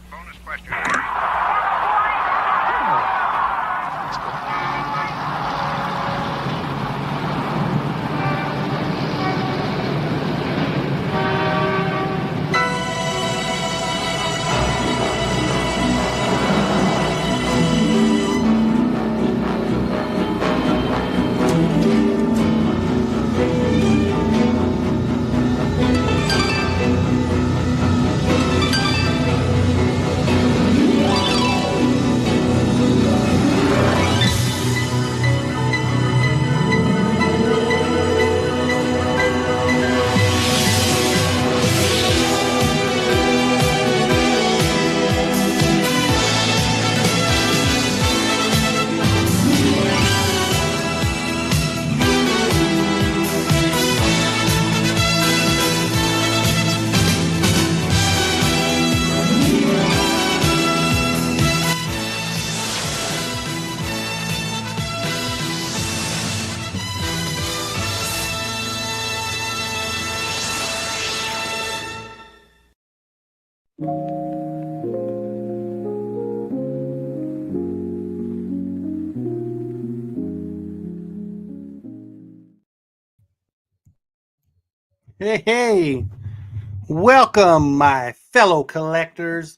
Bonus question. Hey, welcome, my fellow collectors.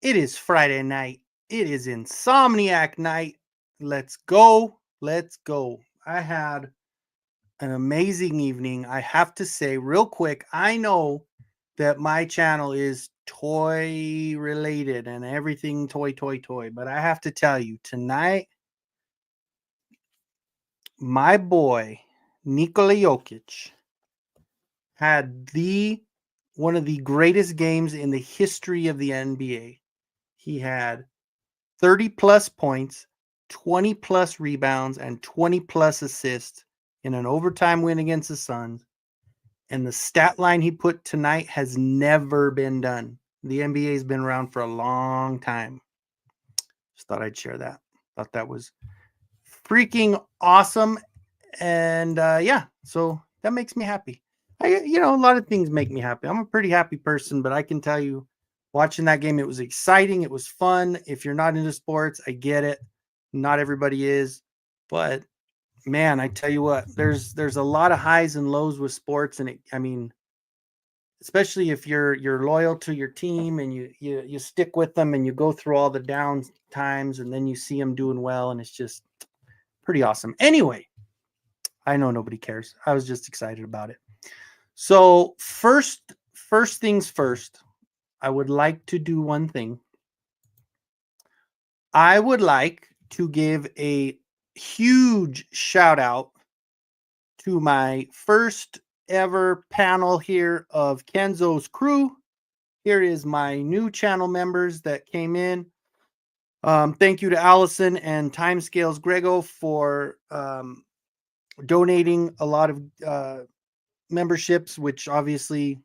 It is Friday night. It is Insomniac night. Let's go. Let's go. I had an amazing evening. I have to say, real quick, I know that my channel is toy related and everything toy, but I have to tell you, tonight, my boy, Nikola Jokic, had one of the greatest games in the history of the NBA. He had 30 plus points, 20 plus rebounds, and 20 plus assists in an overtime win against the Suns. And the stat line he put tonight has never been done. The NBA has been around for a long time. Just thought I'd share that. Thought that was freaking awesome. And yeah, so that makes me happy. A lot of things make me happy. I'm a pretty happy person, but I can tell you, watching that game, it was exciting. It was fun. If you're not into sports, I get it. Not everybody is, but man, I tell you what, there's a lot of highs and lows with sports, and especially if you're loyal to your team and you stick with them and you go through all the down times, and then you see them doing well, and it's just pretty awesome. Anyway, I know nobody cares. I was just excited about it. So first things first, I would like to do one thing. I would like to give a huge shout out to my first ever panel here of Kenzo's crew. Here is my new channel members that came in. Thank you to Allison and Timescales Grego for donating a lot of memberships, which obviously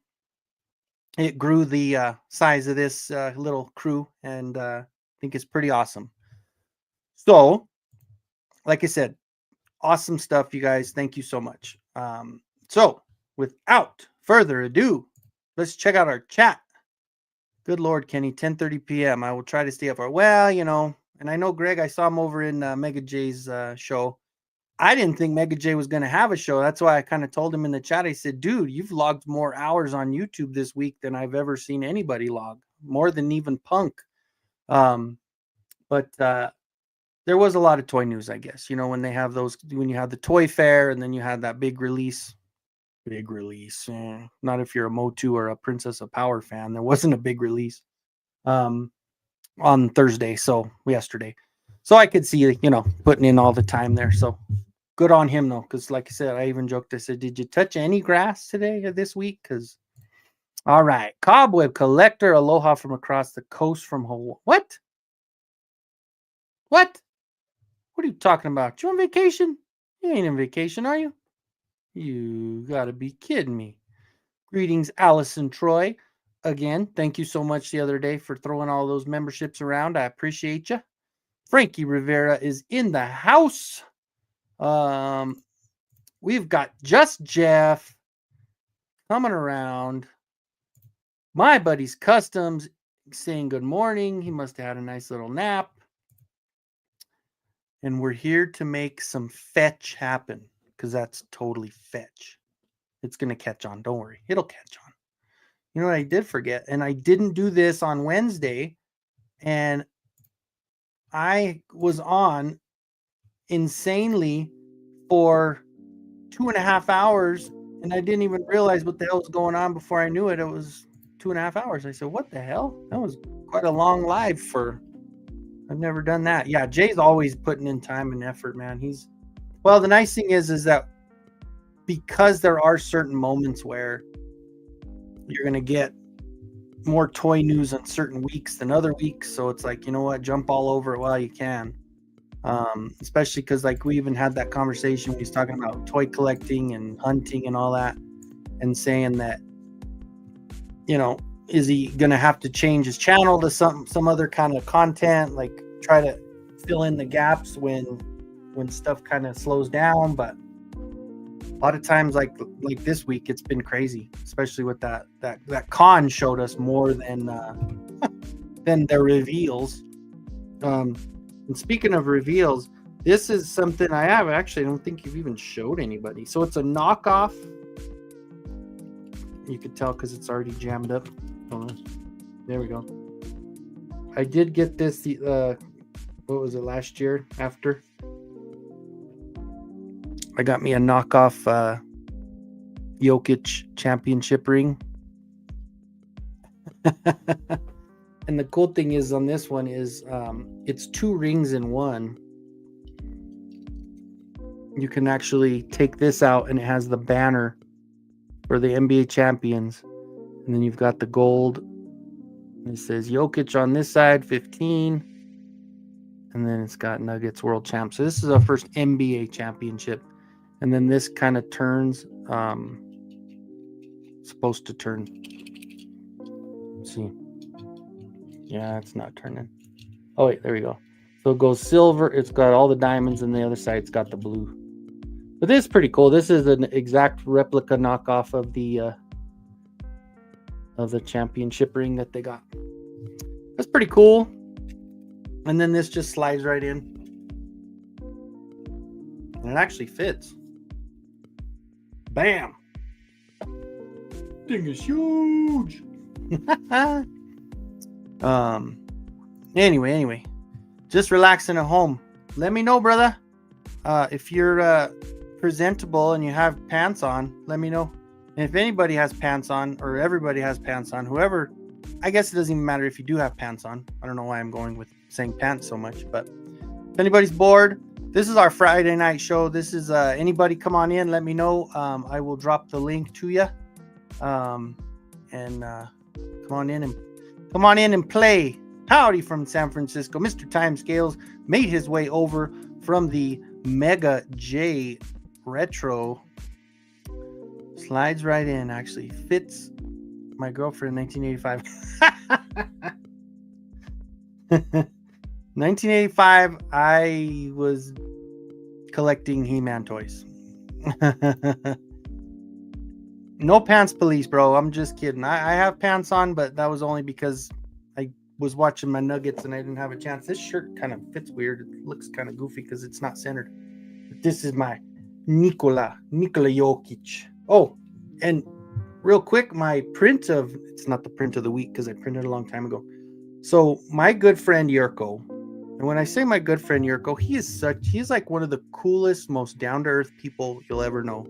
it grew the size of this little crew, and I think it's pretty awesome. So, like I said, awesome stuff, you guys. Thank you so much. So, without further ado, let's check out our chat. Good Lord, Kenny, 10:30 p.m. I will try to stay up for. Well, and I know Greg. I saw him over in Mega J's show. I didn't think Mega J was going to have a show. That's why I kind of told him in the chat. I said, dude, you've logged more hours on YouTube this week than I've ever seen anybody log, more than even Punk. But there was a lot of toy news, I guess. When they have when you have the toy fair and then you had that big release. Not if you're a Motu or a Princess of Power fan. There wasn't a big release on Thursday, so yesterday. So I could see, putting in all the time there. So good on him, though, because like I said, I even joked. I said, did you touch any grass today or this week? Because, all right. Cobweb Collector, aloha from across the coast from Hawaii. What? What are you talking about? You on vacation? You ain't on vacation, are you? You gotta be kidding me. Greetings, Allison Troy. Again, thank you so much the other day for throwing all those memberships around. I appreciate you. Frankie Rivera is in the house. We've got Just Jeff coming around. My buddy's Customs saying good morning. He must have had a nice little nap. And we're here to make some fetch happen, because that's totally fetch. It's going to catch on. Don't worry. It'll catch on. You know what I did forget? And I didn't do this on Wednesday. And I was on insanely for 2.5 hours. And I didn't even realize what the hell was going on. Before I knew it, it was 2.5 hours. I said, what the hell? That was quite a long live for... I've never done that. Yeah, Jay's always putting in time and effort, man. Well, the nice thing is that because there are certain moments where you're going to get more toy news on certain weeks than other weeks. So it's like, you know what, jump all over it while you can. Especially because like we even had that conversation when he's talking about toy collecting and hunting and all that, and saying that, you know, is he going to have to change his channel to some other kind of content, like try to fill in the gaps when stuff kind of slows down. But a lot of times, like this week, it's been crazy, especially with that con showed us more than the reveals. And speaking of reveals, this is something I have. Actually, I don't think you've even showed anybody. So it's a knockoff. You could tell because it's already jammed up. There we go. I did get this, what was it, last year after? I got me a knockoff Jokic championship ring. And the cool thing is on this one is it's 2 rings in one. You can actually take this out and it has the banner for the NBA champions. And then you've got the gold. And it says Jokic on this side, 15. And then it's got Nuggets world champ. So this is our first NBA championship. And then this kind of turns. Supposed to turn. Let's see. Yeah, it's not turning. Oh, wait, there we go. So it goes silver. It's got all the diamonds, and the other side's got the blue. But this is pretty cool. This is an exact replica knockoff of the championship ring that they got. That's pretty cool. And then this just slides right in. And it actually fits. Bam. Thing is huge. Anyway. Just relaxing at home. Let me know, brother. If you're presentable and you have pants on, let me know. And if anybody has pants on, or everybody has pants on, whoever, I guess it doesn't even matter if you do have pants on. I don't know why I'm going with saying pants so much, but if anybody's bored, this is our Friday night show. This is anybody come on in, let me know. I will drop the link to you. Come on in and play. Howdy from San Francisco. Mr. Timescales made his way over from the Mega J Retro. Slides right in, actually fits my girlfriend in 1985. 1985, I was collecting He-Man toys. No pants police, bro. I'm just kidding. I have pants on, but that was only because I was watching my Nuggets and I didn't have a chance. This shirt kind of fits weird. It looks kind of goofy because it's not centered. But this is my Nikola Jokic. Oh, and real quick, my print of, it's not the print of the week because I printed it a long time ago. So my good friend Yurko, and when I say my good friend Yurko, he's like one of the coolest, most down-to-earth people you'll ever know.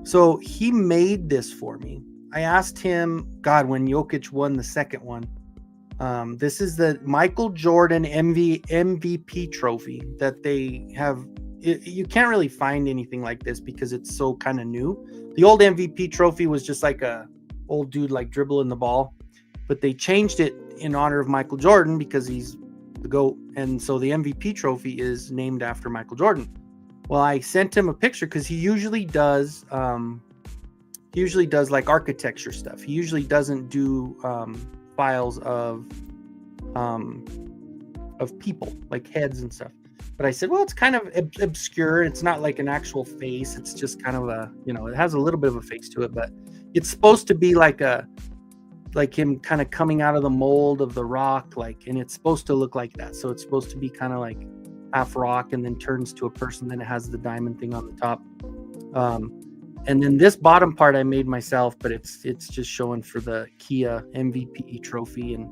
So he made this for me. I asked him, God, when Jokic won the second one, this is the Michael Jordan MVP trophy that they have. You can't really find anything like this because it's so kind of new. The old MVP trophy was just like a old dude like dribbling the ball, but they changed it in honor of Michael Jordan because he's the GOAT. And so the MVP trophy is named after Michael Jordan. Well, I sent him a picture because he usually does like architecture stuff. He usually doesn't do files of people, like heads and stuff. But I said, well, it's kind of obscure. It's not like an actual face. It's just kind of a, it has a little bit of a face to it, but it's supposed to be like like him kind of coming out of the mold of the rock, like, and it's supposed to look like that. So it's supposed to be kind of like half rock and then turns to a person. Then it has the diamond thing on the top. And then this bottom part I made myself, but it's just showing for the Kia MVP trophy. And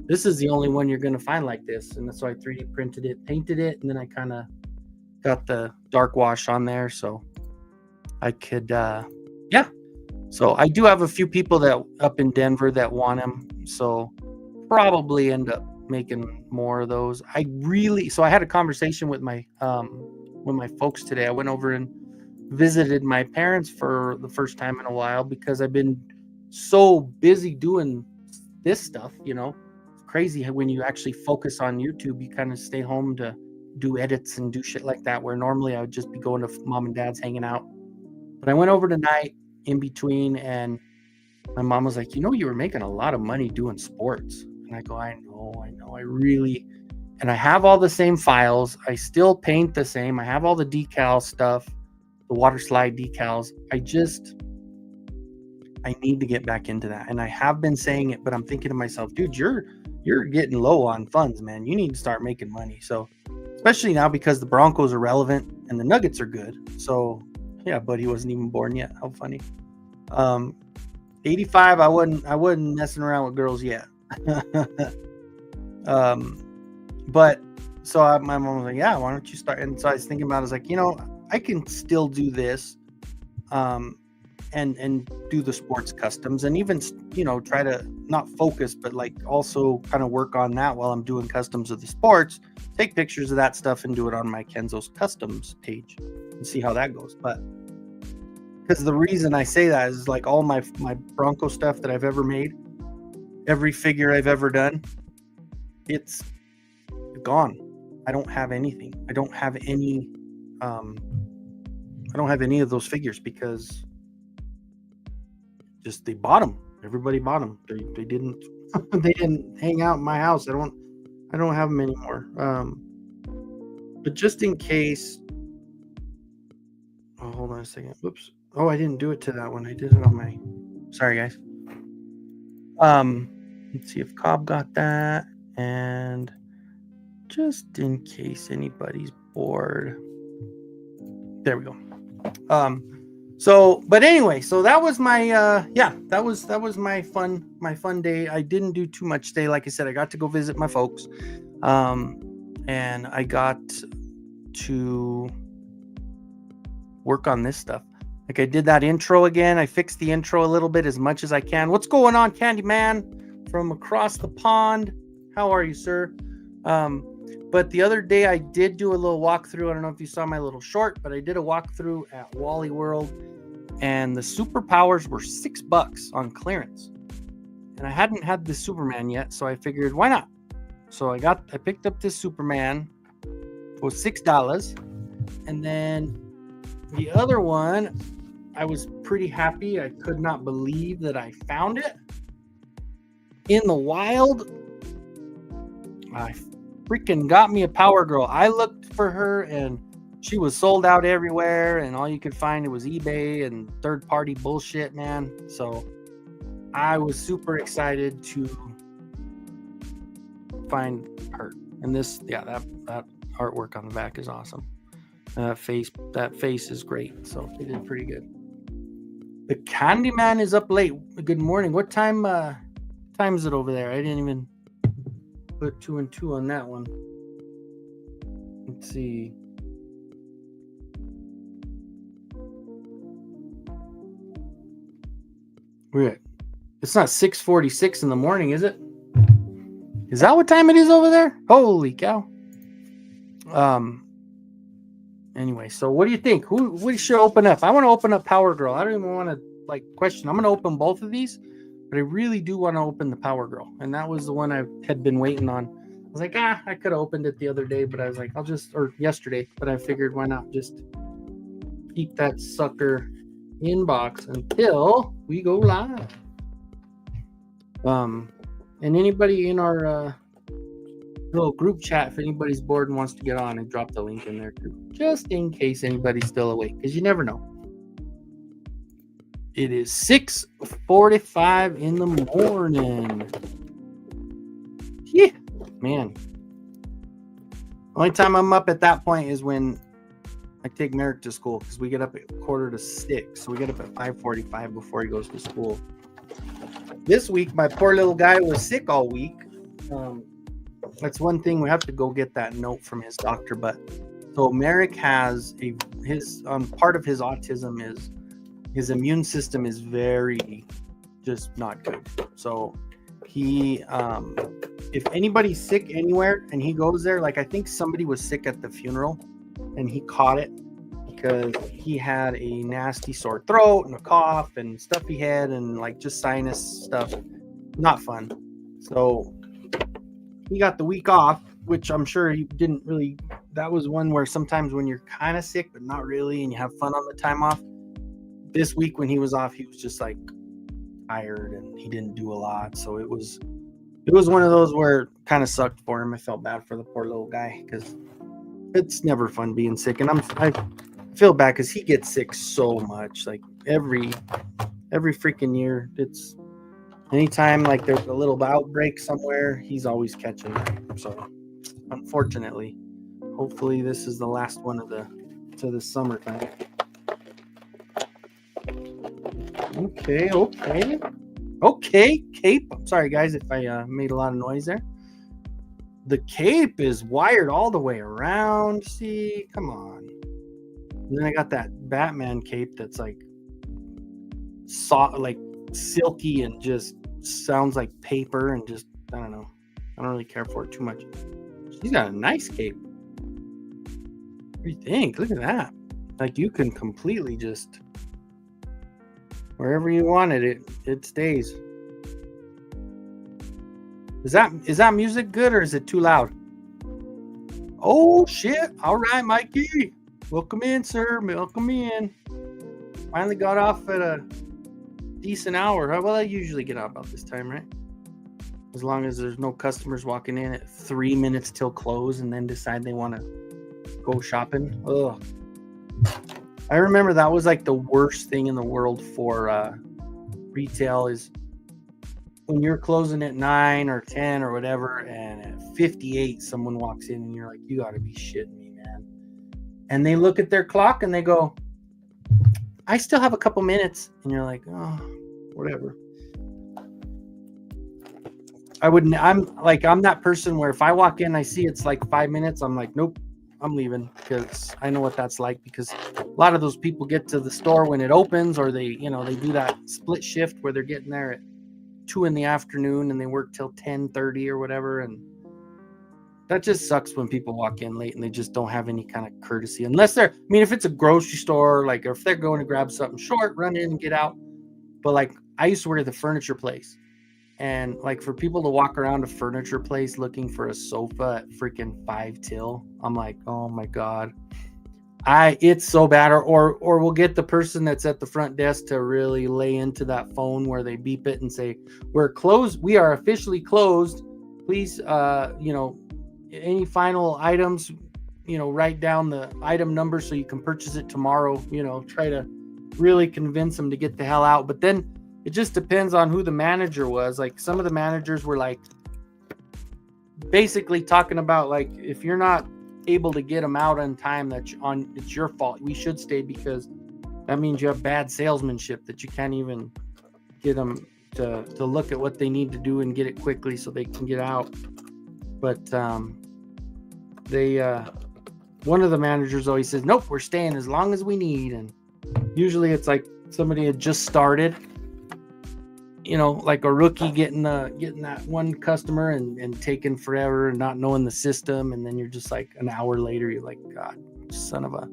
this is the only one you're going to find like this. And so I 3D printed it, painted it, and then I kind of got the dark wash on there. So I could, yeah. So I do have a few people that up in Denver that want them. So probably end up making more of those. So I had a conversation with my folks today. I went over and visited my parents for the first time in a while because I've been so busy doing this stuff, you know. It's crazy how when you actually focus on YouTube, you kind of stay home to do edits and do shit like that, where normally I would just be going to mom and dad's hanging out. But I went over tonight in between, and my mom was like, you know, you were making a lot of money doing sports. And I go, I know, I really, and I have all the same files. I still paint the same. I have all the decal stuff, the water slide decals. I need to get back into that. And I have been saying it, but I'm thinking to myself, dude, you're getting low on funds, man. You need to start making money. So especially now because the Broncos are relevant and the Nuggets are good. So yeah, but he wasn't even born yet. How funny. 85, I wasn't messing around with girls yet. But so my mom was like, yeah, why don't you start? And so I was thinking about it, I was like, you know, I can still do this, and do the sports customs, and even, you know, try to not focus, but like also kind of work on that while I'm doing customs of the sports, take pictures of that stuff and do it on my Kenzo's customs page and see how that goes. But because the reason I say that is like all my Bronco stuff that I've ever made, every figure I've ever done, it's gone. I don't have anything. I don't have any of those figures because just they bought them. Everybody bought them. They didn't they didn't hang out in my house. I don't have them anymore. But just in case, oh, hold on a second. Whoops. Oh, I didn't do it to that one. I did it on my, sorry guys. Let's see if Cobb got that. And just in case anybody's bored. There we go. So, but anyway, so that was my, that was my fun day. I didn't do too much today. Like I said, I got to go visit my folks. And I got to work on this stuff. Like I did that intro again. I fixed the intro a little bit as much as I can. What's going on, Candyman from across the pond? How are you, sir? But the other day I did do a little walkthrough. I don't know if you saw my little short, but I did a walkthrough at Wally World, and the superpowers were $6 on clearance. And I hadn't had the Superman yet, so I figured why not? So I picked up this Superman for $6, and then the other one, I was pretty happy. I could not believe that I found it in the wild. I freaking got me a Power Girl. I looked for her and she was sold out everywhere, and all you could find it was eBay and third-party bullshit, man. So I was super excited to find her. And this, yeah, that artwork on the back is awesome. That face is great. So they did pretty good. The Candyman is up late. Good morning. What time is it over there? I didn't even put 2 and 2 on that one. Let's see. Weird. It's not 6:46 in the morning, is it? Is that what time it is over there? Holy cow. Anyway, so what do you think? We should open up? I want to open up Power Girl. I don't even want to question. I'm going to open both of these, but I really do want to open the Power Girl. And that was the one I had been waiting on. I was like, I could have opened it the other day, but I was like, or yesterday, but I figured why not just keep that sucker in box until we go live. And anybody in our little group chat, if anybody's bored and wants to get on, and drop the link in there too, just in case anybody's still awake, because you never know. It is 6:45 in the morning. Yeah, man. Only time I'm up at that point is when I take Merrick to school, because we get up at 5:45. So we get up at 5:45 before he goes to school. This week, my poor little guy was sick all week. That's one thing, we have to go get that note from his doctor. But so Merrick has part of his autism is his immune system is very just not good. So he, if anybody's sick anywhere and he goes there, like I think somebody was sick at the funeral and he caught it because he had a nasty sore throat and a cough and stuffy head and like just sinus stuff. Not fun. So he got the week off, which I'm sure he didn't really. That was one where sometimes when you're kind of sick but not really and you have fun on the time off. This week when he was off, he was just like tired and he didn't do a lot. So it was one of those where it kind of sucked for him. I felt bad for the poor little guy because it's never fun being sick. And I feel bad because he gets sick so much. Like every freaking year. It's anytime like there's a little outbreak somewhere, he's always catching that. So unfortunately, hopefully this is the last one to the summertime. Okay, Cape. I'm sorry, guys, if I made a lot of noise there. The Cape is wired all the way around. See, come on. And then I got that Batman cape that's like like silky and just sounds like paper and just, I don't know. I don't really care for it too much. She's got a nice cape. What do you think? Look at that. Like you can completely just wherever you want it stays. Is that music good or is it too loud? Oh shit. All right, Mikey. Welcome in, sir. Welcome in. Finally got off at a decent hour. Well, I usually get out about this time, right? As long as there's no customers walking in at 3 minutes till close and then decide they want to go shopping. Ugh. I remember that was like the worst thing in the world for retail is when you're closing at 9 or 10 or whatever, and at 58 someone walks in and you're like, you gotta be shitting me, man. And they look at their clock and they go, I still have a couple minutes. And you're like, oh, whatever. I'm that person where if I walk in, I see it's like 5 minutes, I'm like, nope, I'm leaving, because I know what that's like, because a lot of those people get to the store when it opens, or they do that split shift where they're getting there at 2 in the afternoon and they work till 10:30 or whatever. And that just sucks when people walk in late and they just don't have any kind of courtesy, unless if it's a grocery store, like, or if they're going to grab something short, run in and get out. But like, I used to work at the furniture place, and like for people to walk around a furniture place looking for a sofa at freaking 5 till, I'm like, oh my God. It's so bad. Or we'll get the person that's at the front desk to really lay into that phone where they beep it and say, we're closed. We are officially closed. Please, any final items, write down the item number so you can purchase it tomorrow. Try to really convince them to get the hell out. But then it just depends on who the manager was. Like some of the managers were like basically talking about like, if you're not able to get them out on time, it's your fault. We should stay, because that means you have bad salesmanship, that you can't even get them to look at what they need to do and get it quickly so they can get out. But one of the managers always says, nope, we're staying as long as we need. And usually it's like somebody had just started, like a rookie getting that one customer and taking forever and not knowing the system. And then you're just like an hour later, you're like, God, son of a.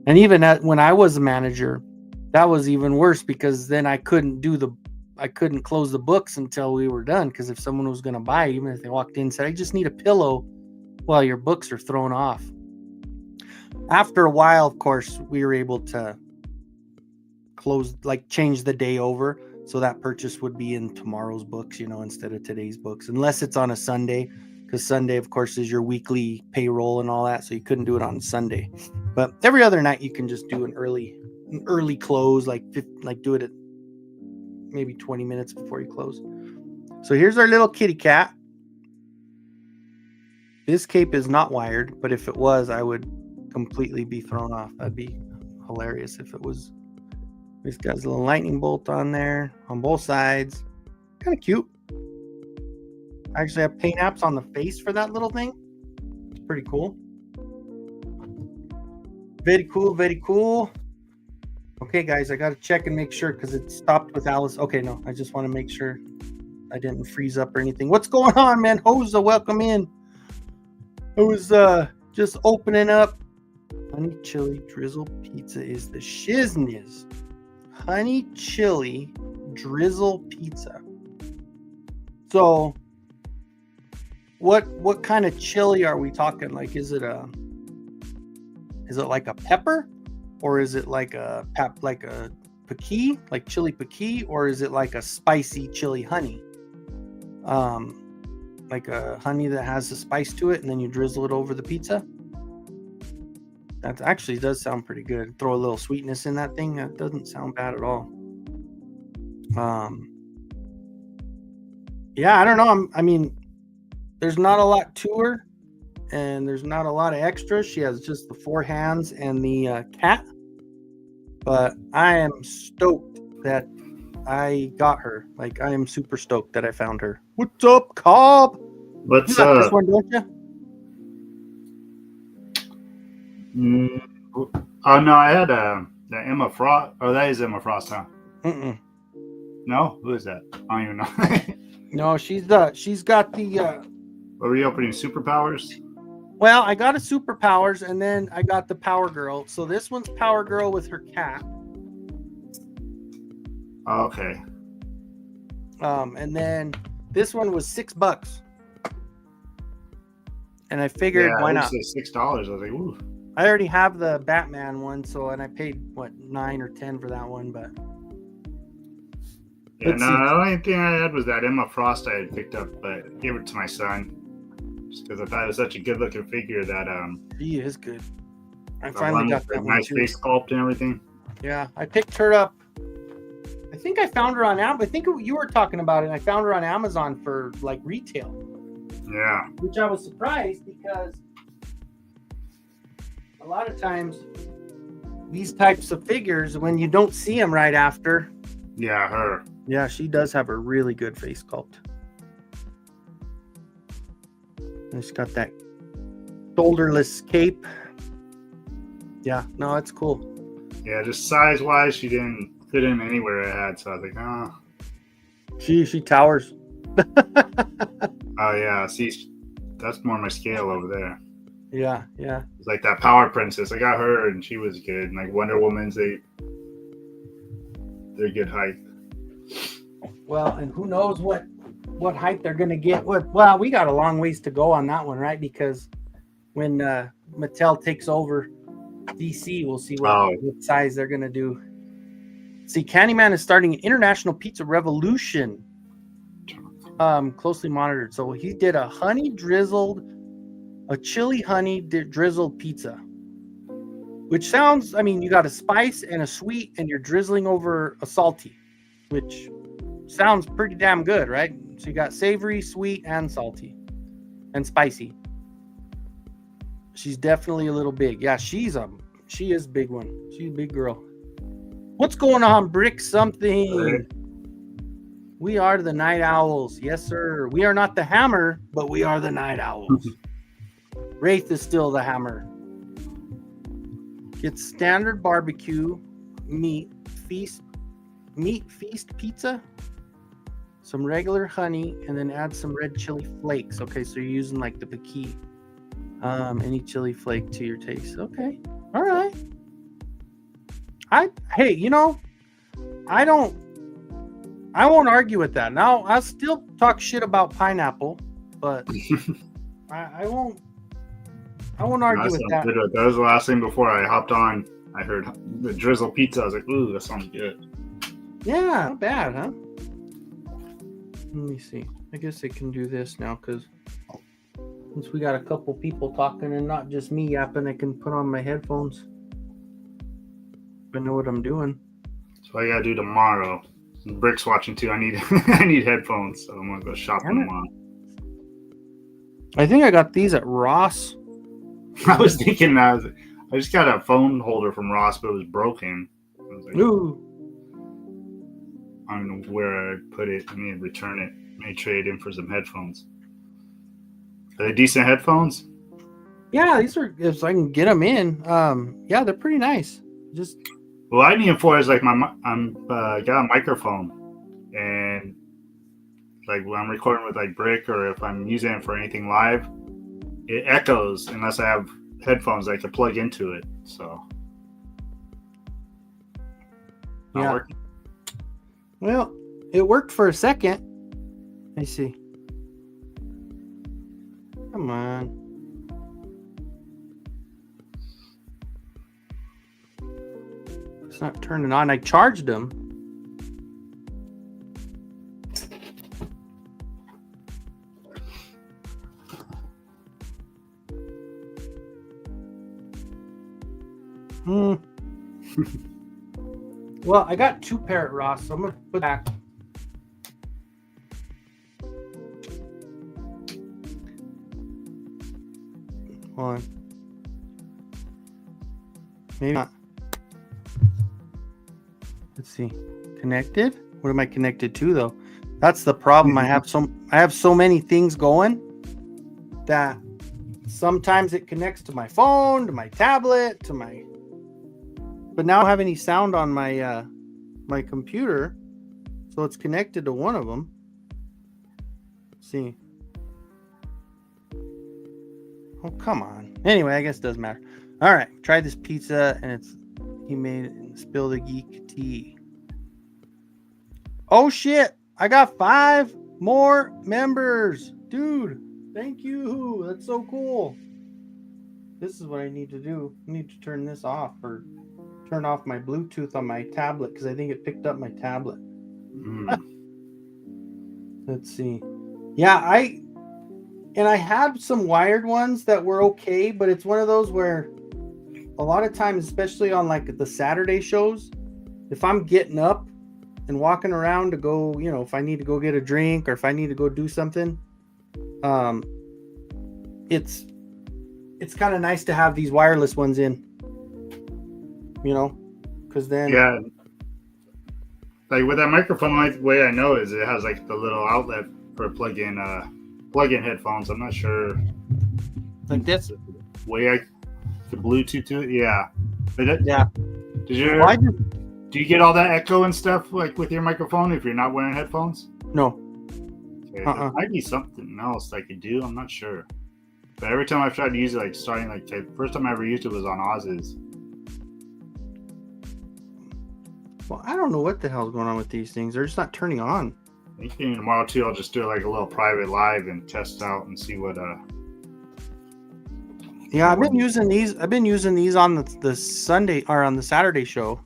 And even when I was a manager, that was even worse, because then I couldn't close the books until we were done. Because if someone was going to buy, even if they walked in and said, I just need a pillow, well, your books are thrown off. After a while, of course, we were able to change the day over, so that purchase would be in tomorrow's books, instead of today's books, unless it's on a Sunday, because Sunday, of course, is your weekly payroll and all that, so you couldn't do it on Sunday. But every other night, you can just do an early close, like do it at maybe 20 minutes before you close. So here's our little kitty cat. This cape is not wired, but if it was, I would completely be thrown off. That'd be hilarious if it was. This guy's a little lightning bolt on there on both sides. Kind of cute. I actually have paint apps on the face for that little thing. It's pretty cool. Very cool, very cool. Okay, guys, I got to check and make sure because it stopped with Alice. Okay, no, I just want to make sure I didn't freeze up or anything. What's going on, man? Hosa, welcome in. I was just opening up. Honey chili drizzle pizza is the shizness. Honey chili drizzle pizza. So, what kind of chili are we talking? Like, is it like a pepper, or is it like a piquis, like chili piquis, or is it like a spicy chili honey? Like a honey that has a spice to it, and then you drizzle it over the pizza. That actually does sound pretty good. Throw a little sweetness in that thing. That doesn't sound bad at all. Yeah, I don't know. I mean, there's not a lot to her, and there's not a lot of extras. She has just the 4 hands and the cat. But I am stoked that I got her. Like, I am super stoked that I found her. What's up, Cobb? What's you got up? this one, don't you? Oh no, I had the Emma Frost. Oh, that is Emma Frost, huh? Mm-mm. No, who is that? I don't even know. No, she's got the. What were you opening? Superpowers? Well, I got a Superpowers, and then I got the Power Girl. So this one's Power Girl with her cat. Oh, okay. And then this one was $6. And I figured, why not? $6. I was like, ooh. I already have the Batman one, and I paid what, $9 or $10 for that one, but yeah, no, the only thing I had was that Emma Frost I had picked up, but I gave it to my son just because I thought it was such a good looking figure that he is good. I finally got that one nice too. face sculpt and everything. Yeah, I picked her up. I think I found her on Amazon. I think you were talking about it. I found her on Amazon for like retail. Yeah. Which I was surprised because a lot of times these types of figures, when you don't see them right after. Yeah, her. Yeah, she does have a really good face sculpt. And she's got that shoulderless cape. Yeah, no, it's cool. Yeah, just size wise, she didn't fit in anywhere I had, so I was like, oh. She towers. Oh yeah, see, that's more my scale over there. Yeah. It's like that Power Princess. I got her, and she was good. And like Wonder Woman's, they're good height. Well, and who knows what height they're gonna get. Well, we got a long ways to go on that one, right? Because when Mattel takes over DC, we'll see what size they're gonna do. See, Candyman is starting an international pizza revolution. Closely monitored. So he did a chili honey drizzled pizza, which sounds, I mean, you got a spice and a sweet, and you're drizzling over a salty, which sounds pretty damn good, right? So you got savory, sweet, and salty, and spicy. She's definitely a little big. Yeah, she is a big one. She's a big girl. What's going on, Brick something? Right. We are the Night Owls. Yes, sir. We are not the Hammer, but we are the Night Owls. Wraith is still the Hammer. Get standard barbecue meat feast pizza, some regular honey, and then add some red chili flakes. Okay, so you're using like the piquis. Any chili flake to your taste. Okay. All right. Hey, you know, I won't argue with that. Now, I'll still talk shit about pineapple, but I won't argue with that. Good. That was the last thing before I hopped on. I heard the drizzle pizza. I was like, ooh, that sounds good. Yeah, not bad, huh? Let me see. I guess I can do this now because since we got a couple people talking and not just me yapping, I can put on my headphones. I know what I'm doing. So I gotta do tomorrow. Brick's watching too. I need I need headphones, so I'm gonna go shopping them on. I think I got these at Ross. I was thinking I just got a phone holder from Ross, but it was broken. I was like, Ooh. I don't know where I put it. I need to return it. May trade in for some headphones. Are they decent headphones? Yeah, these are, if I can get them in. Yeah, they're pretty nice. Just Well, I need them for is like got a microphone, and like when I'm recording with like Brick, or if I'm using it for anything live, it echoes unless I have headphones I can plug into it. So not yeah. working. Well, it worked for a second. Let me see. Come on. It's not turning on. I charged them. Well, I got 2 pair at Ross, so I'm gonna put back. Hold on. Maybe not. Let's see. Connected? What am I connected to though? That's the problem. I have so many things going that sometimes it connects to my phone, to my tablet, but now I don't have any sound on my my computer, so it's connected to one of them. Let's see. Oh, come on. Anyway, I guess it doesn't matter. All right, tried this pizza and he made it and spilled the geek tea. Oh shit! I got 5 more members, dude. Thank you. That's so cool. This is what I need to do. I need to turn this off, or turn off my Bluetooth on my tablet, because I think it picked up my tablet. Let's see. Yeah, I had some wired ones that were okay, but it's one of those where a lot of times, especially on like the Saturday shows, if I'm getting up and walking around to go, if I need to go get a drink or if I need to go do something, it's kind of nice to have these wireless ones in, because then Yeah, like with that microphone, like the way I know is it has like the little outlet for plug-in headphones. I'm not sure. Like this way I could Bluetooth to it. Yeah. Yeah. Do you get all that echo and stuff like with your microphone if you're not wearing headphones? No. Okay, There might be something else I could do. I'm not sure. But every time I've tried to use it, like starting like the first time I ever used it was on Oz's. Well, I don't know what the hell's going on with these things. They're just not turning on. I think tomorrow too, I'll just do like a little private live and test out and see what. Yeah, I've been using these. I've been using these on the Sunday or on the Saturday show.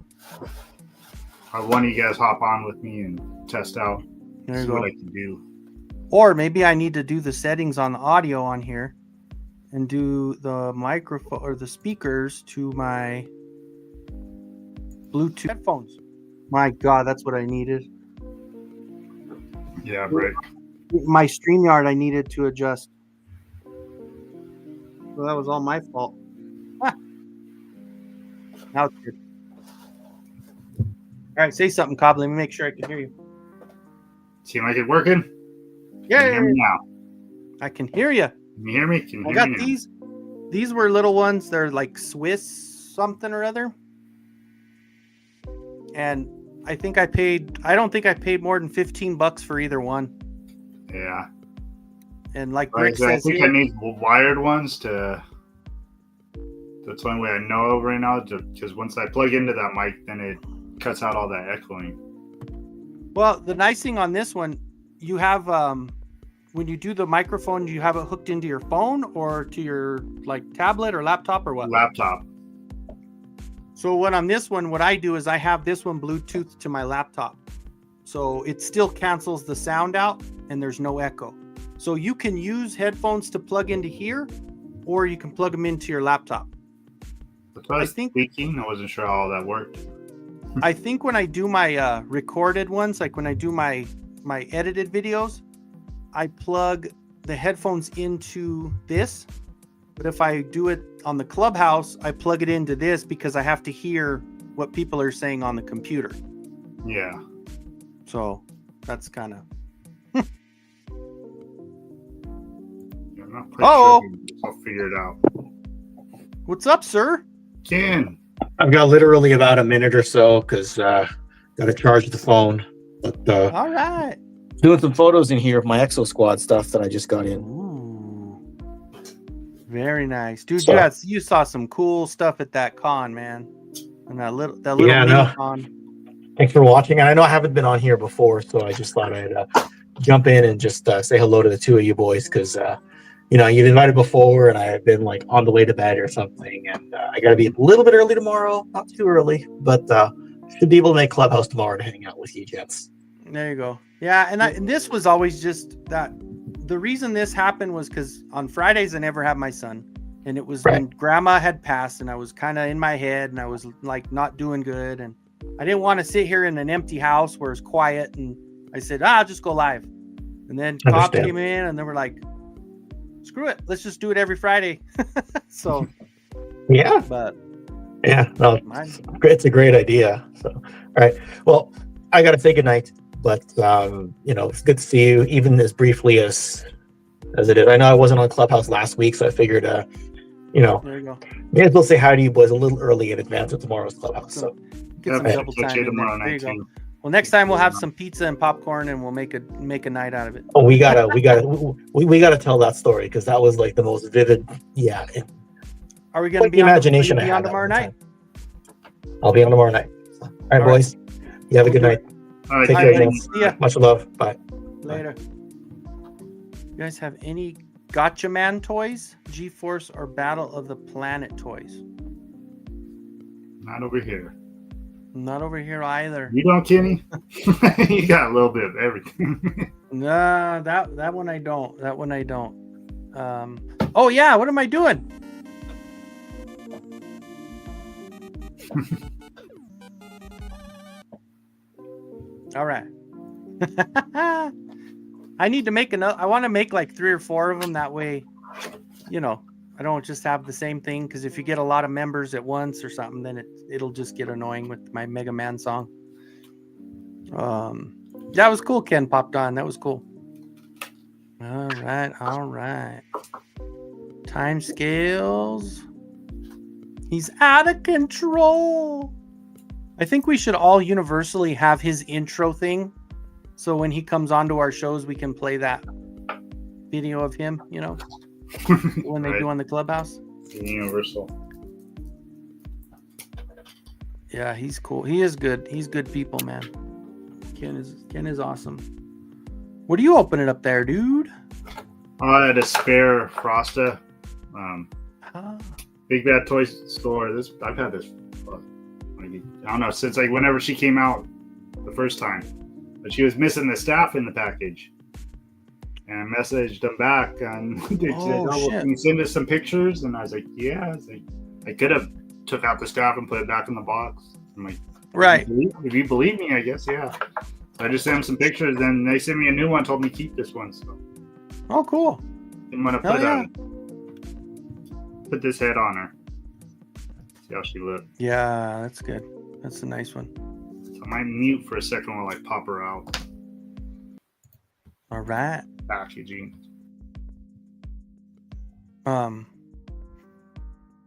One of you guys hop on with me and test out. There you see go. What I can do. Or maybe I need to do the settings on the audio on here, and do the microphone or the speakers to my Bluetooth headphones. My God, that's what I needed. Yeah, Brick. My StreamYard I needed to adjust. Well, that was all my fault. Now it's good. All right, say something, Cobb. Let me make sure I can hear you. Seem like it working? Yeah. Can you hear me now? I can hear you. Can you hear me? Can you I hear got me now? these. These were little ones. They're like Swiss something or other. And I don't think I paid more than $15 for either one. Yeah. And like Brick Brick says, I think I need wired ones to. That's the only way I know of right now. Because once I plug into that mic, then it cuts out all that echoing. well, the nice thing on this one, you have when you do the microphone, you have it hooked into your phone or to your like tablet or laptop or what? Laptop. So on this one, what I do is I have this one Bluetooth to my laptop. So it still cancels the sound out and there's no echo. So you can use headphones to plug into here, or you can plug them into your laptop. That's what I was thinking. I wasn't sure how all that worked. I think when I do my recorded ones, like when I do my edited videos, I plug the headphones into this. But if I do it on the Clubhouse, I plug it into this because I have to hear what people are saying on the computer. Yeah. So that's kind of. I'll figure it out. What's up, sir? Ken. I've got literally about a minute or so because got to charge the phone. But all right, doing some photos in here of my Exo Squad stuff that I just got in. Ooh, very nice, dude. So, you saw some cool stuff at that con, man. And that little con. Thanks for watching. And I know I haven't been on here before, so I just thought I'd jump in and just say hello to the two of you boys because you've invited before, and I've been like on the way to bed or something, and I got to be a little bit early tomorrow, not too early, but should be able to make Clubhouse tomorrow to hang out with you, gents. There you go. Yeah, and this was always just that. The reason this happened was because on Fridays I never had my son, and it was when Grandma had passed, and I was kind of in my head, and I was like not doing good, and I didn't want to sit here in an empty house where it's quiet, and I said, I'll just go live, and then cops came in, and they were like, screw it, let's just do it every Friday. So yeah, no, it's a great idea. So all right, well, I gotta say goodnight, but it's good to see you, even as briefly as it is. I know I wasn't on Clubhouse last week, so I figured there you go, may as well say hi to you boys a little early in advance of tomorrow's Clubhouse. So get some double time in there. There you go. Well, next time we'll have some pizza and popcorn, and we'll make a night out of it. Oh, we gotta tell that story because that was like the most vivid. Yeah. Are we gonna be on tomorrow night? I'll be on tomorrow night. All right, boys. You have a good night. All right, take care, gents. Much love. Bye. Later. You guys have any Gotcha Man toys, G-Force, or Battle of the Planet toys? Not over here. Not over here either. You don't, Kenny? You got a little bit of everything. No, that one I don't. That one I don't. Oh yeah, what am I doing? All right. I need to make I want to make like 3 or 4 of them. That way, I don't just have the same thing, because if you get a lot of members at once or something, then it'll just get annoying with my Mega Man song. That was cool. Ken popped on. That was cool. All right. Time scales. He's out of control. I think we should all universally have his intro thing, so when he comes onto our shows, we can play that video of him, when they do on the Clubhouse. Universal. Yeah, he's cool. He is good. He's good people, man. Ken is awesome. What are you opening up there, dude? I had a spare Frosta. Big Bad Toy Store. I've had this. I don't know, since like whenever she came out the first time, but she was missing the staff in the package. And I messaged them back, and they said, can you send us some pictures? And I was like, yeah. I could have took out the staff and put it back in the box. I'm like, right. If you believe me, I guess, yeah. So I just sent them some pictures, and they sent me a new one, told me to keep this one. So. Oh, cool. I'm going to put this head on her. See how she looks. Yeah, that's good. That's a nice one. So I might mute for a second while I pop her out. All right. Packaging.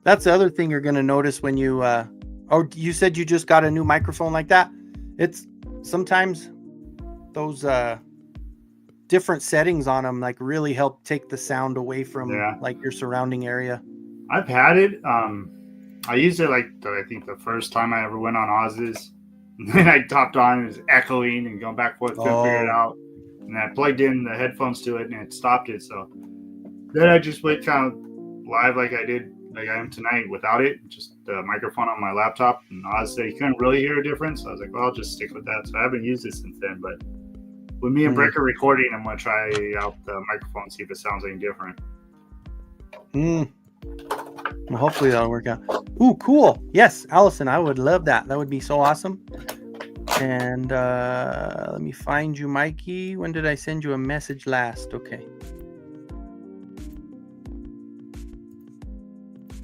That's the other thing you're going to notice when you you said you just got a new microphone like that. It's sometimes those different settings on them like really help take the sound away from like your surrounding area. I've had it. I used it like I think the first time I ever went on Oz's. And then I topped on, it was echoing and going back and forth, couldn't figure it out. And I plugged in the headphones to it, and it stopped it. So then I just went kind of live like I am tonight without it, just the microphone on my laptop. And Oz said you couldn't really hear a difference. So I was like, well, I'll just stick with that. So I haven't used it since then. But with me and Brick are recording, I'm going to try out the microphone, see if it sounds any different. Well, hopefully that'll work out. Ooh, cool. Yes, Allison, I would love that. That would be so awesome. And let me find you, Mikey. When did I send you a message last? Okay.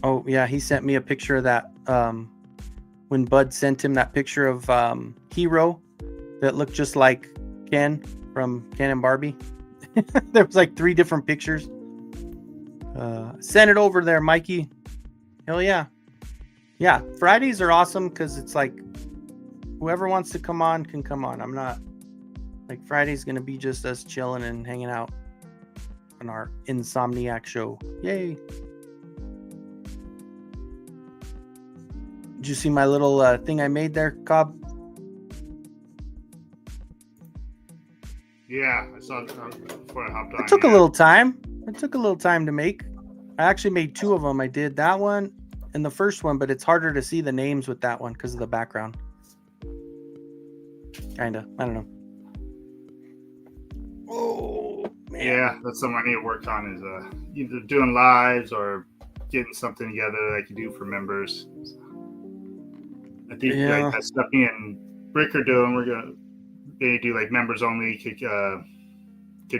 Oh, yeah, he sent me a picture of that. When Bud sent him that picture of Hero that looked just like Ken from Ken and Barbie. There was like 3 different pictures. Send it over there, Mikey. Hell yeah. Yeah, Fridays are awesome because it's like whoever wants to come on can come on. I'm not like Friday's going to be just us chilling and hanging out on our Insomniac show. Yay. Did you see my little thing I made there, Cobb? Yeah, I saw it before I hopped on. It took a little time. It took a little time to make. I actually made 2 of them. I did that one and the first one, but it's harder to see the names with that one because of the background. Kinda. I don't know. Oh, man. Yeah, that's something I need to work on is either doing lives or getting something together that I can do for members. I think like that stuff me and Brick are doing, they do like members only, could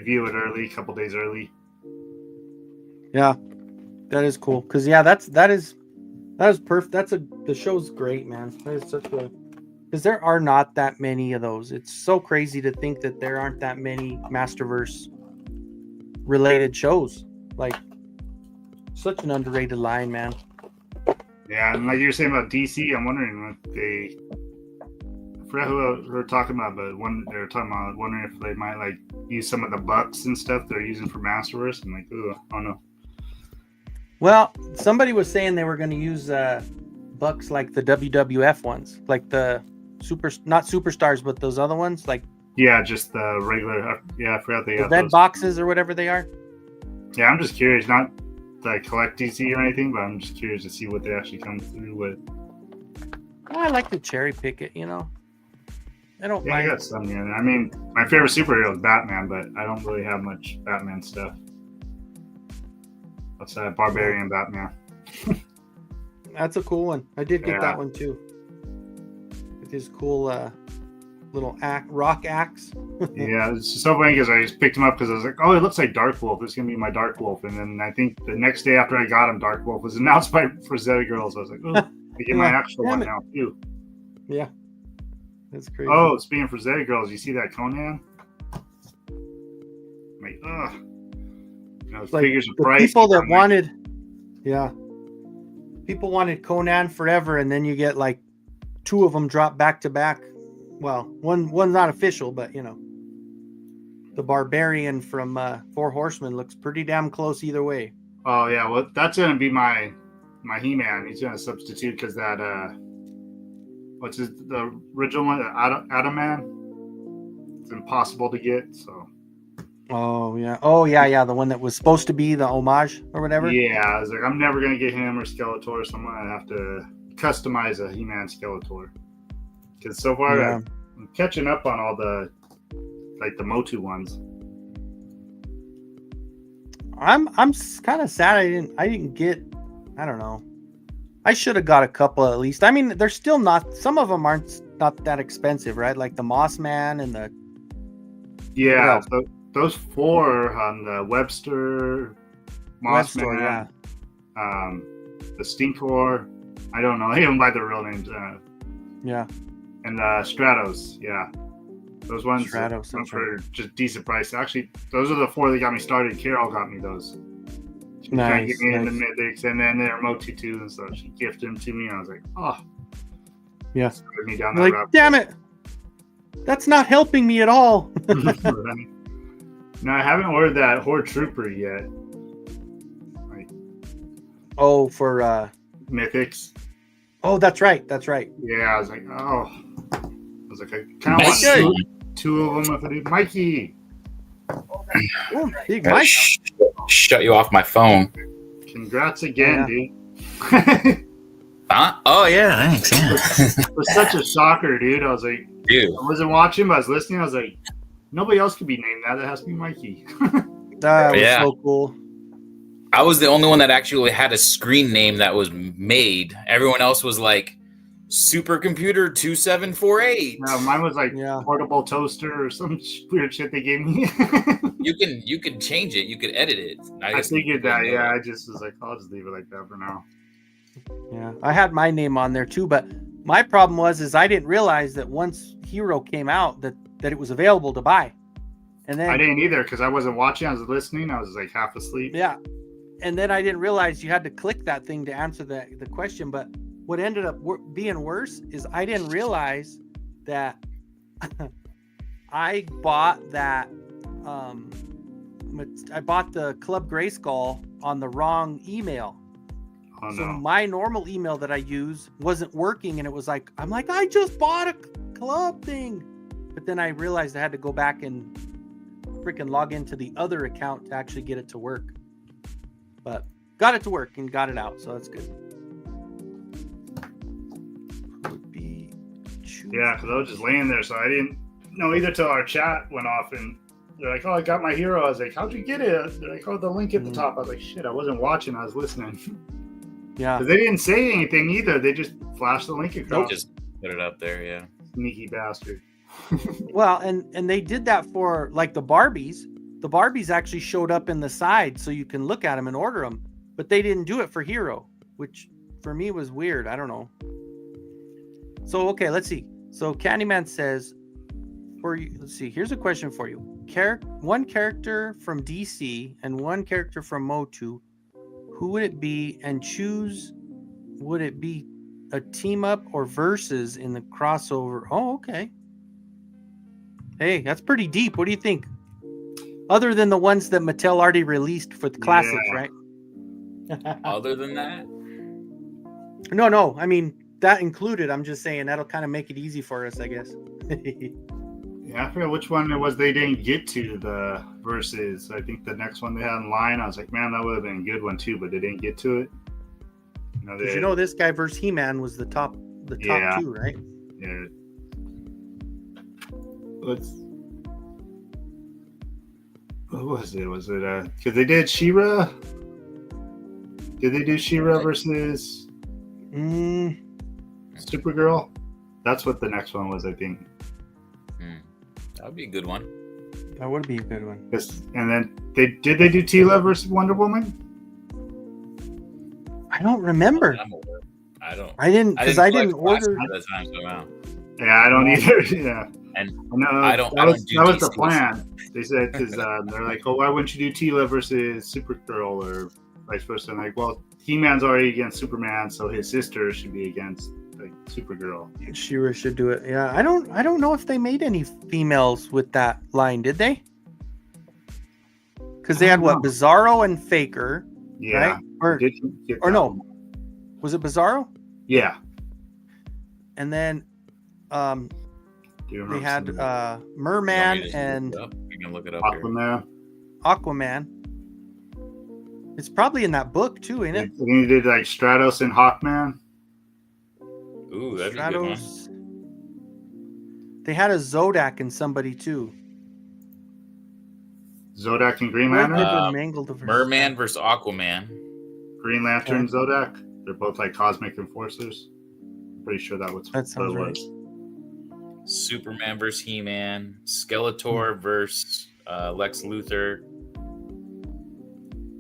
view it early, a couple days early. Yeah, that is cool. Cause yeah, that is perfect. The show's great, man. That is such a, because there are not that many of those. It's so crazy to think that there aren't that many Masterverse related shows. Like, such an underrated line, man. Yeah, and like you were saying about DC, I'm wondering if I forgot who we were talking about, but they were talking about wondering if they might like use some of the bucks and stuff they're using for Masterverse. I'm like, ooh, I don't know. Well, somebody was saying they were going to use bucks like the WWF ones, like the not superstars, but those other ones, like just the regular. Yeah, I forgot they the got red those boxes or whatever they are. Yeah, I'm just curious, not that I collect DC or anything, but I'm just curious to see what they actually come through with. Well, I like to cherry pick it, you know. I don't mind. I got some. Yeah, I mean, my favorite superhero is Batman, but I don't really have much Batman stuff. Outside Barbarian Batman. That's a cool one. I did get that one too. With his cool little rock axe. Yeah, it's just so funny because I just picked him up because I was like, oh, it looks like Dark Wolf. It's going to be my Dark Wolf. And then I think the next day after I got him, Dark Wolf was announced by Frazetta Girls. I was like, oh, I get my actual one now too. Yeah. That's crazy. Oh, speaking of Frazetta Girls, you see that Conan? I'm like, ugh. You know, like figures of the price. People that wanted, people wanted Conan forever, and then you get like 2 of them drop back to back. Well, one's not official, but you know, the Barbarian from 4 Horsemen looks pretty damn close either way. Oh yeah, well that's gonna be my He-Man. He's gonna substitute because that the original one, Adam Man. It's impossible to get, so. Oh yeah, the one that was supposed to be the homage or whatever. Yeah, I was like, I'm never gonna get him or Skeletor, so I'm gonna have to customize a He-Man Skeletor. Because so far I'm catching up on all the Motu ones. I'm kind of sad I didn't get. I don't know. I should have got a couple at least. I mean, they're still not. Some of them aren't not that expensive, right? Like the Moss Man and the. Yeah, those 4 on the Webster, Moss Man, the Stinkor. I don't know. I don't buy the real names. And Stratos, those ones Stratos, for just decent price. Actually, those are the 4 that got me started. Carol got me those. She tried to get me in the Mythics, and then they're Motu 2, and so she gifted them to me, and I was like, oh. Yeah. Me down that like, route. Damn it. That's not helping me at all. No, I haven't ordered that Horde Trooper yet. Oh, for Mythics. Oh, that's right. Yeah, I was like, oh. I kind of want 2 of them if I do. Mikey. Oh, big Mike. Shut you off my phone. Congrats again, dude. Oh, yeah, thanks. Yeah. It was such a shocker, dude. I was like, I wasn't watching, but I was listening. I was like, nobody else could be named that. It has to be Mikey. That was so cool. I was the only one that actually had a screen name that was made. Everyone else was like Supercomputer 2748. No, mine was like portable toaster or some weird shit they gave me. You can change it. You could edit it. I figured that. Yeah, I just was like, I'll just leave it like that for now. Yeah, I had my name on there too, but my problem was I didn't realize that once Hero came out that it was available to buy, and then I didn't either because I wasn't watching. I was listening. I was like half asleep. Yeah, and then I didn't realize you had to click that thing to answer the question. But what ended up being worse is I didn't realize that I bought that. I bought the Club Grayskull on the wrong email. Oh, so no. my normal email that I use wasn't working, and it was like, I'm like, I just bought a club thing. But then I realized I had to go back and freaking log into the other account to actually get it to work. But got it to work and got it out, so that's good. Would be yeah, because I was just laying there, so I didn't know either till our chat went off, and they're like, oh, I got my Hero. I was like, how'd you get it? They're like, oh, the link at the top. I was like, shit, I wasn't watching. I was listening. Yeah. Because they didn't say anything either. They just flashed the link across. Just put it up there, yeah. Sneaky bastard. Well, and they did that for like the Barbies. The Barbies actually showed up in the side so you can look at them and order them. But they didn't do it for Hero, which for me was weird. I don't know. So, okay, let's see. So Candyman says, let's see, here's a question for you. One character from DC and one character from Motu. Who would it be, and choose, would it be a team up or versus in the crossover? Oh, okay. Hey, that's pretty deep. What do you think? Other than the ones that Mattel already released for the classics, right? Other than that? No. I mean, that included. I'm just saying that'll kind of make it easy for us, I guess. Yeah, I forget which one it was they didn't get to the versus. I think the next one they had in line, I was like, man, that would have been a good one too, but they didn't get to it. You know, this guy versus He-Man was the top two, right? Yeah. What was it? Was it because they did She-Ra? Did they do She-Ra versus Supergirl? That's what the next one was, I think. That would be a good one. That would be a good one. And then did they do Tila versus Wonder Woman? I don't remember. I didn't order. Yeah, I don't either. Yeah, and that was the plan. They said because they're like, oh, why wouldn't you do Tila versus Supergirl or vice versa? And like, well, He-Man's already against Superman, so his sister should be against like Supergirl. She-Ra should do it. Yeah, I don't know if they made any females with that line, did they? Because they had what, Bizarro and Faker. Yeah. Right? Or no. Was it Bizarro? Yeah. And then they had Merman and we can look it up Aquaman. It's probably in that book too, ain't it? And he did like Stratos and Hawkman. Ooh, that'd be a good one. They had a Zodak and somebody too. Zodak and Green Lantern? Merman versus Aquaman. Green Lantern, Zodak. They're both like cosmic enforcers. Pretty sure that sounds right. Superman versus He-Man. Skeletor versus Lex Luthor.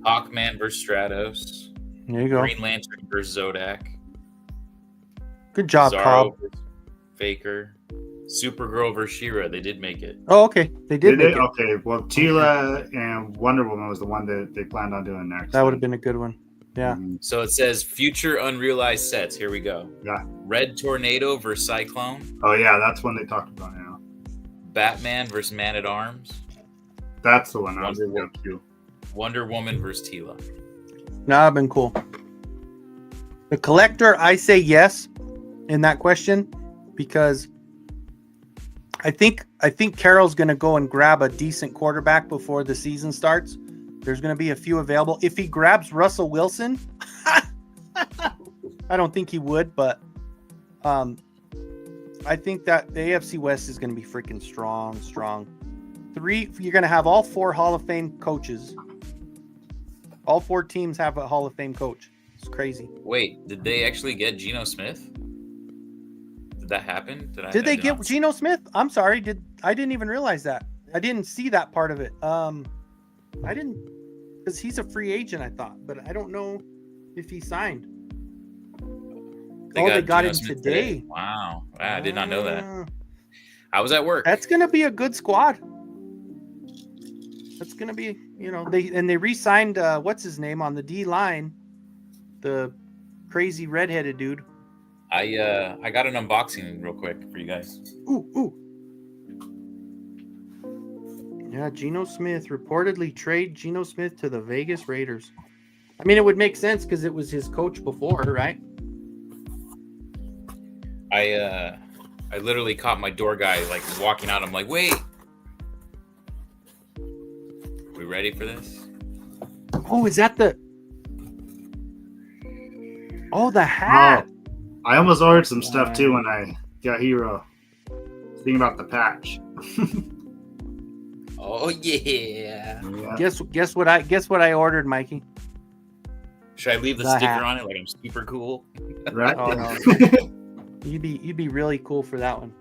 Hawkman versus Stratos. There you go. Green Lantern versus Zodak. Good job, Cobb. Faker. Supergirl versus She-Ra. They did make it. Oh, okay. They did make it. Okay. Well, Tila and Wonder Woman was the one that they planned on doing next. That would have been a good one. Yeah. So it says future unrealized sets. Here we go. Yeah. Red Tornado versus Cyclone. Oh, yeah. That's one they talked about now. Batman versus Man-at-Arms. That's the one I was going to. Wonder Woman versus Tila. Nah, been cool. The Collector, I say yes in that question because I think Carroll's going to go and grab a decent quarterback before the season starts. There's going to be a few available. If he grabs Russell Wilson, I don't think he would, but I think that the AFC West is going to be freaking strong. You're going to have all 4 Hall of Fame coaches. All 4 teams have a Hall of Fame coach. It's crazy. Wait, did they actually get Geno Smith? Did that happen? Did they get Geno Smith? I'm sorry. I didn't even realize that. I didn't see that part of it. I didn't, because he's a free agent, I thought, but I don't know if he signed. They got him today. Wow. I did not know that. I was at work. That's gonna be a good squad. That's gonna be, they re-signed what's his name on the D line, the crazy redheaded dude. I got an unboxing real quick for you guys. Ooh. Yeah, Geno Smith reportedly trade Geno Smith to the Vegas Raiders. I mean, it would make sense because it was his coach before, right? I literally caught my door guy like walking out. I'm like, wait, we ready for this? Oh, is that the hat? Oh, I almost ordered some stuff too when I got Hero. Thinking about the patch. Oh yeah. Guess what I ordered, Mikey? Should I leave the sticker on it like I'm super cool? Right? Oh, no. You'd be really cool for that one.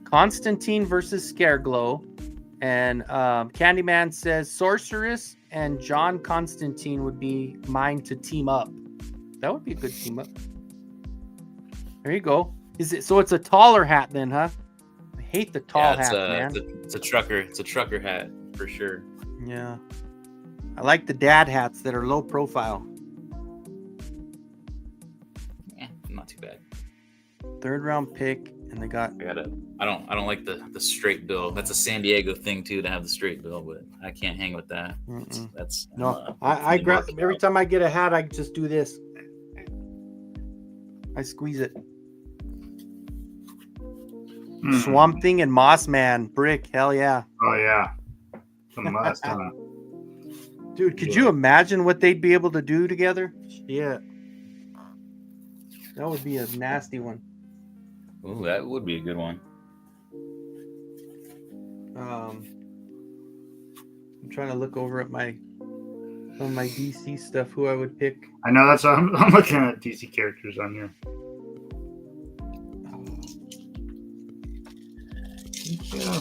Constantine versus Scareglow, and Candyman says Sorceress and John Constantine would be mine to team up. That would be a good team up. There you go. Is it so? It's a taller hat then, huh? I hate the tall hat, man. It's a trucker. It's a trucker hat for sure. Yeah, I like the dad hats that are low profile. Yeah, not too bad. 3rd round pick, and they got. I don't like the straight bill. That's a San Diego thing too to have the straight bill, but I can't hang with that. That's no. I grab every time I get a hat. I just do this. I squeeze it. Swamp Thing and Moss Man brick. Hell yeah. Oh yeah. The must. Dude, could you imagine what they'd be able to do together? Yeah. That would be a nasty one. Ooh, that would be a good one. I'm trying to look over at my DC stuff. Who I would pick. I know that's. I'm looking at DC characters on here. Yeah.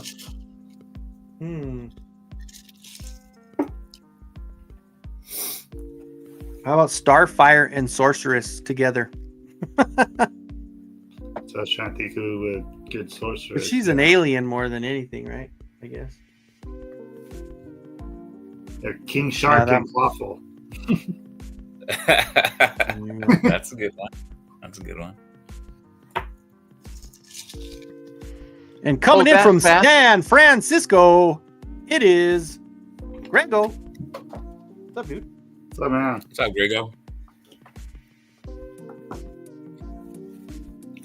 How about Starfire and Sorceress together? So I was trying to think who would good Sorceress. But she's an alien more than anything, right? I guess. They're King Shark and Clawful. That's a good one. That's a good one. And coming in from San Francisco, it is Grego. What's up, dude? What's up, man? What's up, Grego?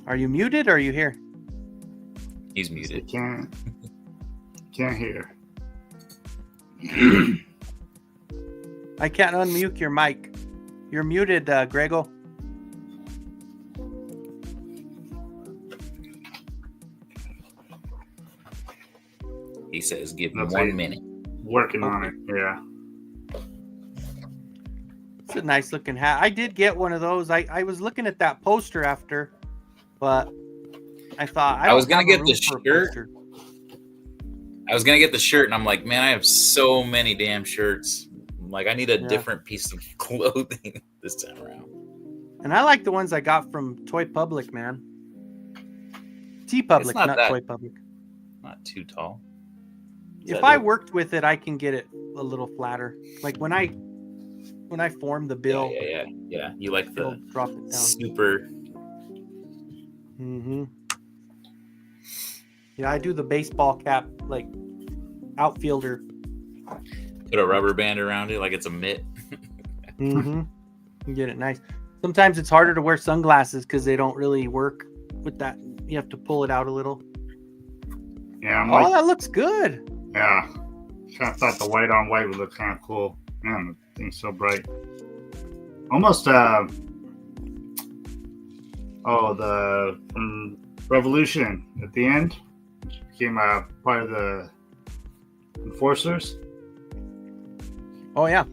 Are you muted or are you here? He's muted. Can't hear. I can't unmute your mic. You're muted, Grego. He says, give me 1 minute. Working on it, yeah. It's a nice looking hat. I did get one of those. I was looking at that poster after, but I thought I was going to get the shirt. I was going to get the shirt, and I'm like, man, I have so many damn shirts. Like, I need a different piece of clothing this time around. And I like the ones I got from Toy Public, man. T-Public, not Toy Public. Not too tall. If I worked with it, I can get it a little flatter. Like when I form the bill. Yeah. You like the drop it down. Super. Mm-hmm. Yeah, I do the baseball cap, like outfielder. Put a rubber band around it like it's a mitt. Mm-hmm. You get it nice. Sometimes it's harder to wear sunglasses because they don't really work with that. You have to pull it out a little. Yeah. That looks good. Yeah. Kind of thought the white on white would look kind of cool. Man, the thing's so bright. Almost, the Revolution at the end became a part of the Enforcers. Oh, yeah.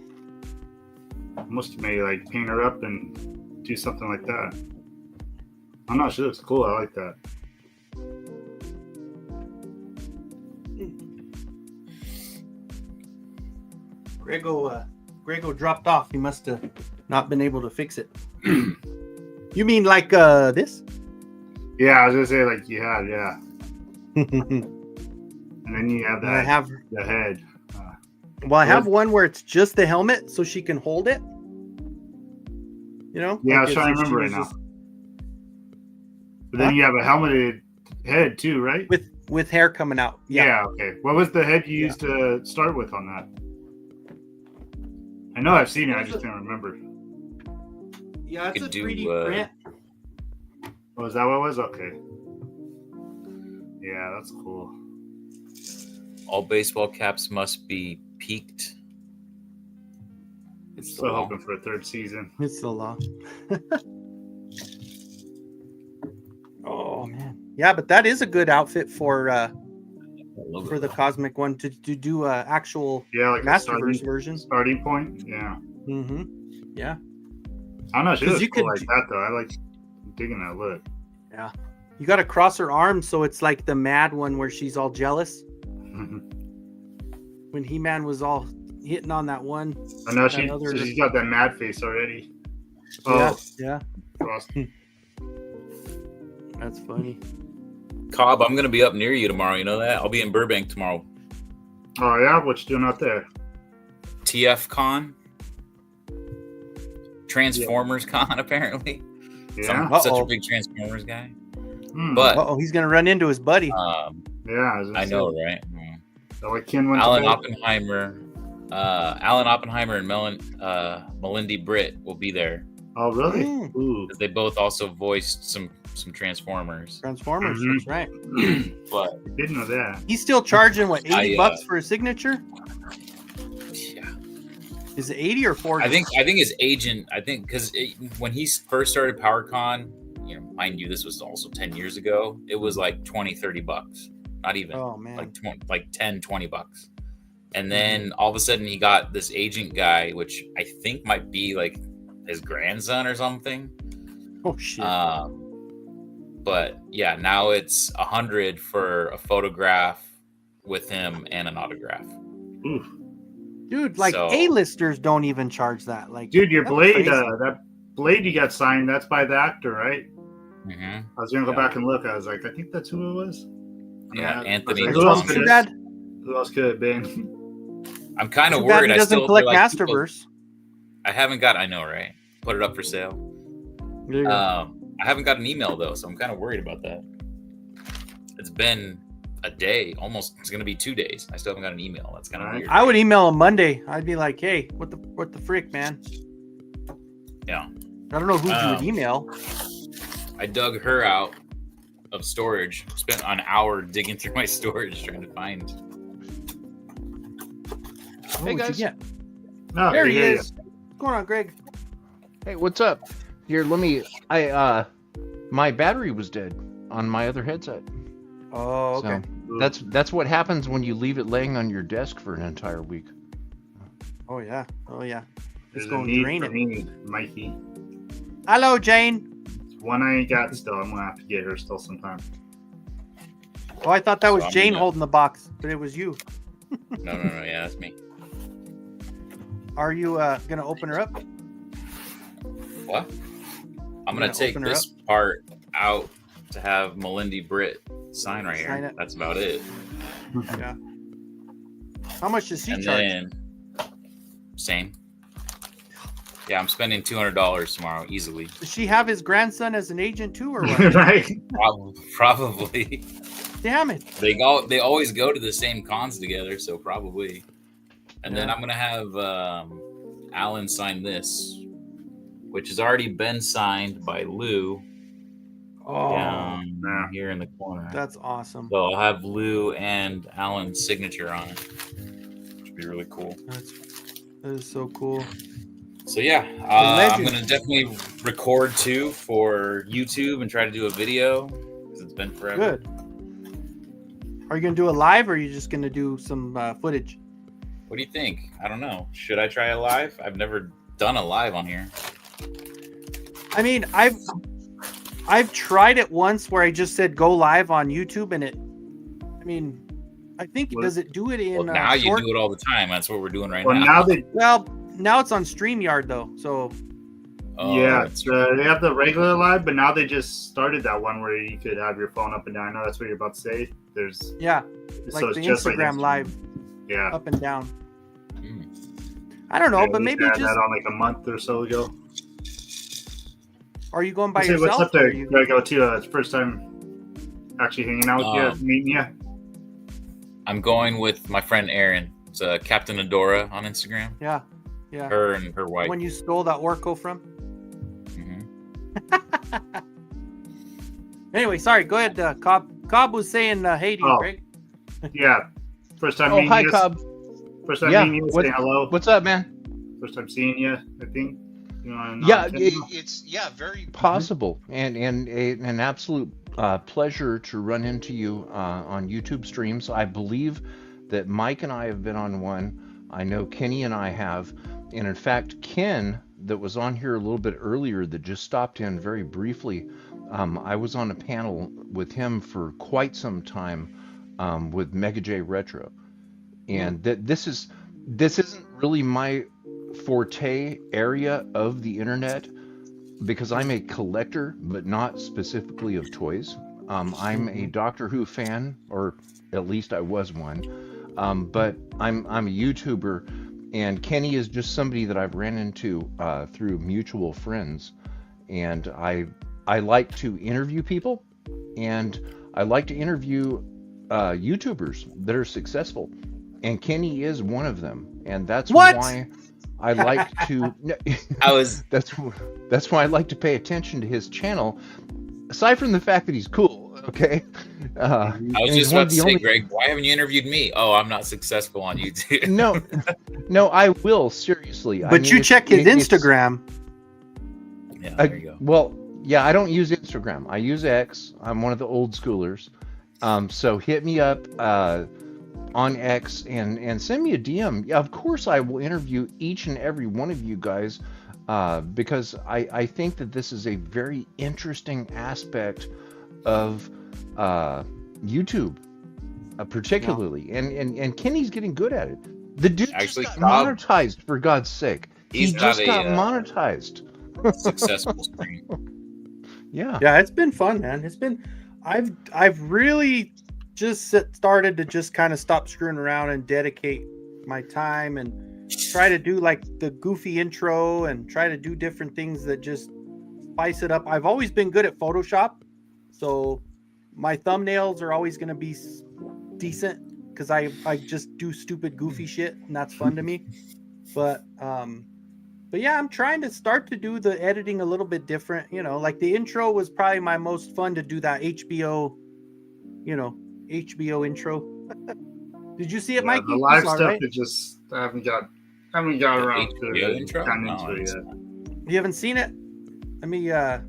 Almost maybe like paint her up and do something like that. I'm not sure. It's cool. I like that. Grego dropped off. He must have not been able to fix it. You mean like this? Yeah, I was gonna say like you had, yeah. And then you have that. I have the head. Well, I have one where it's just the helmet, so she can hold it. You know? Yeah, I Like was trying to if she remember right was now. just- But then you have a helmeted head too, right? with hair coming out. Yeah. Okay. What was the head you used to start with on that? I know I've seen it. I just can't remember. Yeah, it's a Could do, 3D print. Oh, is that what it was? Okay. Yeah, that's cool. All baseball caps must be peaked. It's the Still law. hoping for a third season. It's the law. Oh man, yeah, but that is a good outfit for the cosmic one to do actual Yeah, like Masterverse version. starting point. Yeah. Mm-hmm. Yeah. I don't know. She 'Cause looks you cool could like do- that though. I like digging that look. Yeah. You got to cross her arms so it's like the mad one where she's all jealous. When He-Man was all hitting on that one. I know that she's got that mad face already. Oh, Yeah. Yeah. cross. That's funny. Cobb, I'm gonna be up near you tomorrow. You know that? I'll be in Burbank tomorrow. Oh yeah, what you doing out there? TF Con, Transformers Con, apparently. Yeah. Such Uh-oh. a big Transformers guy. Hmm. But Oh, he's gonna run into his buddy. Yeah, I know, right? So like Ken went Alan to both? Oppenheimer and Melindy Britt will be there Oh really? Mm. Ooh. because they both also voiced some Transformers. Transformers. Mhm. That's right. But I didn't know that. He's still charging what, $80 I, bucks for a signature? yeah, Is it 80 or 40? I think his agent. I think because when he first started PowerCon, you know, mind you, this was also 10 years ago. It was like $20-$30, not even. Oh man. Like 10-20 bucks. And then all of a sudden he got this agent guy, which I think might be like his grandson or something. Oh shit. But yeah, now it's $100 for a photograph with him and an autograph. Oof. Dude, like so- A-listers don't even charge that. Like, Dude, your that's blade, crazy. that blade you got signed, that's by the actor, right? Mm-hmm. I was gonna go Yeah. back and look. I was like, I think that's who it was. Yeah, Anthony Who That's else all could too it- bad. Who else could it have been? I'm kind of Too bad worried. he I doesn't still collect feel like people- Masterverse. I haven't got. I know, right? Put it up for sale. There you go. I haven't got an email though, so I'm kind of worried about that. It's been a day, almost. It's gonna be 2 days. I still haven't got an email. That's kind of Alright. weird. I would email him Monday. I'd be like, hey, what the frick, man? Yeah. I don't know who you would Um, email. I dug her out of storage. Spent an hour digging through my storage trying to find. What Hey, would guys. you get? No, There he yeah, is. What's going on, Greg? Hey, what's up? Here, let me. My battery was dead on my other headset. Oh, okay. So that's what happens when you leave it laying on your desk for an entire week. Oh yeah. Oh yeah. There's Just a go and need drain for it. me, Mikey. Hello, Jane. One I ain't got still. I'm gonna have to get her still sometime. Oh, I thought that was So I'm Jane gonna- holding the box, but it was you. No. Yeah, that's me. Are you gonna open her up? What? I'm gonna gonna take open her this part out to have Melindy Britt sign right Sign here. it. That's about it. Yeah. How much does she And charge? then same. Yeah, I'm spending $200 tomorrow easily. Does she have his grandson as an agent too, or what? Right? Probably. Damn it! They always go to the same cons together, so probably. And then Yeah. I'm gonna have Alan sign this, which has already been signed by Lou Oh, down yeah. here in the corner. that's awesome. So I'll have Lou and Alan's signature on it, which would be really cool. That is so cool. So yeah, I'm gonna definitely record too for YouTube and try to do a video because it's been forever. Good. Are you gonna do a live, or are you just gonna do some footage? What do you think? I don't know. Should I try it live? I've never done a live on here. I mean, I've tried it once where I just said go live on YouTube, and I think does it do it in? Well, now you do it all the time. That's what we're doing right now. Now it's on StreamYard though, so. Yeah, they have the regular live, but now they just started that one where you could have your phone up and down. I know that's what you're about to say. There's like the Instagram live, up and down. I don't know, but maybe had just that on like a month or so ago. Are you going by yourself? What's up there? You gotta go to it's first time actually hanging out with you, meeting you. I'm going with my friend Aaron. It's Captain Adora on Instagram. Yeah. Her and her wife. When you stole that Orco from. Anyway, sorry. Go ahead, Cobb. Cobb was saying, "Hey to you, Greg." Yeah, first time meeting hi, you. Cobb. First time meeting you. Say hello. What's up, man? First time seeing you, I think. It's very possible, and an absolute pleasure to run into you on YouTube streams. I believe that Mike and I have been on one. I know Kenny and I have, and in fact, Ken, that was on here a little bit earlier, that just stopped in very briefly. I was on a panel with him for quite some time with Mega J Retro, and this isn't really my forte area of the internet because I'm a collector, but not specifically of toys. I'm a Doctor Who fan, or at least I was one, but I'm a YouTuber, and Kenny is just somebody that I've ran into through mutual friends, and I like to interview people, and I like to interview YouTubers that are successful, and Kenny is one of them, and that's why I like to. That's why I like to pay attention to his channel. Aside from the fact that he's cool, okay. I was just about to say, Greg, why haven't you interviewed me? Oh, I'm not successful on YouTube. No, I will, seriously. But you check his Instagram. Yeah, there you go. Well, yeah, I don't use Instagram. I use X. I'm one of the old schoolers. So hit me up on X and send me a DM. Yeah, of course I will interview each and every one of you guys because I think that this is a very interesting aspect of YouTube, particularly. And Kenny's getting good at it. The dude actually just got monetized, for God's sake. He just got monetized. Successful stream. Yeah, it's been fun, man. It's been I've really just started to just kind of stop screwing around and dedicate my time and try to do like the goofy intro and try to do different things that just spice it up. I've always been good at Photoshop, so my thumbnails are always going to be decent because I just do stupid goofy shit, and that's fun to me. But yeah, I'm trying to start to do the editing a little bit different. You know, like the intro was probably my most fun to do, that HBO intro. Did you see it, Mike? The live stuff, right? It just I haven't got around to the intro. You haven't seen it? Let me add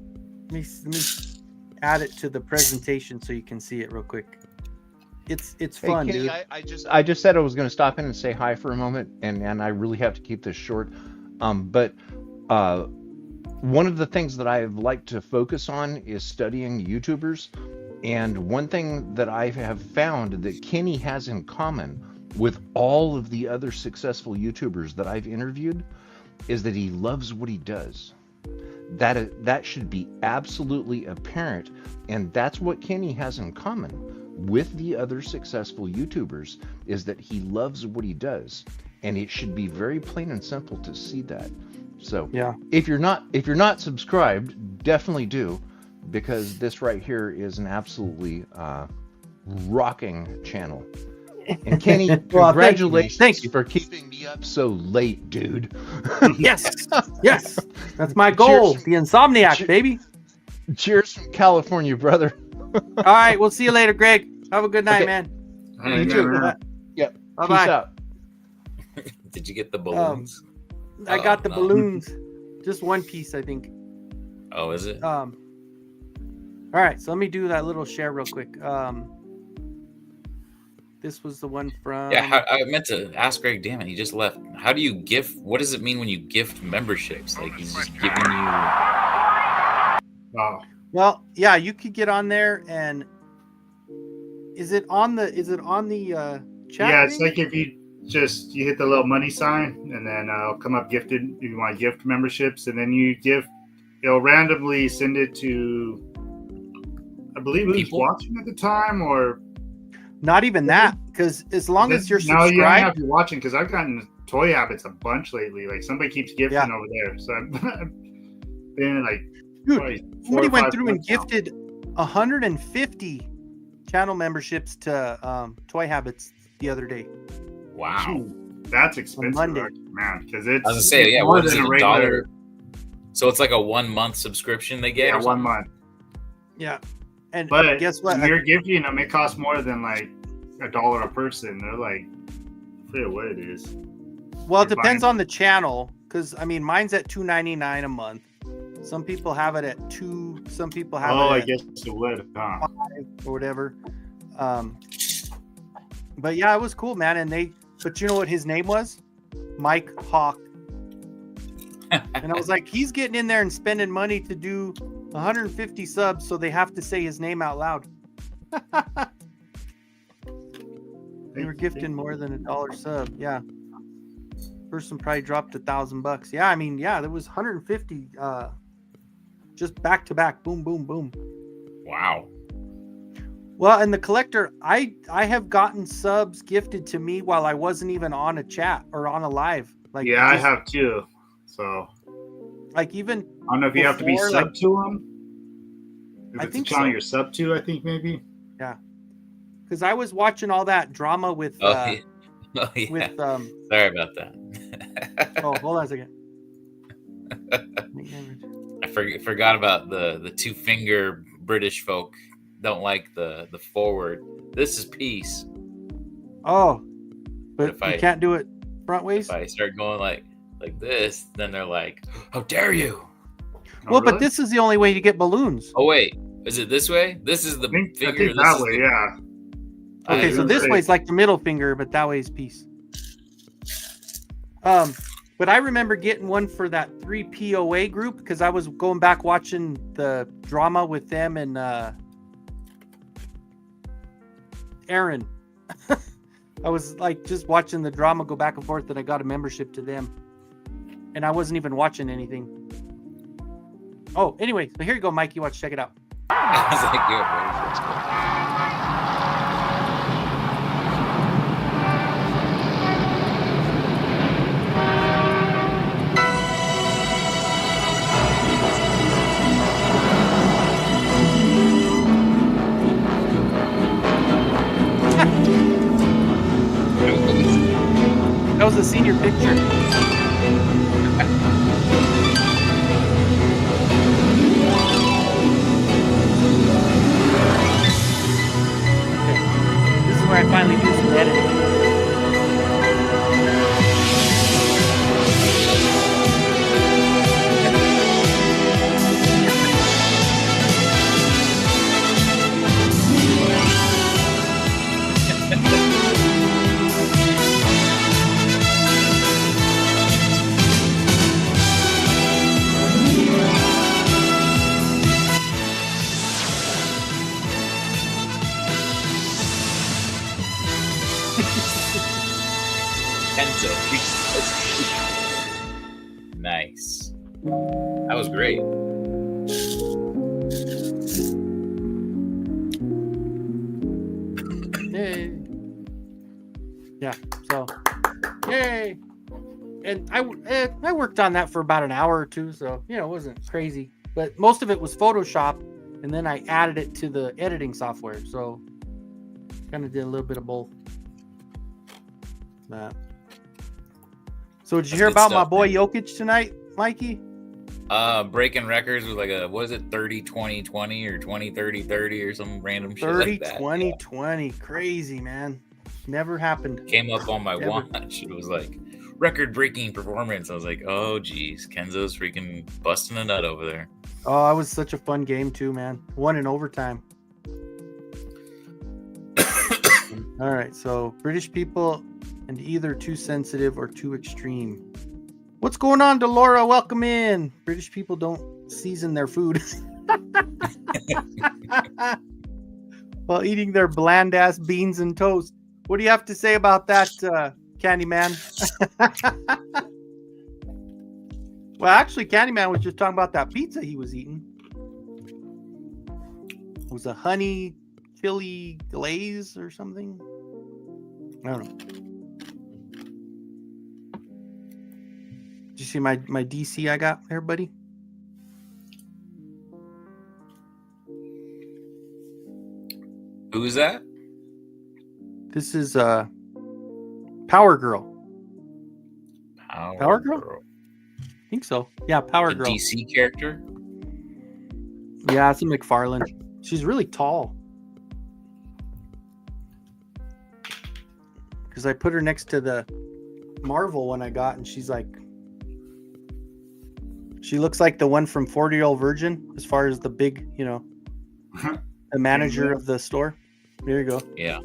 it to the presentation so you can see it real quick. It's fun, Kenny, dude. I just said I was going to stop in and say hi for a moment, and I really have to keep this short. But one of the things that I've liked to focus on is studying YouTubers. And one thing that I have found that Kenny has in common with all of the other successful YouTubers that I've interviewed is that he loves what he does. That should be absolutely apparent. And that's what Kenny has in common with the other successful YouTubers, is that he loves what he does. And it should be very plain and simple to see that. So yeah, if you're not subscribed, definitely do, because this right here is an absolutely rocking channel. And Kenny, congratulations thank you for keeping me up so late, dude. Yes, that's my goal. The Insomniac, baby. Cheers from California, brother. All right, we'll see you later, Greg. Have a good night, man. You too. Yep. Peace out. Did you get the balloons? I got the balloons. Just one piece, I think. Oh, is it? All right, so let me do that little share real quick. this was the one from. Yeah, I meant to ask Greg. Damn it, he just left. How do you gift? What does it mean when you gift memberships? Like he's just giving you. Oh, Well, yeah, you could get on there and. Is it on the chat? yeah, it's thing? like if you hit the little money sign, and then it'll come up gifted. You want gift memberships, and then you gift. It'll randomly send it to, I believe, who's People? watching at the time, or Not even that, because as long as you're no, you don't have subscribed. to be watching, because I've gotten Toy Habits a bunch lately. Like somebody keeps gifting Yeah. over there, so I've been like, Dude, probably 4 somebody or went 5 through and months now. gifted 150 channel memberships to Toy Habits the other day. Wow. That's expensive, Monday. man. Because it's I was gonna say, yeah, more what is than it? a regular. $1? So it's like a 1 month subscription they get. Yeah, or 1 something? month. Yeah, and But guess what? when you're gifting them, it costs more than like $1 a person. They're like, I forget what it is. Well, it you're depends buying- on the channel, because I mean, mine's at $2.99 a month. Some people have it at $2. Some people have Oh, it I at guess it would, huh? $5 or whatever. But yeah, it was cool, man. But you know what his name was? Mike Hawk. And I was like, he's getting in there and spending money to do 150 subs, so they have to say his name out loud. They were gifting more than $1 sub. Yeah. Person probably dropped $1,000. Yeah, I mean, yeah, there was 150 just back to back. Boom, boom, boom. Wow. Well, and the collector, I have gotten subs gifted to me while I wasn't even on a chat or on a live. Like, Yeah, I just- have too. So Like even I don't know if you have to be before, sub like- to them. If I it's think a channel so. you're sub to, I think maybe. because I was watching all that drama with Oh, yeah. Oh, yeah. with Sorry about that. oh, hold on a second. I forgot about the 2-finger British folk don't like the forward. This is peace. Oh, but If you I- can't do it front ways. If I start going like this, then they're like, "How dare you?" Well, really? but this is the only way to get balloons. Oh wait, is it this way? This is the I think finger. This that is way, the- yeah. Okay, I so this agree. way's like the middle finger, but that way is peace. But I remember getting one for that 3 POA group because I was going back watching the drama with them and Aaron. I was like just watching the drama go back and forth, and I got a membership to them, and I wasn't even watching anything. Oh, anyway, so here you go, Mike. You watch, check it out. I was like, yeah, let's go. That was a senior picture. Okay. This is where I finally do some editing. Kenzo. Nice. That was great. Yay. Yeah, so yay. And I worked on that for about an hour or two, so it wasn't crazy. But most of it was Photoshop, and then I added it to the editing software. So kind of did a little bit of both. So did you That's hear good about my stuff, boy man. Jokic tonight, Mikey? Breaking records with like a, what is it, 30-20-20 or 20-30-30 or some random shit 30, like that. 20, 20. Crazy, man. Never happened. Came up on my Never. watch. It was like record-breaking performance. I was like, oh geez, Kenzo's freaking busting a nut over there. Oh, it was such a fun game too, man. Won in overtime. All right, so British people and either too sensitive or too extreme. What's going on, Delora? Welcome in. British people don't season their food while eating their bland ass beans and toast. What do you have to say about that, Candyman? Well, actually, Candyman was just talking about that pizza he was eating. It was a honey chili glaze or something. I don't know. Did you see my DC I got there, buddy? Who's that? This is Power Girl. Power Girl? I think so. Yeah, Power Girl. DC character? Yeah, it's a McFarlane. She's really tall. Because I put her next to the Marvel one I got, and she's like, she looks like the one from 40-Year-Old Virgin, as far as the big, the manager of the store. There you go. Yeah.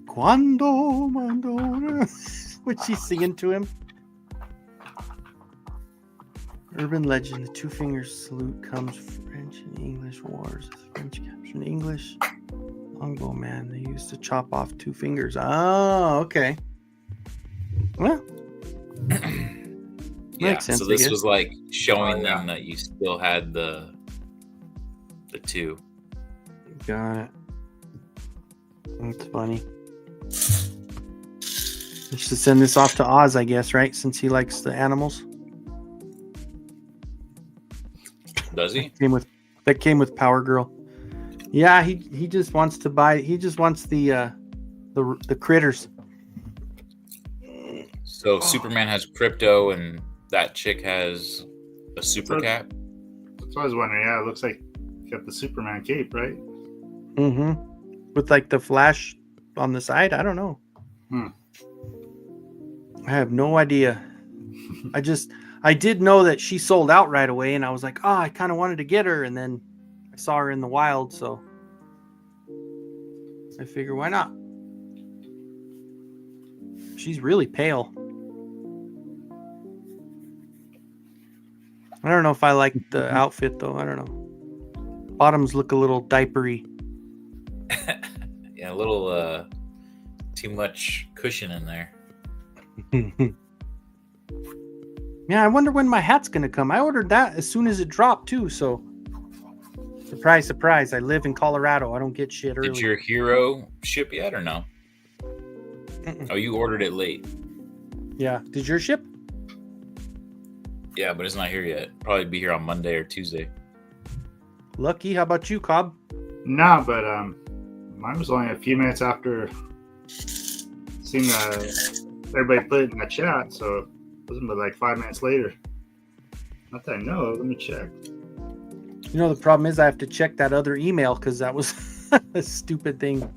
Cuando Madonna. When she's singing to him. Urban legend, the two fingers salute comes French and English wars. The French captured English. Longbow man, they used to chop off two fingers. Oh, okay. Well, Yeah, sense, so this I was like showing them that you still had the two. Got it. That's funny. We should send this off to Oz, I guess, right? Since he likes the animals. Does he? That came with Power Girl. Yeah, he just wants to buy. He just wants the critters. So Superman has crypto, and that chick has a super cat. That's what I was wondering. Yeah, it looks like you got the Superman cape, right? Mm-hmm. With like the Flash on the side. I don't know. I have no idea. I did know that she sold out right away, and I was like, oh, I kind of wanted to get her, and then I saw her in the wild, so I figure why not? She's really pale. I don't know if I like the outfit though. I don't know. Bottoms look a little diapery. Yeah, a little too much cushion in there. Yeah, I wonder when my hat's gonna come. I ordered that as soon as it dropped too, so surprise, surprise. I live in Colorado. I don't get shit early. Did your hero ship yet or no? Mm-mm. Oh, you ordered it late. Yeah. Did your ship? Yeah, but it's not here yet. Probably be here on Monday or Tuesday. Lucky. How about you, Cobb? Nah, but mine was only a few minutes after seeing everybody put it in the chat, so it wasn't but like 5 minutes later. Not that I know. Let me check. You know, the problem is I have to check that other email because that was a stupid thing.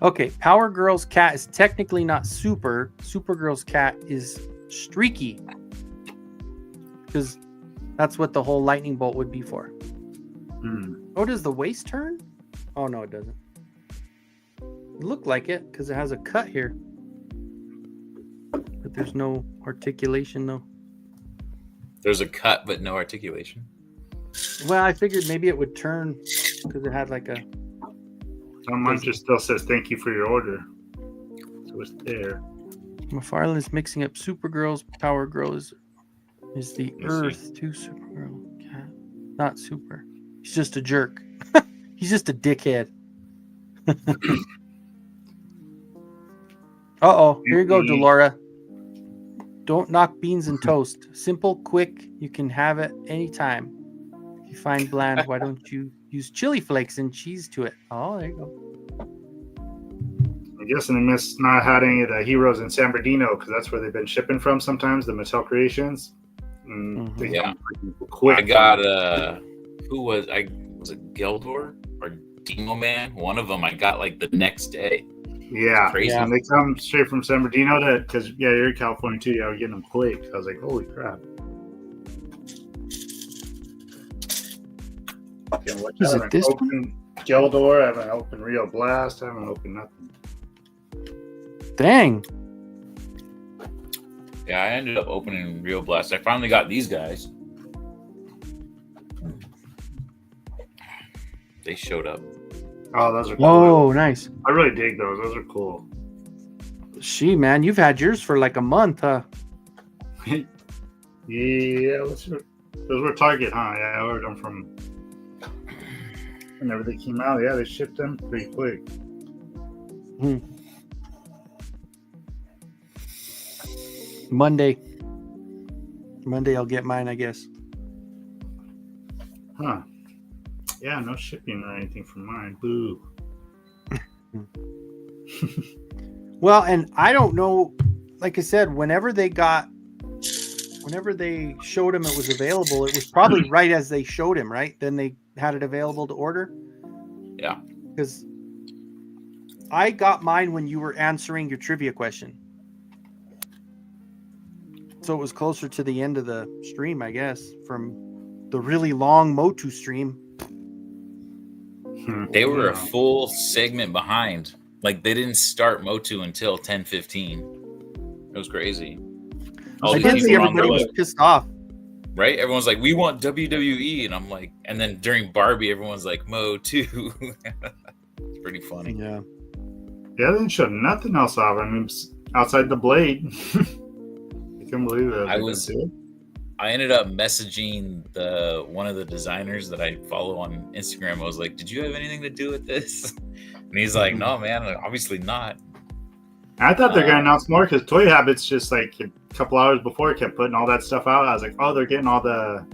Okay, Power Girl's cat is technically not super. Supergirl's cat is streaky. Because that's what the whole lightning bolt would be for. Oh, does the waist turn? Oh, no, it doesn't. It looked like it because it has a cut here. But there's no articulation, though. There's a cut, but no articulation. Well, I figured maybe it would turn because it had like a... Someone just still says thank you for your order. So it's there. McFarlane is mixing up Supergirl's Power Girl is the Yes, Earth to Supergirl cat. Not super. He's just a jerk. He's just a dickhead. Uh-oh. Here you go, Delora. Don't knock beans and toast. Simple, quick. You can have it anytime. If you find bland, why don't you use chili flakes and cheese to it? Oh, there you go. I'm guessing they missed not had any of the heroes in San Bernardino because that's where they've been shipping from sometimes, the Mattel creations. They Yeah. come quick. I got who was it Geldor or Demo Man? One of them I got like the next day. Yeah, Crazy. and they come straight from San Bernardino because you're in California too. Yeah, we're getting them quick. I was like, holy crap! Is it this one? Geldor. I haven't opened Rio Blast. I haven't opened nothing. Dang. Yeah, I ended up opening Real Blast. I finally got these guys. They showed up. Oh, those are cool. Oh, nice. I really dig those. Those are cool. Man, you've had yours for like a month, huh? Yeah, those were Target, huh? Yeah, I ordered them from whenever they came out. Yeah, they shipped them pretty quick. Monday I'll get mine, I guess. Huh. Yeah, no shipping or anything from mine. Boo. Well, and I don't know, like I said, whenever they showed him it was available, it was probably right as they showed him, right? Then they had it available to order. Yeah. Because I got mine when you were answering your trivia question. So it was closer to the end of the stream, I guess, from the really long Motu stream. They were a full segment behind. Like, they didn't start Motu until 10:15. It was crazy. I did see everybody was pissed off. Right? Everyone's like, we want WWE. And I'm like, and then during Barbie, everyone's like, Motu. It's pretty funny. Yeah. Yeah, they didn't show nothing else off. I mean, outside the blade. I can't believe that. I ended up messaging one of the designers that I follow on Instagram. I was like, did you have anything to do with this? And he's like, no, man, obviously not. I thought they're going to announce more because Toy Habits just like a couple hours before kept putting all that stuff out. I was like, oh, they're getting all that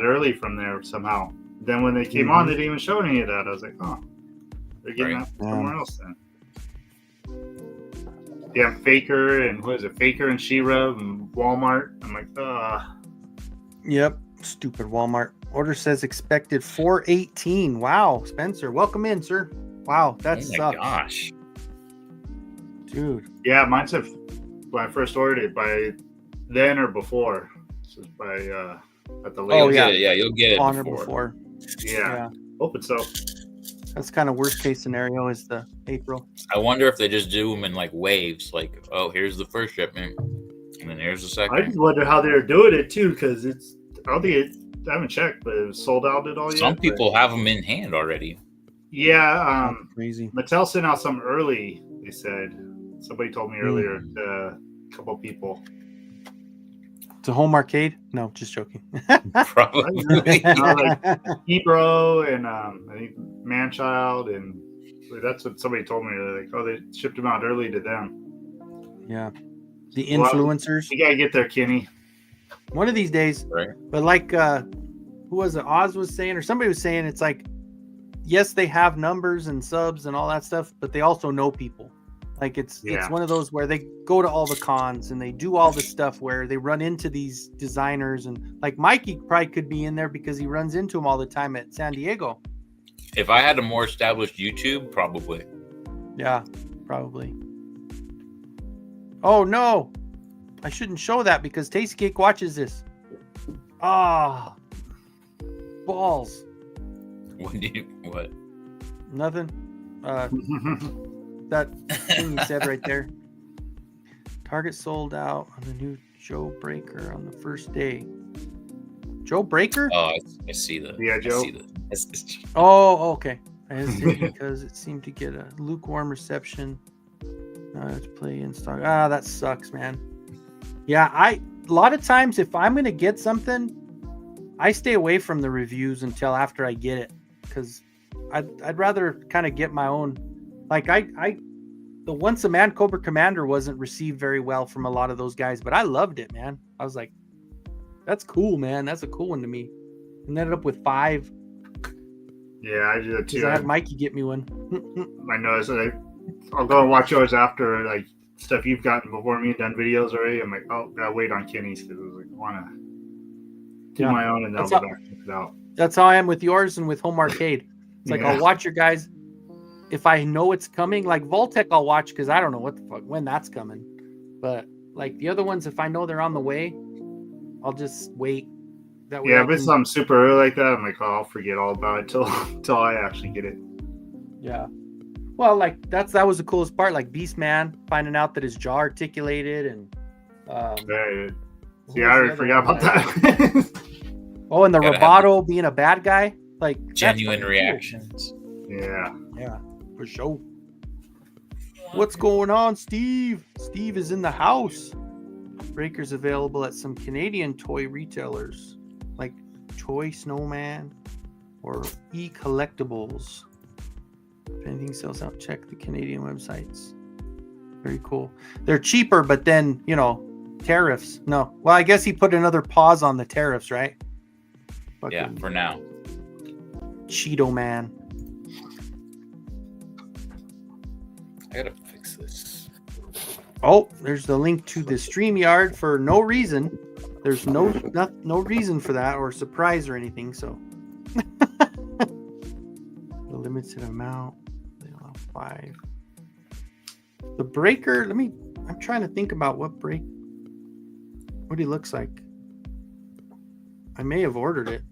early from there somehow. Then when they came on, they didn't even show any of that. I was like, oh, they're getting that somewhere else then. Yeah, Faker and what is it? Faker and She-Ra and Walmart. I'm like, Yep, stupid Walmart. Order says expected 4/18. Wow, Spencer, welcome in, sir. Wow, that sucks. Oh my gosh, dude. Yeah, mine said when I first ordered it by then or before. This is by at the latest. Oh yeah, you'll get it on or before. Yeah, hope it's so. That's kind of worst case scenario is the April. I wonder if they just do them in like waves. Like, oh, here's the first shipment, and then here's the second. I just wonder how they're doing it too, because I haven't checked, but it was sold out at all yet. Some people have them in hand already. Yeah, crazy. Mattel sent out some early. They said somebody told me earlier. A couple of people. To Home Arcade? No, just joking. Probably. Like Ebro and I think Manchild, and that's what somebody told me. They're like, oh, they shipped them out early to them. Yeah, the influencers. You gotta get there, Kenny. One of these days, right? But like, who was it? Oz was saying, or somebody was saying, it's like, yes, they have numbers and subs and all that stuff, but they also know people. Like it's one of those where they go to all the cons and they do all the stuff where they run into these designers, and like Mikey probably could be in there because he runs into them all the time at San Diego. If I had a more established YouTube, probably. Yeah, probably. Oh no, I shouldn't show that because Tasty Cake watches this. Ah, balls. What? Nothing. That thing you said right there. Target sold out on the new Joe Breaker on the first day. Joe Breaker? Oh, I see that. Yeah, Joe. Oh, okay. I hesitated because it seemed to get a lukewarm reception. Now let's play in stock. Ah, that sucks, man. Yeah, a lot of times if I'm gonna get something, I stay away from the reviews until after I get it, because I'd rather kind of get my own. Like the Once a Man Cobra Commander wasn't received very well from a lot of those guys, but I loved it, man. I was like, that's cool, man. That's a cool one to me. And ended up with 5. Yeah, I did that too. I had Mikey get me one. I know. So I'll go and watch yours after, like stuff you've gotten before me, done videos already. I'm like, oh, gotta wait on Kenny's because I was like, I want to do my own and then I'll go back and check it out. That's how I am with yours and with Home Arcade. It's like I'll watch your guys. If I know it's coming, like Voltec, I'll watch because I don't know what the fuck when that's coming. But like the other ones, if I know they're on the way, I'll just wait. That way Yeah, I if it's can- something super early like that, I'm like, oh, I'll forget all about it till I actually get it. Yeah. Well, like that was the coolest part. Like Beastman finding out that his jaw articulated and Right. who See, was I the already other forgot one about that- that. Oh, and the Gotta have Roboto being a bad guy. Like that's Genuine fucking cool. reactions. Yeah. Yeah, for sure. What's going on, Steve? Steve is in the house. Breakers available at some Canadian toy retailers like Toy Snowman or E-Collectibles. If anything sells out, check the Canadian websites. Very cool. They're cheaper, but then, tariffs. No. Well, I guess he put another pause on the tariffs, right? Yeah, Fucking for now. Cheeto man. I gotta fix this. Oh, there's the link to the StreamYard for no reason. There's no reason for that or surprise or anything. So the limited amount. They allow 5. The breaker. I'm trying to think about what he looks like. I may have ordered it.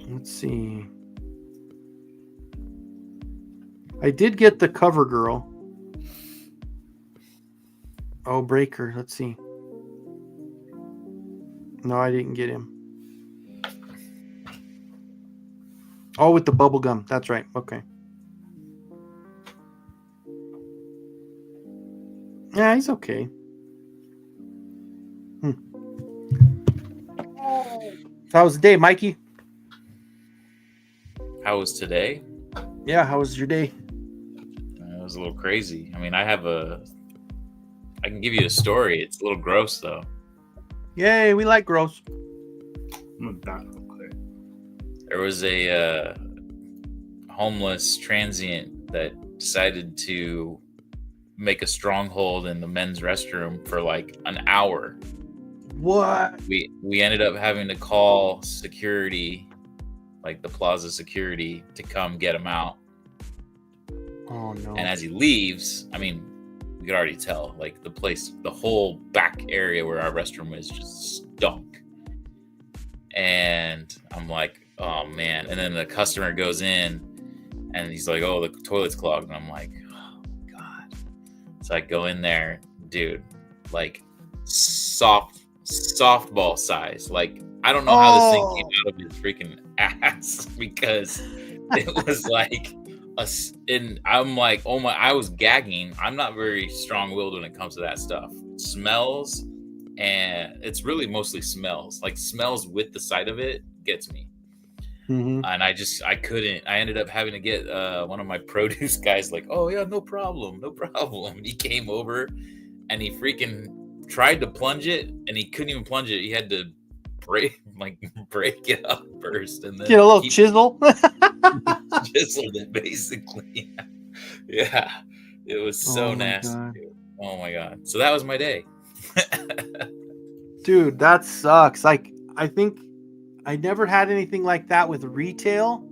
Let's see. I did get the cover girl. Oh, breaker. Let's see. No, I didn't get him. Oh, with the bubble gum. That's right. Okay. Yeah, he's okay. How was the day, Mikey? How was today? Yeah, how was your day? It was a little crazy. I mean, I can give you a story. It's a little gross though. Yay, we like gross. I'm gonna real quick. There was a homeless transient that decided to make a stronghold in the men's restroom for like an hour. What? We ended up having to call security, like the plaza security, to come get him out. Oh no. And as he leaves, I mean, we could already tell, like the whole back area where our restroom is just stunk. And I'm like, oh man. And then the customer goes in and he's like, oh, the toilet's clogged. And I'm like, oh God. So I go in there, dude, like softball size. Like, I don't know how this thing came out of his freaking ass because it was like and I'm like, oh my, I was gagging. I'm not very strong-willed when it comes to that stuff. It smells, and it's really mostly smells. Like smells with the sight of it gets me. Mm-hmm. And I couldn't. I ended up having to get one of my produce guys like, oh yeah, no problem. He came over and he freaking tried to plunge it and he couldn't even plunge it. He had to break it up first and then get a little chisel. Chiseled it basically. Yeah, it was so nasty. God. Oh my God. So that was my day. Dude, that sucks. Like, I think I never had anything like that with retail.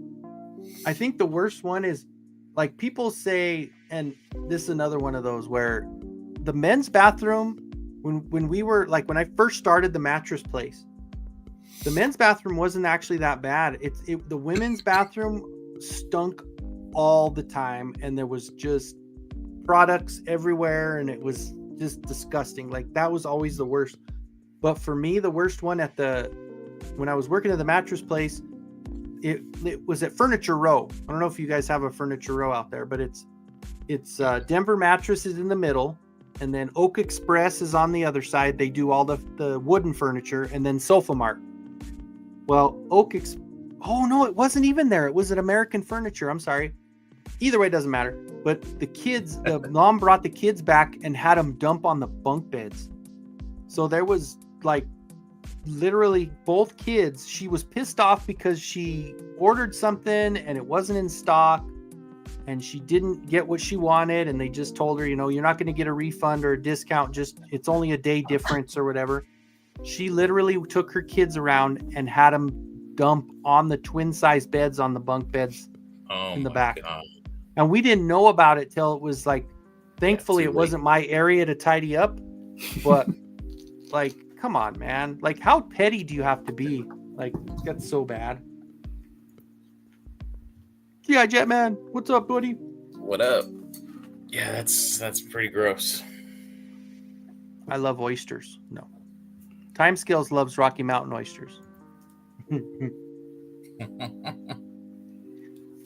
I think the worst one is like people say, and this is another one of those where the men's bathroom, when we were like, when I first started the mattress place, the men's bathroom wasn't actually that bad. The women's bathroom stunk all the time, and there was just products everywhere, and it was just disgusting. Like that was always the worst. But for me, the worst one when I was working at the mattress place, it was at Furniture Row. I don't know if you guys have a Furniture Row out there, but it's Denver Mattress is in the middle, and then Oak Express is on the other side. They do all the wooden furniture, and then Sofa Mart. Well, oh no, it wasn't even there. It was at American Furniture. I'm sorry. Either way, it doesn't matter. But the mom brought the kids back and had them dump on the bunk beds. So there was like literally both kids. She was pissed off because she ordered something and it wasn't in stock and she didn't get what she wanted. And they just told her, you're not going to get a refund or a discount. It's only a day difference or whatever. She literally took her kids around and had them dump on the twin size beds on the bunk beds in the back. God. And we didn't know about it till it was like, thankfully it wasn't my area to tidy up, but Like, come on, man. Like, how petty do you have to be? Like, that's so bad. Yeah, Jetman. What's up, buddy? What up? Yeah, that's pretty gross. I love oysters. No. Timescales loves Rocky Mountain oysters.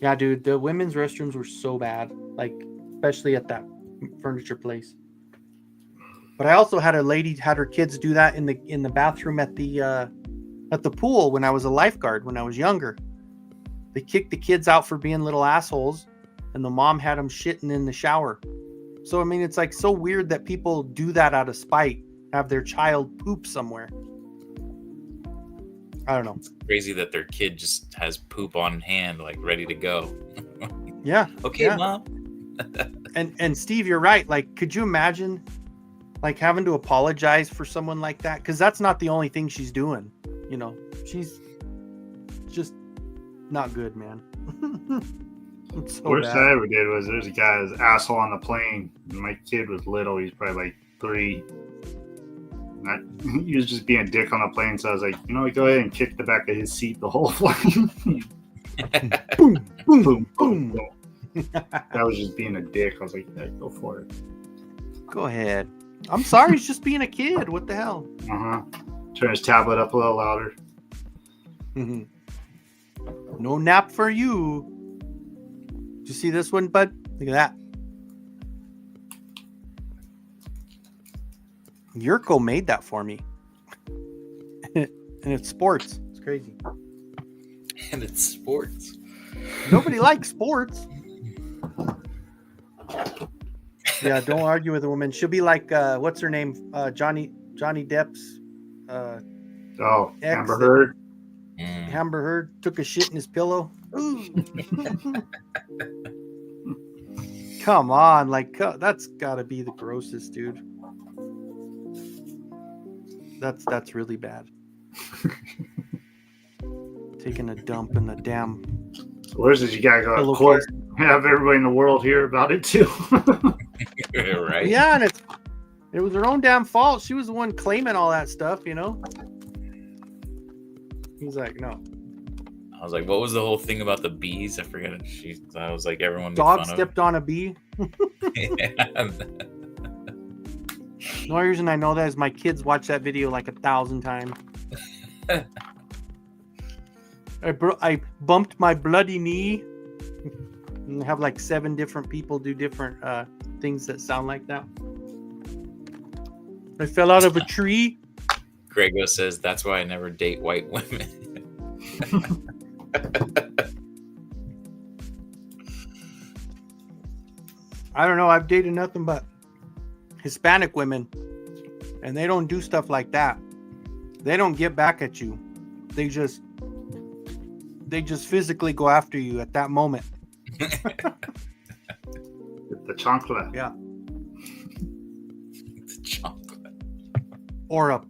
Yeah, dude, the women's restrooms were so bad, like especially at that furniture place. But I also had a lady had her kids do that in the bathroom at the pool when I was a lifeguard when I was younger. They kicked the kids out for being little assholes, and the mom had them shitting in the shower. So I mean, it's like so weird that people do that out of spite, have their child poop somewhere. I don't know. It's crazy that their kid just has poop on hand, like ready to go. Yeah. Okay, yeah. Mom. And Steve, you're right. Like, could you imagine like having to apologize for someone like that? Because that's not the only thing she's doing. You know, she's just not good, man. It's so Worst bad. I ever did was there's a guy who's asshole on the plane. And my kid was little. He's probably like 3. He was just being a dick on the plane, so I was like, you know, go ahead and kick the back of his seat the whole flight. Boom, boom, Boom, boom. boom. That was just being a dick. I was like, yeah, go for it. Go ahead. I'm sorry, he's just being a kid. What the hell? Turn his tablet up a little louder. No nap for you. Did you see this one, bud? Look at that. Yurko made that for me. And it's sports. It's crazy. And it's sports. Nobody likes sports. Yeah, don't argue with a woman. She'll be like, what's her name? Johnny Depp's ex Amber Heard. Amber Heard took a shit in his pillow. Ooh. Come on, like that's gotta be the grossest, dude. That's really bad. Taking a dump in the damn. Where's this? You gotta go to court. Have everybody in the world hear about it too. Right? Yeah, and it was her own damn fault. She was the one claiming all that stuff, you know. He's like, no. I was like, what was the whole thing about the bees? I forget. I was like, everyone. Dog stepped on a bee. Yeah. The only reason I know that is my kids watch that video like 1,000 times. I bumped my bloody knee. And have like 7 different people do different things that sound like that. I fell out of a tree. Grego says that's why I never date white women. I don't know. I've dated nothing but Hispanic women, and they don't do stuff like that. They don't get back at you. They just physically go after you at that moment. The chancla. Yeah. The chocolate. Or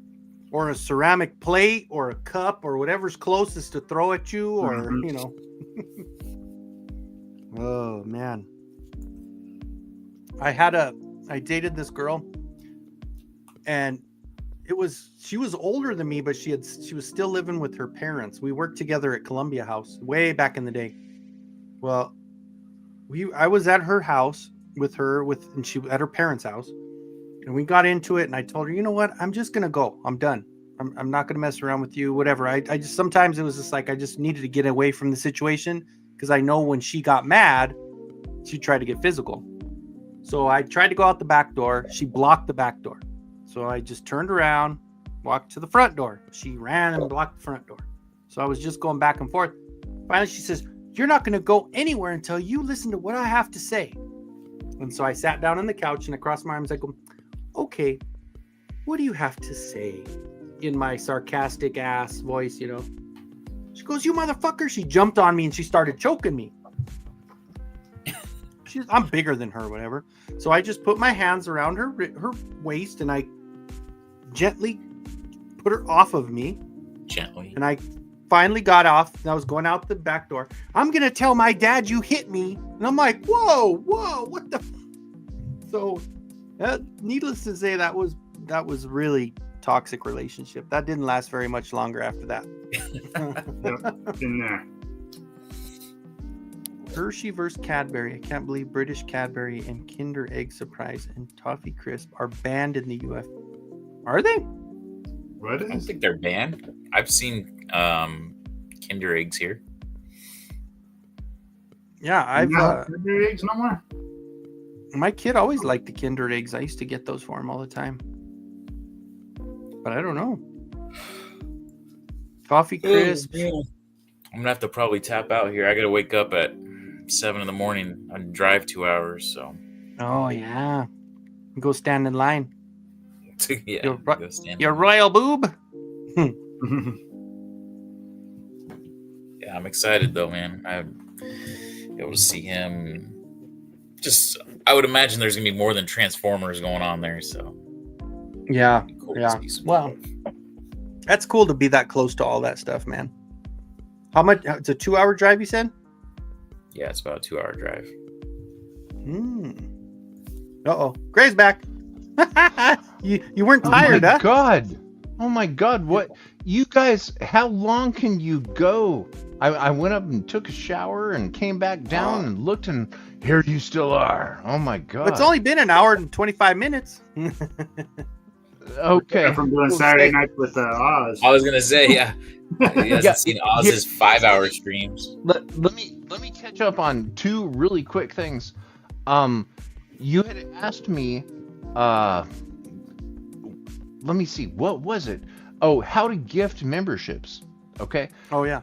a ceramic plate or a cup or whatever's closest to throw at you, or you know. Oh man. I dated this girl, and she was older than me, but she was still living with her parents. We worked together at Columbia House way back in the day. Well, I was at her house with her and she at her parents' house, and we got into it, and I told her, you know what, I'm just gonna go. I'm done. I'm not gonna mess around with you, whatever. I just sometimes it was just like I just needed to get away from the situation, because I know when she got mad, she'd try to get physical. So I tried to go out the back door. She blocked the back door. So I just turned around, walked to the front door. She ran and blocked the front door. So I was just going back and forth. Finally, she says, you're not going to go anywhere until you listen to what I have to say. And so I sat down on the couch and across my arms, I go, okay, what do you have to say? In my sarcastic ass voice, you know. She goes, you motherfucker. She jumped on me and she started choking me. I'm bigger than her, whatever. So I just put my hands around her waist and I gently put her off of me. Gently. And I finally got off, and I was going out the back door. I'm going to tell my dad you hit me. And I'm like, whoa, what the? So needless to say, that was really toxic relationship. That didn't last very much longer after that. Yep, in there. Hershey versus Cadbury. I can't believe British Cadbury and Kinder Egg Surprise and Toffee Crisp are banned in the US. Are they? What I don't is? think they're banned. I've seen Kinder eggs here. Yeah, I've Kinder eggs no more. my kid always liked the Kinder Eggs. I used to get those for him all the time. But I don't know. Toffee Crisp. I'm gonna have to probably tap out here. I gotta wake up at 7 in the morning and drive 2 hours. So Oh yeah. Go stand in line. yeah, Your, go stand your there. royal boob. Yeah, I'm excited though, man. I'm able to see him. Just, I would imagine there's gonna be more than Transformers going on there. So Yeah. it'd be cool to Yeah. see some Well, stuff. that's cool to be that close to all that stuff, man. How much? It's a 2-hour drive, you said? Yeah, it's about a 2-hour drive. Uh-oh. Gray's back. you weren't tired, huh? God. Oh my God. What? You guys, how long can you go? I went up and took a shower and came back down and looked, and here you still are. Oh my God. It's only been an hour and 25 minutes. okay. From doing Saturday night with Oz. I was gonna say, yeah, he hasn't seen Oz's 5-hour streams. Let me catch up on 2 really quick things. You had asked me, let me see, what was it? Oh, how to gift memberships. Okay. Oh yeah.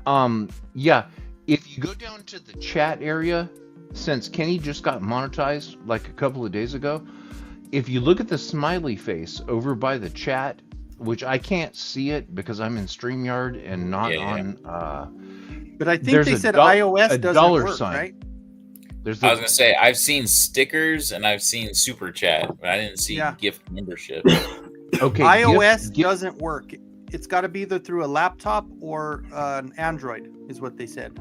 Yeah. If you go down to the chat area, since Kenny just got monetized like a couple of days ago, if you look at the smiley face over by the chat, which I can't see it because I'm in StreamYard and not on. But I think there's they a said do- iOS a doesn't dollar work, sign. right? There's I was gonna say, I've seen stickers and I've seen super chat, but I didn't see Yeah. gift membership. okay. iOS gift- doesn't work. It's got to be either through a laptop or an Android, is what they said.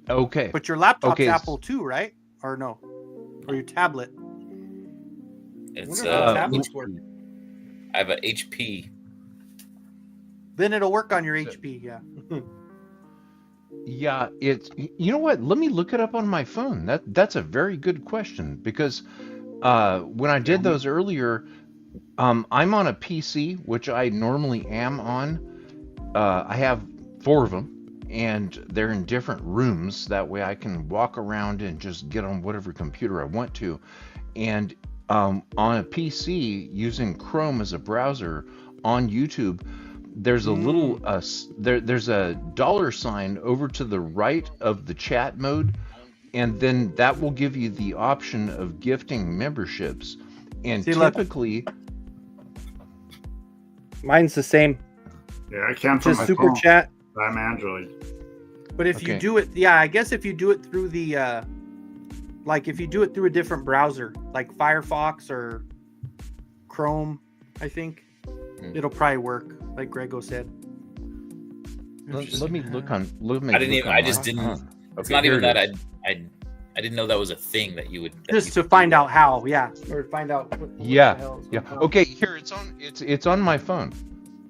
Okay. But your laptop's Okay. Apple too, right? Or no? Or your tablet? It's wonder if the tablets work. I have a HP. Then it'll work on your HP. Yeah. Yeah, it's, you know what? Let me look it up on my phone. That's a very good question, because when I did those earlier, I'm on a PC, which I normally am on. I have 4 of them, and they're in different rooms. That way I can walk around and just get on whatever computer I want to. And on a PC, using Chrome as a browser on YouTube, there's a little there's a dollar sign over to the right of the chat mode, and then that will give you the option of gifting memberships. And See, look. typically, Mine's the same. Yeah, I can't from Just my super phone. chat. I'm Android. But if you Okay. do it, yeah, I guess if you do it through the, like if you do it through a different browser, like Firefox or Chrome, I think it'll probably work, like Grego said. let me look on. Let me I didn't look even. on I just my- didn't. It's Okay, not here even it that is. I didn't know that was a thing that you would. that Just you to could find do. out how, yeah, or find out. What Yeah, the hell is yeah. going on. Okay, here it's on my phone.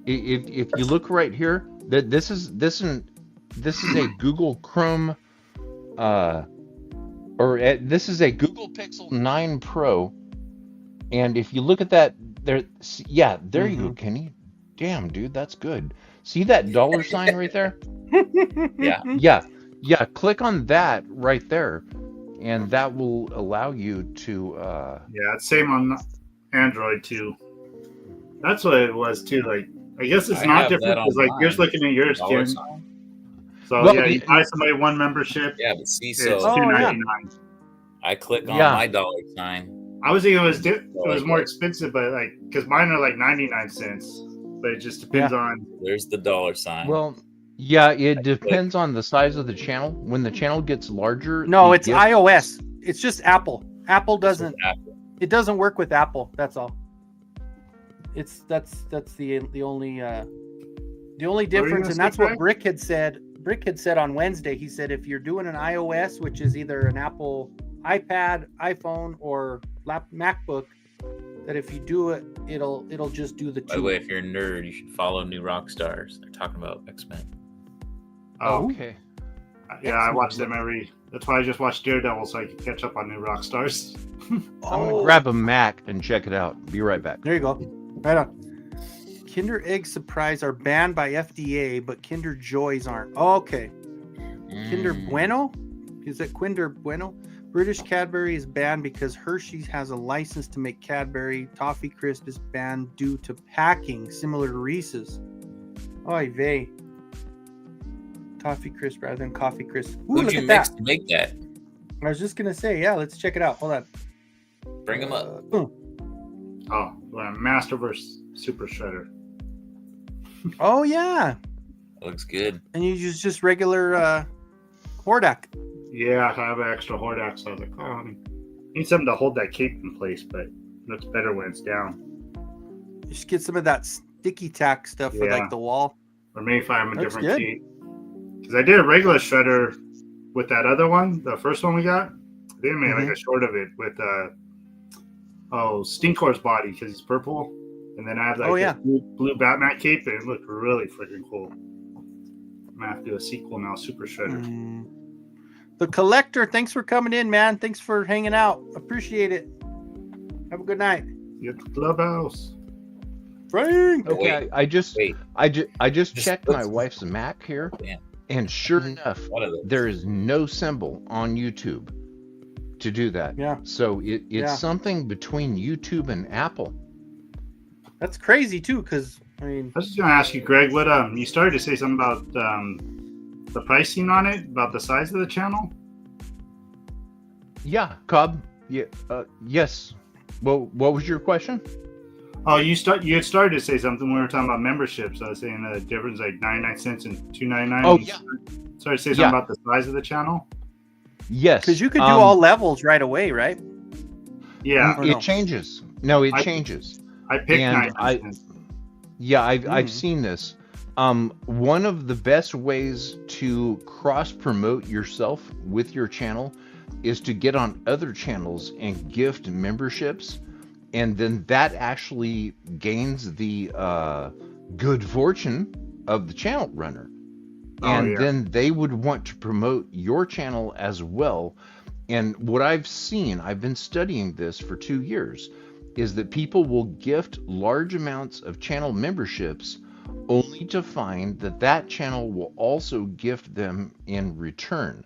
If you look right here, that this is a Google Chrome, this is a Google Pixel 9 Pro, and if you look at that, there you go, Kenny. Damn, dude, that's good. See that dollar sign right there? Yeah. Yeah. Click on that right there, and that will allow you to. Yeah, it's same on Android too. That's what it was too. Like, I guess it's I not have different that because on like you're just mine. looking at yours, Dollar Kim. sign? So Well, yeah, you buy somebody one membership. Yeah, but see, It's so Oh, yeah. $2.99. I click on Yeah. my dollar sign. I was thinking it was more expensive, but like because mine are like 99 cents. But it just depends on. There's the dollar sign. Well, yeah, it depends on the size of the channel. When the channel gets larger, No, the it's gift- iOS. It's just Apple. Apple This is doesn't. Apple. It doesn't work with Apple. That's all. That's the only difference, gonna and that's say, what Greg? Brick had said. Brick had said on Wednesday. He said if you're doing an iOS, which is either an Apple iPad, iPhone, or MacBook, that if you do it, it'll just do the By the two. way, if you're a nerd, you should follow New Rockstars. They're talking about X-Men. Oh, Okay. yeah, I watch them every. That's why I just watched Daredevil so I could catch up on New Rockstars. I'm gonna grab a Mac and check it out. Be right back. There you go. Right on. Kinder Egg Surprise are banned by FDA, but Kinder Joys aren't. Oh, okay. Kinder Bueno? Is it Kinder Bueno? British Cadbury is banned because Hershey's has a license to make Cadbury. Toffee Crisp is banned due to packing similar to Reese's. Oy vey. Toffee Crisp rather than Coffee Crisp. Ooh, Who'd look you at mix that. to make that? I was just going to say, yeah, let's check it out. Hold on. Bring them up. Oh, Masterverse Super Shredder. Oh, yeah. Looks good. And you use just regular Hordak. Yeah, I have an extra Hordak, so I was like, oh, I need something to hold that cape in place, but it looks better when it's down. You just get some of that sticky tack stuff for Yeah. like the wall. Or maybe if I have a That's different good. cape. Because I did a regular shredder with that other one, the first one we got. They made like a short of it with Stinkor's body because he's purple. And then I have like this blue Batman cape, and it looked really freaking cool. I'm gonna have to do a sequel now, Super Shredder. The Collector, thanks for coming in, man. Thanks for hanging out. Appreciate it. Have a good night. You at the clubhouse. Frank. Okay, I just checked my let's- wife's Mac here, Yeah. and sure enough, One of those. there is no symbol on YouTube to do that. Yeah. So it's Yeah. something between YouTube and Apple. That's crazy too, because I mean, I was just gonna ask you, Greg, what you started to say something about the pricing on it, about the size of the channel. Yeah, Cobb. Yeah. Yes. Well, what was your question? Oh, you had started to say something when we were talking about memberships. I was saying the difference like 99 cents and $2.99. Oh, yeah. Started to say something Yeah. about the size of the channel. Yes. because you could do all levels right away, right? Yeah, Or It no? changes. No, it changes. I picked And 99 cents. Yeah, I've seen this. One of the best ways to cross promote yourself with your channel is to get on other channels and gift memberships, and then that actually gains the good fortune of the channel runner. And then they would want to promote your channel as well. And what I've seen, I've been studying this for 2 years, is that people will gift large amounts of channel memberships only to find that that channel will also gift them in return.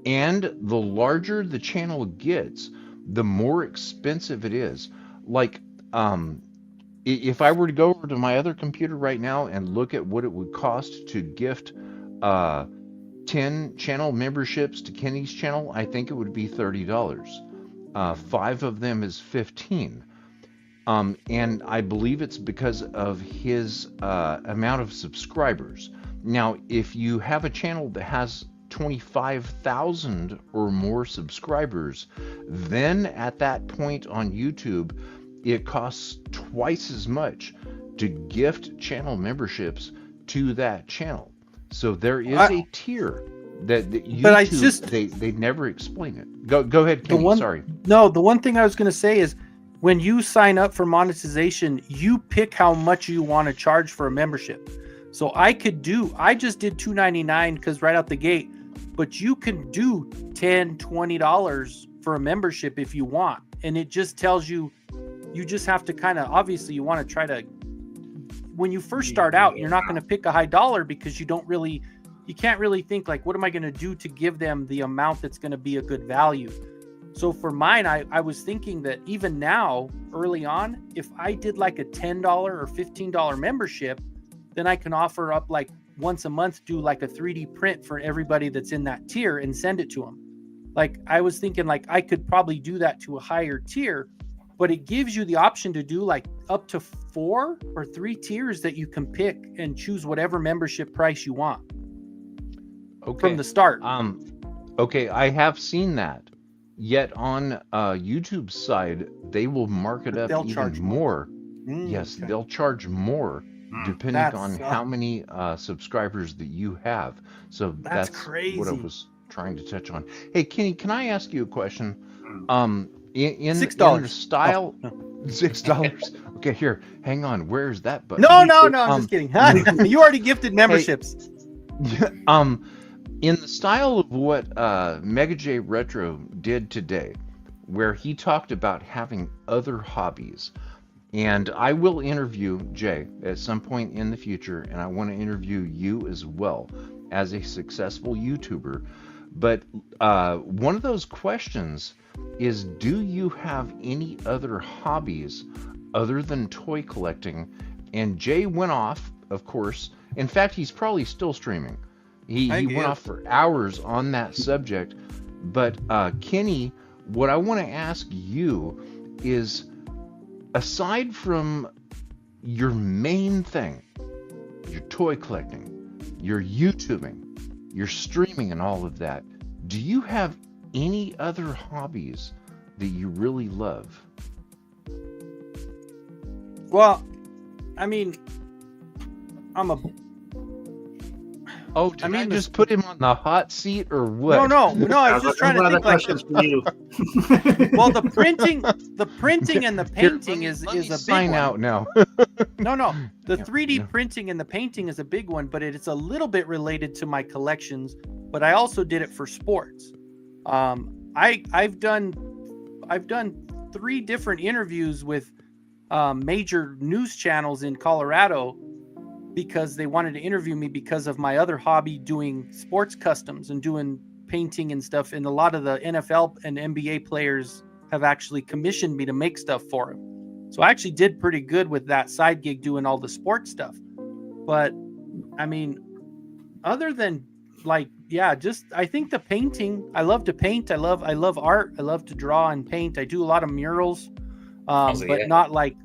And the larger the channel gets, the more expensive it is. Like, if I were to go over to my other computer right now and look at what it would cost to gift 10 channel memberships to Kenny's channel, I think it would be $30. 5 of them is $15. And I believe it's because of his amount of subscribers. Now, if you have a channel that has 25,000 or more subscribers, then at that point on YouTube, it costs twice as much to gift channel memberships to that channel. So there is a tier that YouTube, But I just- they never explain it. Go ahead, Kenny. Sorry. No, the one thing I was going to say is when you sign up for monetization, you pick how much you want to charge for a membership. So I just did $2.99 because right out the gate, but you can do $10, $20 for a membership if you want. And it just tells you, you just have to kind of, obviously you want to try to, when you first start out, you're not going to pick a high dollar because you can't really think like, what am I going to do to give them the amount that's going to be a good value? So for mine, I was thinking that even now, early on, if I did like a $10 or $15 membership, then I can offer up like once a month, do like a 3D print for everybody that's in that tier and send it to them. Like I was thinking like I could probably do that to a higher tier, but it gives you the option to do like up to 4 or 3 tiers that you can pick and choose whatever membership price you want. Okay. From the start. Okay, I have seen that. Yet on YouTube's side, they will mark it up even charge more. Mm, Yes, okay. they'll charge more depending That's, on how many subscribers that you have. So That's what I crazy. was trying to touch on. Hey, Kenny, can I ask you a question? In the $6. style, Oh, $6. Okay, here, hang on. Where's that button? No, I'm just kidding. You already gifted memberships. In the style of what Mega J Retro did today, where he talked about having other hobbies, and I will interview Jay at some point in the future, and I want to interview you as well as a successful YouTuber. But one of those questions is, do you have any other hobbies other than toy collecting? And Jay went off, of course. In fact, he's probably still streaming. He went off for hours on that subject. But Kenny, what I want to ask you is, aside from your main thing, your toy collecting, your YouTubing, your streaming and all of that, do you have any other hobbies that you really love? Well, I mean, I'm a... Oh, did I just put him on the hot seat or what? No. I was just trying to think like for you. Well, the printing and the painting is a big sign one. out now. No. The 3D printing and the painting is a big one, but it's a little bit related to my collections. But I also did it for sports. I've done 3 different interviews with major news channels in Colorado because they wanted to interview me because of my other hobby, doing sports customs and doing painting and stuff. And a lot of the NFL and NBA players have actually commissioned me to make stuff for them. So I actually did pretty good with that side gig doing all the sports stuff. But I mean, other than I think the painting, I love to paint. I love art. I love to draw and paint. I do a lot of murals, but not like,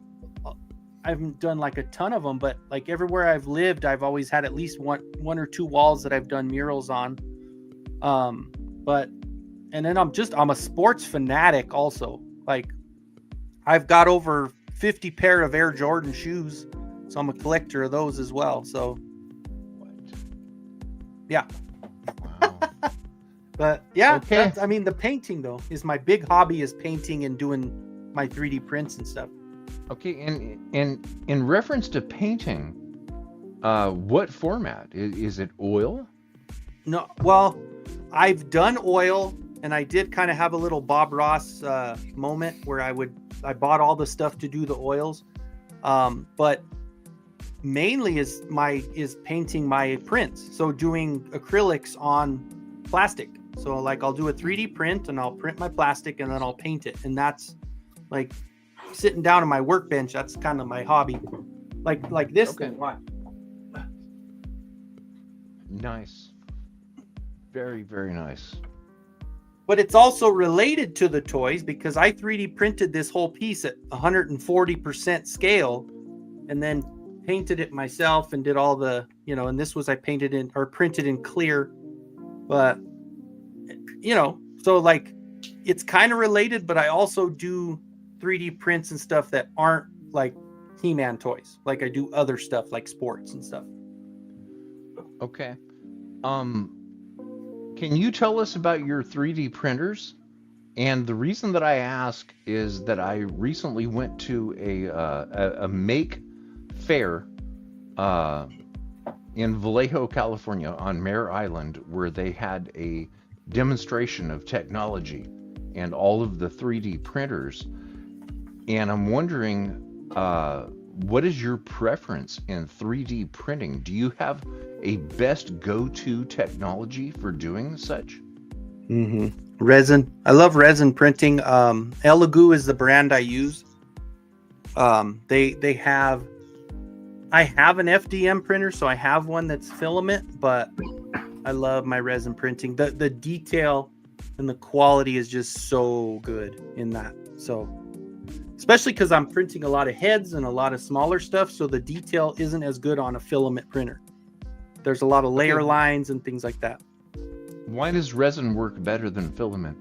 I haven't done like a ton of them, but like everywhere I've lived, I've always had at least one or two walls that I've done murals on. And then I'm a sports fanatic also. Like I've got over 50 pair of Air Jordan shoes. So I'm a collector of those as well. So yeah. Wow. But yeah, okay. I mean, the painting though is my big hobby, is painting and doing my 3D prints and stuff. Okay, and in reference to painting, what format? Is it oil? No, well, I've done oil, and I did kind of have a little Bob Ross moment where I bought all the stuff to do the oils, but mainly is painting my prints. So doing acrylics on plastic. So like I'll do a 3D print and I'll print my plastic and then I'll paint it, and that's like sitting down on my workbench. That's kind of my hobby, like this thing. What? Nice, very, very nice. But it's also related to the toys because I 3D printed this whole piece at 140% scale and then painted it myself and did all the, and this was, I painted in or printed in clear, but so like it's kind of related, but I also do 3D prints and stuff that aren't like He-Man toys. Like I do other stuff like sports and stuff. Okay. Can you tell us about your 3D printers? And the reason that I ask is that I recently went to a make fair in Vallejo, California on Mare Island, where they had a demonstration of technology and all of the 3D printers. And I'm wondering, what is your preference in 3D printing? Do you have a best go-to technology for doing such? Mm-hmm. Resin. I love resin printing. Elegoo is the brand I use. They have. I have an FDM printer, so I have one that's filament, but I love my resin printing. The detail and the quality is just so good in that. So, especially because I'm printing a lot of heads and a lot of smaller stuff, so the detail isn't as good on a filament printer. There's a lot of layer lines and things like that. Why does resin work better than filament?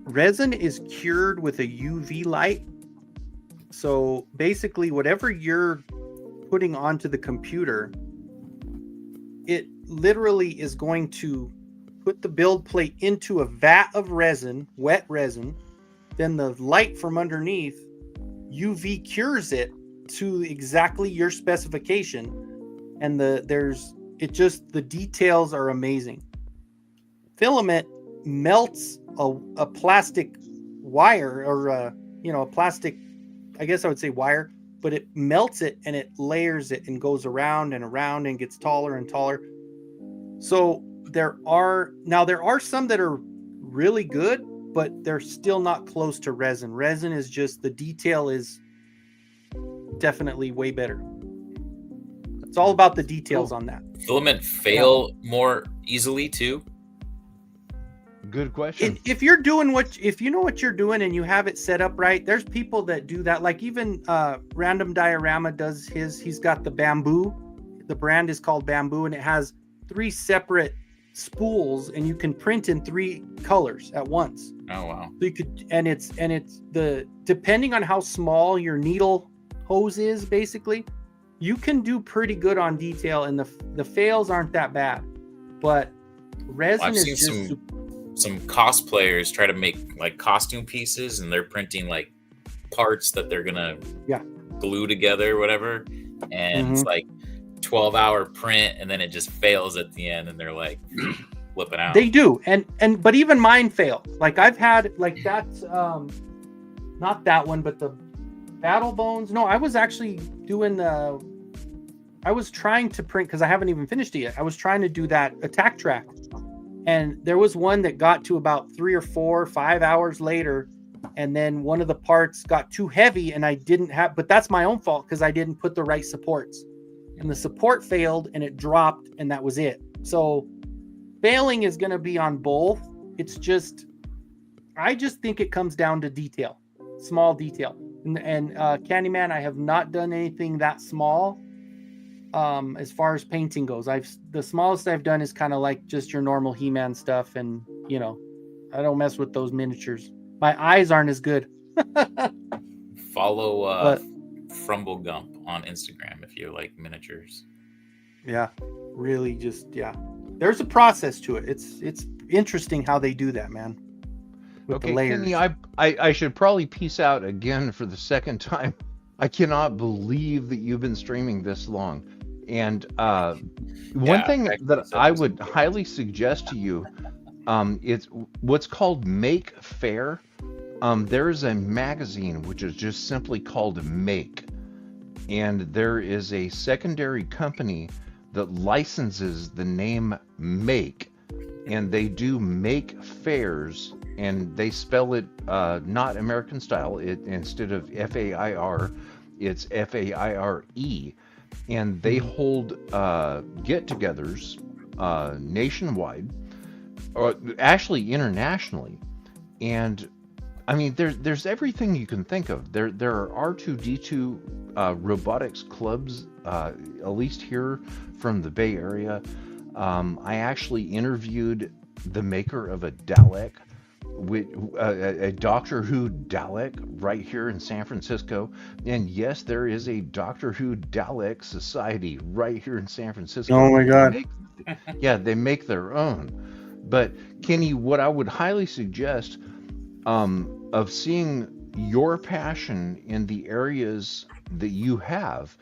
Resin is cured with a UV light. So basically, whatever you're putting onto the computer, it literally is going to put the build plate into a vat of resin, wet resin, then the light from underneath UV cures it to exactly your specification, and the details are amazing. Filament melts a plastic wire, or a plastic, I guess I would say wire, but it melts it and it layers it and goes around and around and gets taller and taller. So there are some that are really good, but they're still not close to resin. Resin is just, the detail is definitely way better. It's all about the details on that. Filament fail more easily too? Good question. If you're doing if you know what you're doing and you have it set up right, there's people that do that. Like even Random Diorama does his. He's got the Bamboo. The brand is called Bamboo, and it has 3 separate spools, and you can print in 3 colors at once. Oh wow! So you could, and it's the, depending on how small your needle hose is, basically, you can do pretty good on detail, and the fails aren't that bad. But resin is just some cosplayers try to make like costume pieces, and they're printing like parts that they're gonna glue together or whatever, and it's like 12-hour print, and then it just fails at the end, and they're like flipping out. They do, and but even mine fail. Like I've had, like, that's not that one, but the Battle Bones. No, I was actually doing I was trying to print, because I haven't even finished it yet. I was trying to do that Attack Track. And there was one that got to about 3 or 4 or 5 hours later, and then one of the parts got too heavy, and I didn't have, but that's my own fault because I didn't put the right supports, and the support failed and it dropped, and that was it. So failing is going to be on both. It's just, I just think it comes down to detail, small detail. And Candyman, I have not done anything that small. As far as painting goes, the smallest I've done is kind of like just your normal He-Man stuff, and I don't mess with those miniatures. My eyes aren't as good. Follow Frumble Gump on Instagram if you like miniatures. Yeah, really, there's a process to it. It's interesting how they do that, man. With the layers. Kenny, I should probably peace out again for the second time. I cannot believe that you've been streaming this long. And one thing that I would highly suggest to you, it's what's called Make Fair. There's a magazine which is just simply called Make. And there is a secondary company that licenses the name Make. And they do Make Fairs, and they spell it not American style. Instead of F-A-I-R, it's F-A-I-R-E. And they hold get-togethers nationwide, or actually internationally. And I mean, there's everything you can think of. There are R2-D2 robotics clubs, at least here from the Bay Area. I actually interviewed the maker of a Dalek, a Doctor Who Dalek right here in San Francisco. And yes, there is a Doctor Who Dalek Society right here in San Francisco. Oh my God. They make their own. But Kenny, what I would highly suggest of seeing your passion in the areas that you have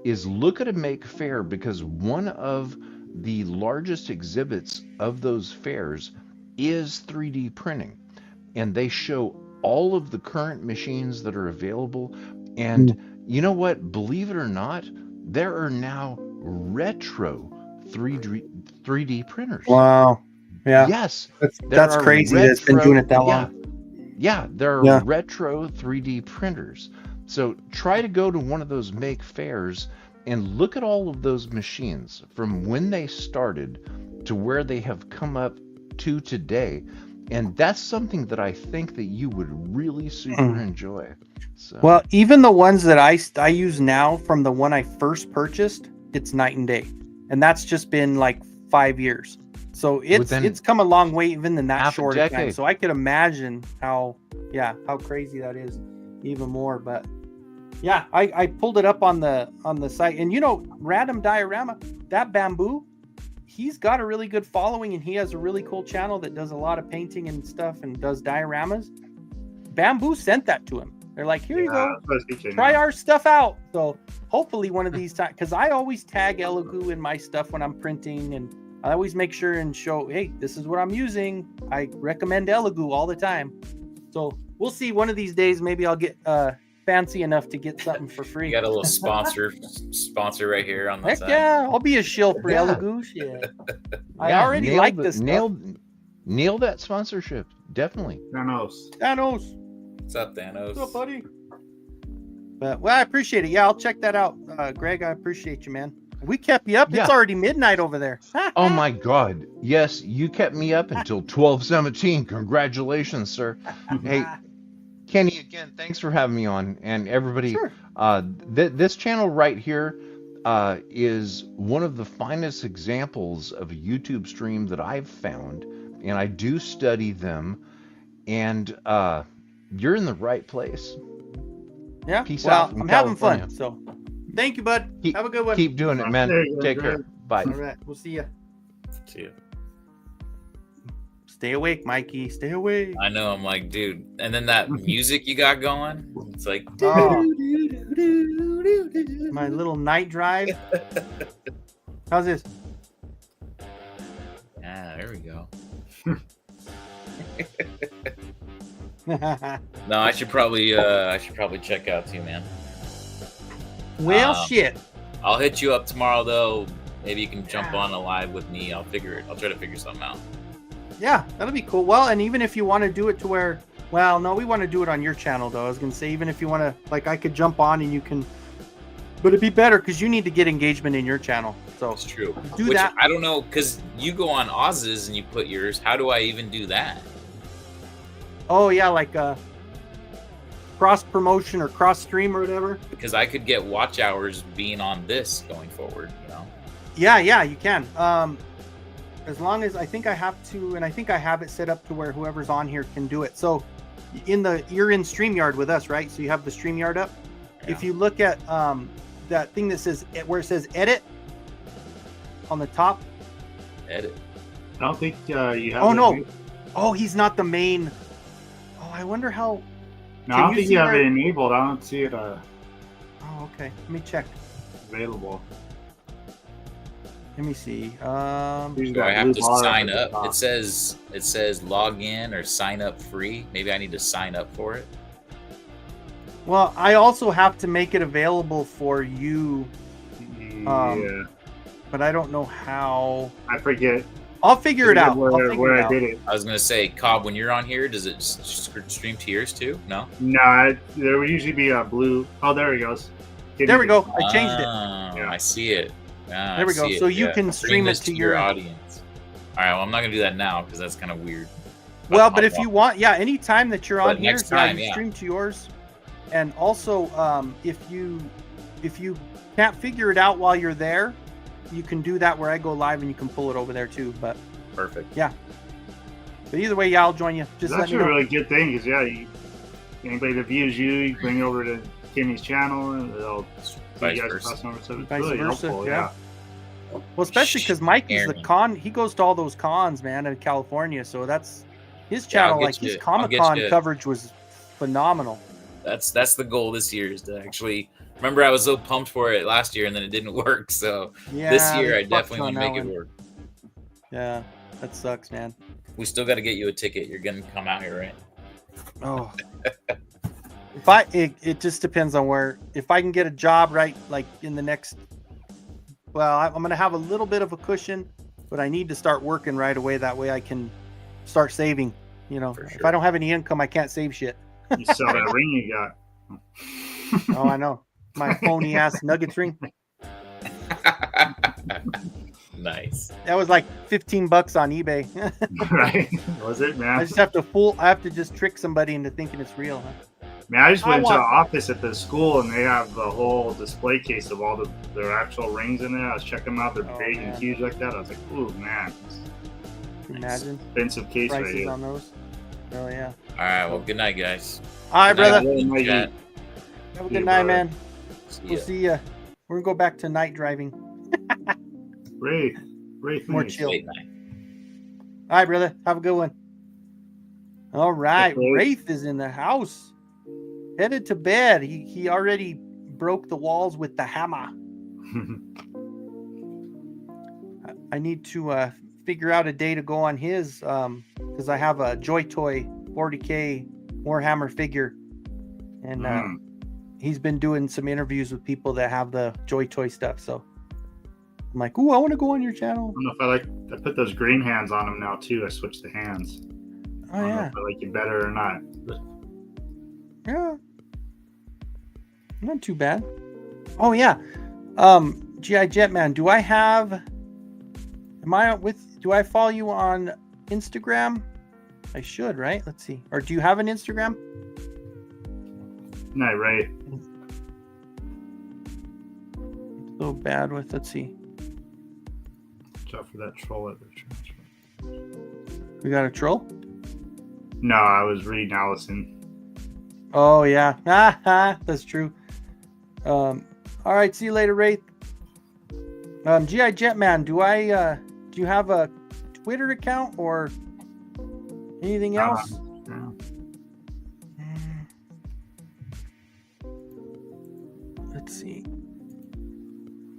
is look at a Make Fair, because one of the largest exhibits of those fairs is 3D printing, and they show all of the current machines that are available. And you know what? Believe it or not, there are now retro 3D printers. Wow. Yeah. Yes. That's crazy. That's been doing it that long. Yeah, there are retro 3D printers. So try to go to one of those Make Fairs and look at all of those machines from when they started to where they have come up to today. And that's something that I think that you would really super enjoy. So. Well, even the ones that I use now from the one I first purchased, it's night and day. And that's just been like 5 years. So it's come a long way even in that short time. So I could imagine how crazy that is even more. But yeah, I pulled it up on the site, and Random Diorama, that Bamboo, he's got a really good following, and he has a really cool channel that does a lot of painting and stuff and does dioramas. Bamboo sent that to him. They're like, here you go. that's what I was thinking, Try yeah. our stuff out. So hopefully one of these times, because I always tag Elegoo in my stuff when I'm printing, and I always make sure and show, hey, this is what I'm using. I recommend Elegoo all the time. So we'll see. One of these days, maybe I'll get fancy enough to get something for free. You got a little sponsor right here on the Heck side. yeah, I'll be a shill for Yeah. Elegoo. Shit. I already like this stuff. Nail that sponsorship. Definitely. Thanos. What's up, Thanos? What's up, buddy? But well, I appreciate it. Yeah, I'll check that out. Greg, I appreciate you, man. We kept you up. Yeah. It's already midnight over there. Oh my God. Yes, you kept me up until 12:17. Congratulations, sir. Hey, Kenny, again, thanks for having me on. And everybody, Sure. This channel right here is one of the finest examples of a YouTube stream that I've found. And I do study them. And you're in the right place. Yeah. Peace well, out from I'm having California. fun. So thank you, bud. Keep- Have a good one. Keep doing it, man. There you go, Take Greg. care. Bye. All right. We'll see you. See ya. Stay awake, Mikey. Stay awake. I know. I'm like, dude. And then that music you got going, it's like, Oh. My little night drive. How's this? yeah, there we go. well, No, I should probably check out too, man. shit. I'll hit you up tomorrow though. Maybe you can jump on a live with me. I'll try to figure something out. Yeah, that'll be cool. Well, and even if you want to do it to where, well, no, we want to do it on your channel though. I was gonna say, even if you want to, like, I could jump on and you can, but it'd be better because you need to get engagement in your channel. So That's true. do Which that. I don't know, because you go on Oz's and you put yours. How do I even do that? Oh yeah, like cross promotion or cross stream or whatever. Because I could get watch hours being on this going forward. You know. Yeah, you can. As long as I think I have to, and I think I have it set up to where whoever's on here can do it. So you're in StreamYard with us, right? So you have the StreamYard up. Yeah. If you look at that thing that says where it says edit on the top. Edit. I don't think you have. Oh it no. enabled. Oh, he's not the main. Oh, I wonder how. No, I Can don't you think see you have where- it enabled. I don't see it Oh, okay. Let me check. available. Let me see. Use Do I that have blue to bar sign at the up? top. It says log in or sign up free. Maybe I need to sign up for it. Well, I also have to make it available for you, Yeah, but I don't know how. I forget. I'll figure it out. Where, I'll figure where it I out. did it. I was gonna say, Cobb, when you're on here, does it stream to yours too? No. No, there would usually be a blue. Oh, there he goes. There we go. I changed it. Oh, Yeah. I see it. Ah, There we I go. see So it, you yeah. can stream this it to your your- audience. All right. Well, I'm not gonna do that now because that's kind of weird. Well, but if you want, yeah, anytime that you're on But here, next time, you yeah. stream to yours. And also, if you can't figure it out while you're there, you can do that where I go live and you can pull it over there too. But Perfect. either way, yeah, I'll join you. Just That's let me actually know. a really good thing because anybody that views you bring it over to Kenny's channel and they'll Vice you guys versa. pass on over. So it's Vice really versa, helpful. yeah. Well, especially because Mike is the Aaron. con. He goes to all those cons, man, in California. So that's his Yeah, I'll channel. get Like his you- I'll Comic get Con you- coverage was phenomenal. That's the goal this year is to actually. Remember, I was so pumped for it last year and then it didn't work. So Yeah, this year, they I fucked definitely on want to make that it one. work. Yeah, that sucks, man. We still got to get you a ticket. You're gonna come out here, right? Oh. It just depends on where. If I can get a job right, like in the next. Well, I'm going to have a little bit of a cushion, but I need to start working right away. That way I can start saving. You know, For if sure. I don't have any income, I can't save shit. You sell that ring you got. Oh, I know. My phony ass Nuggets ring. Nice. That was like $15 on eBay. Right? Was it, I man? just have to just trick somebody into thinking it's real. Huh? Man, I just went I into the want- office at the school and they have the whole display case of all their actual rings in there. I was checking them out. They're Oh, big man. and huge like that. I was like, ooh, man. Can you imagine Expensive case right prices here. on those? Oh yeah. All right. Well, good night, guys. All right, Good night, brother. Well, chat. Have a Yeah, good night, brother. man. See We'll ya. see ya. We're gonna go back to night driving. Ray, More thanks. chill. Late night. All right, brother. Have a good one. All right, Okay. Wraith is in the house, headed to bed. He already broke the walls with the hammer. I need to figure out a day to go on his because I have a Joy Toy 40K Warhammer figure, and he's been doing some interviews with people that have the Joy Toy stuff. So I'm like, ooh, I want to go on your channel. I don't know if I put those green hands on them now too. I switched the hands. Oh I don't know yeah, if I like it better or not. yeah, not too bad. Oh yeah, GI Jetman, do I follow you on Instagram? I should, right? Let's see. Or do you have an Instagram? No, right. A little bad with, let's see. Watch out for that troll at the transfer. We got a troll? No, I was reading Allison. Oh yeah. That's true. All right, see you later, Wraith. GI Jetman, do you have a Twitter account or anything else? No. Let's see.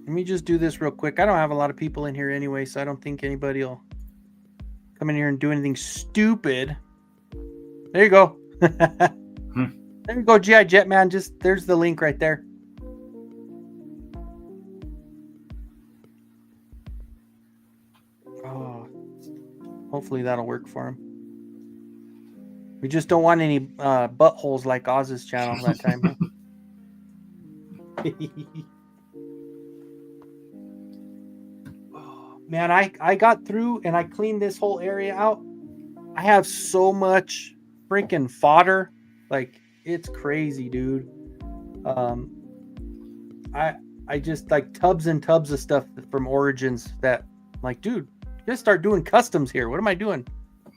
Let me just do this real quick. I don't have a lot of people in here anyway, so I don't think anybody will come in here and do anything stupid. There you go. There you go, GI Jetman. Just there's the link right there. Oh, hopefully that'll work for him. We just don't want any buttholes like Oz's channel that time. Huh? Oh, man, I got through and I cleaned this whole area out. I have so much freaking fodder. Like, it's crazy, dude. I just like tubs and tubs of stuff from Origins that I'm like, dude, just start doing customs here. What am I doing?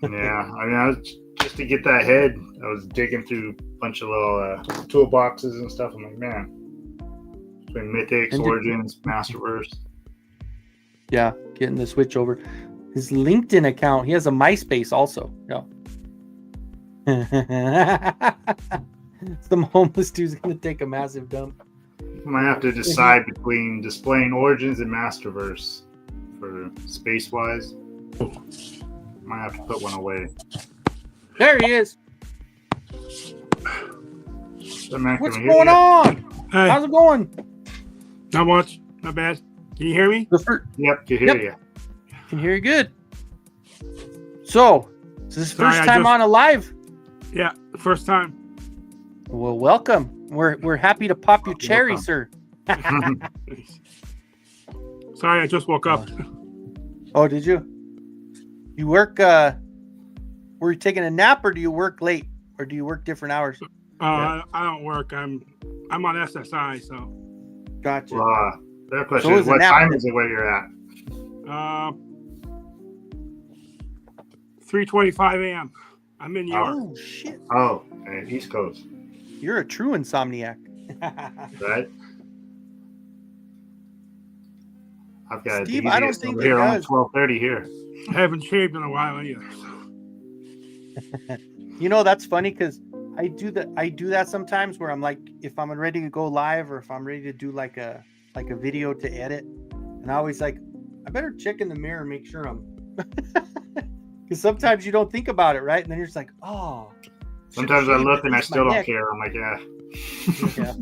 Yeah, I mean, I was just to get that head. I was digging through a bunch of little toolboxes and stuff. I'm like, man, between Mythics, Origins, Masterverse. Yeah, getting the switch over. His LinkedIn account, he has a MySpace also. Yeah. Some homeless dude's gonna take a massive dump. I might have to decide between displaying Origins and Masterverse for space-wise. Might have to put one away. There he is. So, man, What's going on? Hey, How's it going? not much. Not bad. Can you hear me? Yep, can hear you. Can hear you good. So, is this Sorry, first I time just- on a live? Yeah, first time. Well, welcome. We're happy to pop your cherry, Welcome. sir. Sorry, I just woke up. Oh, did you? You work? Were you taking a nap, or do you work late, or do you work different hours? I don't work. I'm on SSI, so Gotcha. Their question So is, is a what nap time then. is it where you're at? 3:25 a.m. I'm in New York. Oh shit! Oh, okay, East Coast, You're a true insomniac. right? I've got Steve, the I don't easiest think over it here, does. almost 12:30 here. I haven't shaved in a while either. So. You know, that's funny because I do that sometimes where I'm like, if I'm ready to go live or if I'm ready to do like a video to edit, and I always like, I better check in the mirror and make sure I'm because sometimes you don't think about it, right? And then you're just like, oh. Sometimes I look and I It's my still don't neck. care. I'm like, yeah. Yeah.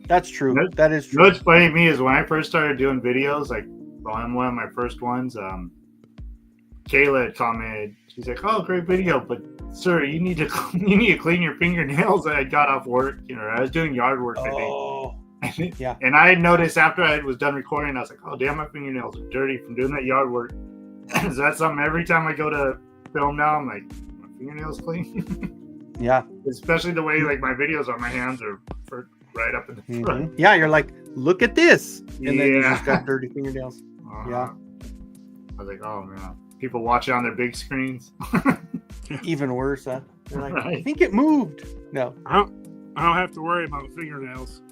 That's true. No- That is You know true. what's funny to me is when I first started doing videos, like on one of my first ones, Kayla had commented, she's like, "Oh, great video, but sir, you need to clean your fingernails." I got off work, I was doing yard work, I think. Oh, yeah. And I had noticed after I was done recording, I was like, "Oh, damn, my fingernails are dirty from doing that yard work." So that's something every time I go to film now, I'm like, my fingernails clean. Yeah. Especially the way like my videos on my hands are right up in the front. Mhm. Yeah, you're like, look at this. And then you Yeah. just got dirty fingernails. Yeah. I was like, oh man, people watch it on their big screens. Even worse, huh? They're like, I Right. think it moved. No. I don't have to worry about fingernails.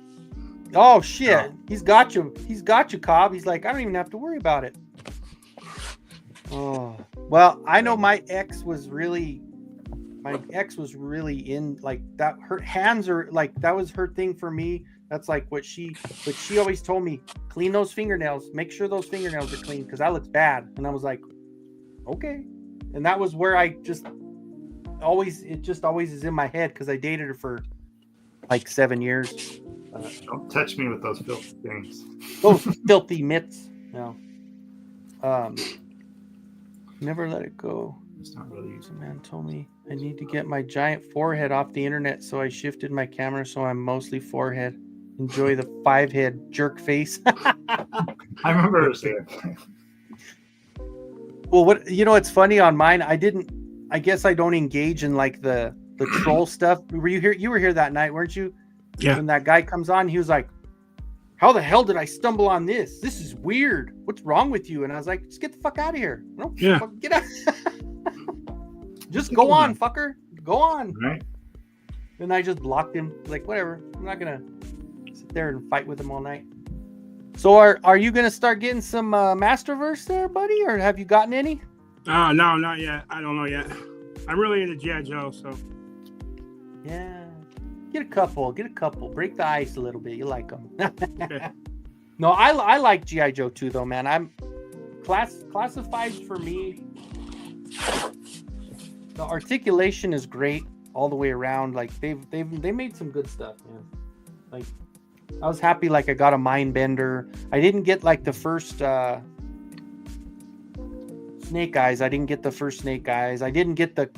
Oh shit. No. He's got you. He's got you, Cobb. He's like, I don't even have to worry about it. Oh. Well, I know my ex was really my ex was really in like that. Her hands are like, that was her thing for me. That's like what she always told me, clean those fingernails, make sure those fingernails are clean because that looks bad. And I was like, okay. And that was where I just always is in my head because I dated her for like 7 years. Don't touch me with those filthy things. Those filthy mitts. No. Never let it go. It's not really easy. Some man told me I need to get my giant forehead off the internet, so I shifted my camera so I'm mostly forehead. Enjoy the 5-head jerk face. I remember her saying. Well, what it's funny on mine. I guess I don't engage in like the troll stuff. Were you here? You were here that night, weren't you? Yeah. When that guy comes on, he was like, "How the hell did I stumble on this? This is weird. What's wrong with you?" And I was like, "Just get the fuck out of here. No, Yeah. get out. Just go on, fucker. Go on." Right. And I just blocked him. Like, whatever. I'm not gonna sit there and fight with him all night. So are you gonna start getting some Masterverse there, buddy, or have you gotten any? No, not yet. I don't know yet. I'm really into G.I. Joe, so Yeah. Get a couple. Break the ice a little bit. You like them. yeah. No, I like G.I. Joe too, though, man. I'm classifieds for me. The articulation is great all the way around. Like they made some good stuff, man. Like I was happy. Like I got a Mind Bender. I didn't get like the first Snake Eyes. I didn't get the first Snake Eyes. I didn't get the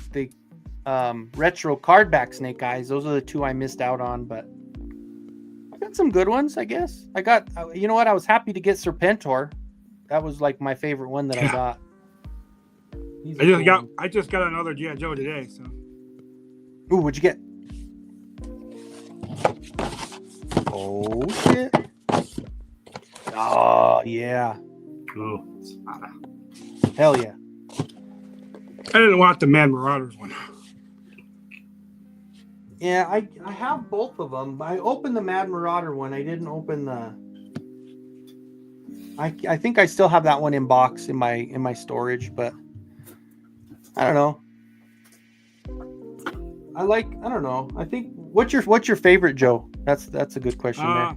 retro card back Snake Eyes. Those are the two I missed out on, but I got some good ones, I guess. I got, you know what? I was happy to get Serpentor. That was like my favorite one that I got. I just got another G.I. Joe today, so. Ooh, what'd you get? Oh shit. Oh yeah. Ooh. Hell yeah. I didn't want the Mad Marauders one. Yeah, I have both of them. I opened the Mad Marauder one. I didn't open the. I think I still have that one in box in my storage, but I don't know. I don't know. I think what's your favorite Joe? That's a good question there.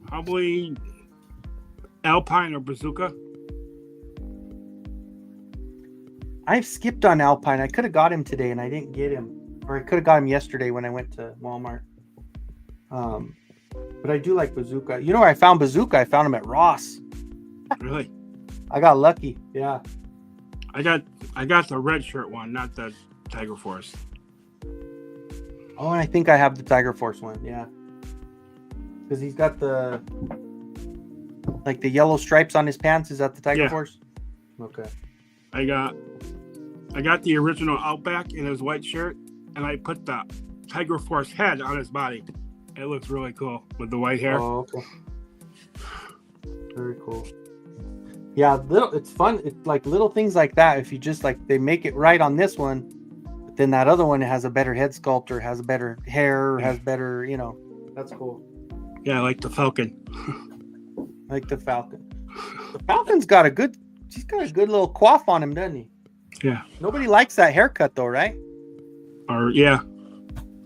Probably Alpine or Bazooka. I've skipped on Alpine. I could have got him today and I didn't get him. Or I could have got him yesterday when I went to Walmart. But I do like Bazooka. You know where I found Bazooka? I found him at Ross. Really? I got lucky. Yeah. I got the red shirt one, not the Tiger Force. Oh, and I think I have the Tiger Force one. Yeah. Because he's got the yellow stripes on his pants. Is that the Tiger Force? Okay. I got the original Outback in his white shirt, and I put the Tiger Force head on his body. It looks really cool with the white hair. Oh, okay. Very cool. Yeah, it's fun. It's like little things like that. If you just they make it right on this one, but then that other one has a better head sculpt or has better hair, has better, that's cool. Yeah, I like the Falcon. Like the Falcon. The Falcon's got he's got a good little coif on him, doesn't he? Yeah. Nobody likes that haircut though, right? Or yeah.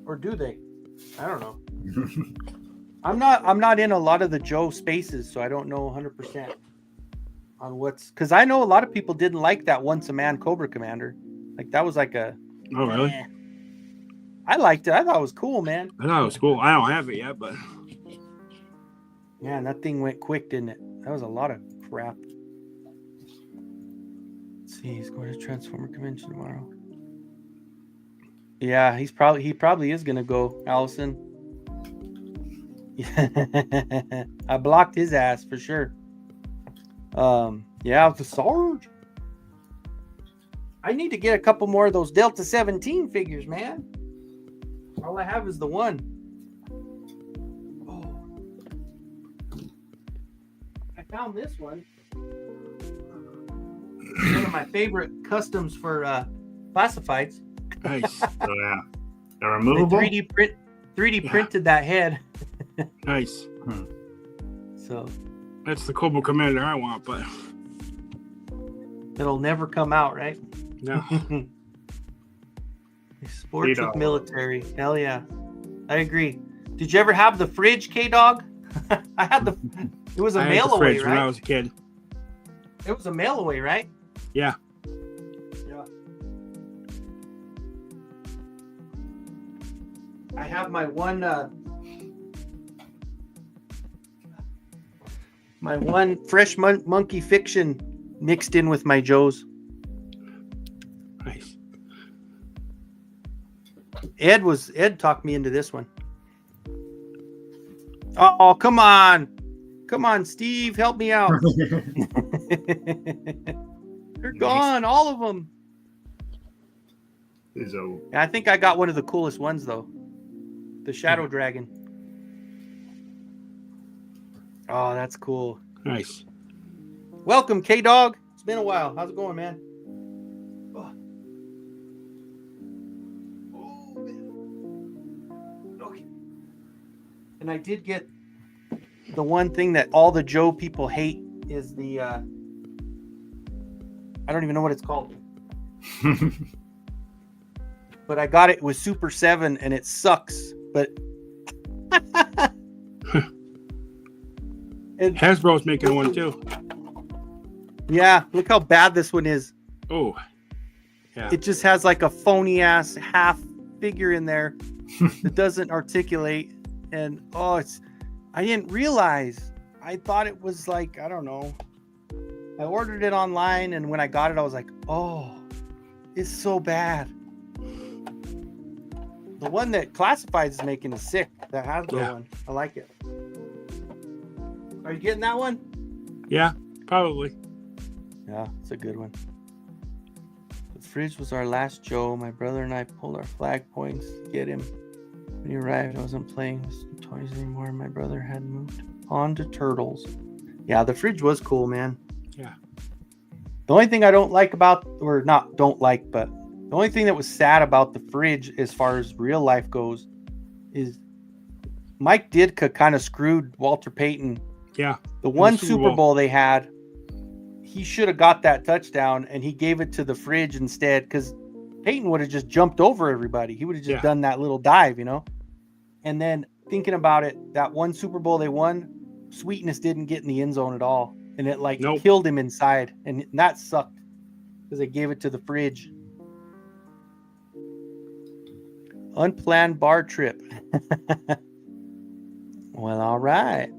Or do they? I don't know. I'm not in a lot of the Joe spaces, so I don't know 100% on because I know a lot of people didn't like that Once a Man Cobra Commander. Like that was like a. Oh really? I liked it. I thought it was cool, man. I thought it was cool. I don't have it yet, but. Man, that thing went quick, didn't it? That was a lot of crap. Let's see, he's going to Transformer Convention tomorrow. Yeah, he probably is gonna go, Allison. I blocked his ass for sure. Yeah, the Sarge. I need to get a couple more of those Delta 17 figures, man. All I have is the one. Oh. I found this one. One of my favorite customs for classifieds. Nice. Oh yeah. They're removable. 3D printed that head. Nice. So that's the Cobra Commander I want, but it'll never come out, right? No. Sports K-Dog. with military. Hell yeah. I agree. Did you ever have the fridge, K-Dog? I had the. It was a I had mail the away, fridge when I right? was a kid. It was a mail away, right? Yeah. Yeah. I have my one fresh monkey fiction mixed in with my Joe's. Nice. Ed talked me into this one. Oh, come on. Come on, Steve, help me out. They're gone, all of them. I think I got one of the coolest ones though. The Shadow Dragon. Oh, that's cool. Nice. Welcome, K-Dog. It's been a while. How's it going, man? Oh, man. Okay. And I did get the one thing that all the Joe people hate is the I don't even know what it's called. But I got it with Super 7 and it sucks. But Hasbro's making one too. Yeah, look how bad this one is. Oh, yeah. It just has like a phony ass half figure in there that doesn't articulate. And I didn't realize. I thought it was like, I don't know. I ordered it online and when I got it, I was like, oh, it's so bad. The one that Classifieds is making is sick. That Hasbro one. I like it. Are you getting that one? Yeah, probably. Yeah, it's a good one. The fridge was our last Joe. My brother and I pulled our flag points to get him. When he arrived, I wasn't playing with toys anymore. My brother had moved on to turtles. Yeah, the fridge was cool, man. Yeah. The only thing I don't like about, or not don't like, but the only thing that was sad about the fridge as far as real life goes is Mike Ditka kind of screwed Walter Payton. Yeah. The one Super Bowl they had, he should have got that touchdown and he gave it to the fridge instead because Peyton would have just jumped over everybody. He would have just done that little dive, you know? And then thinking about it, that one Super Bowl they won, Sweetness didn't get in the end zone at all. And it killed him inside. And that sucked because they gave it to the fridge. Unplanned bar trip. Well, all right.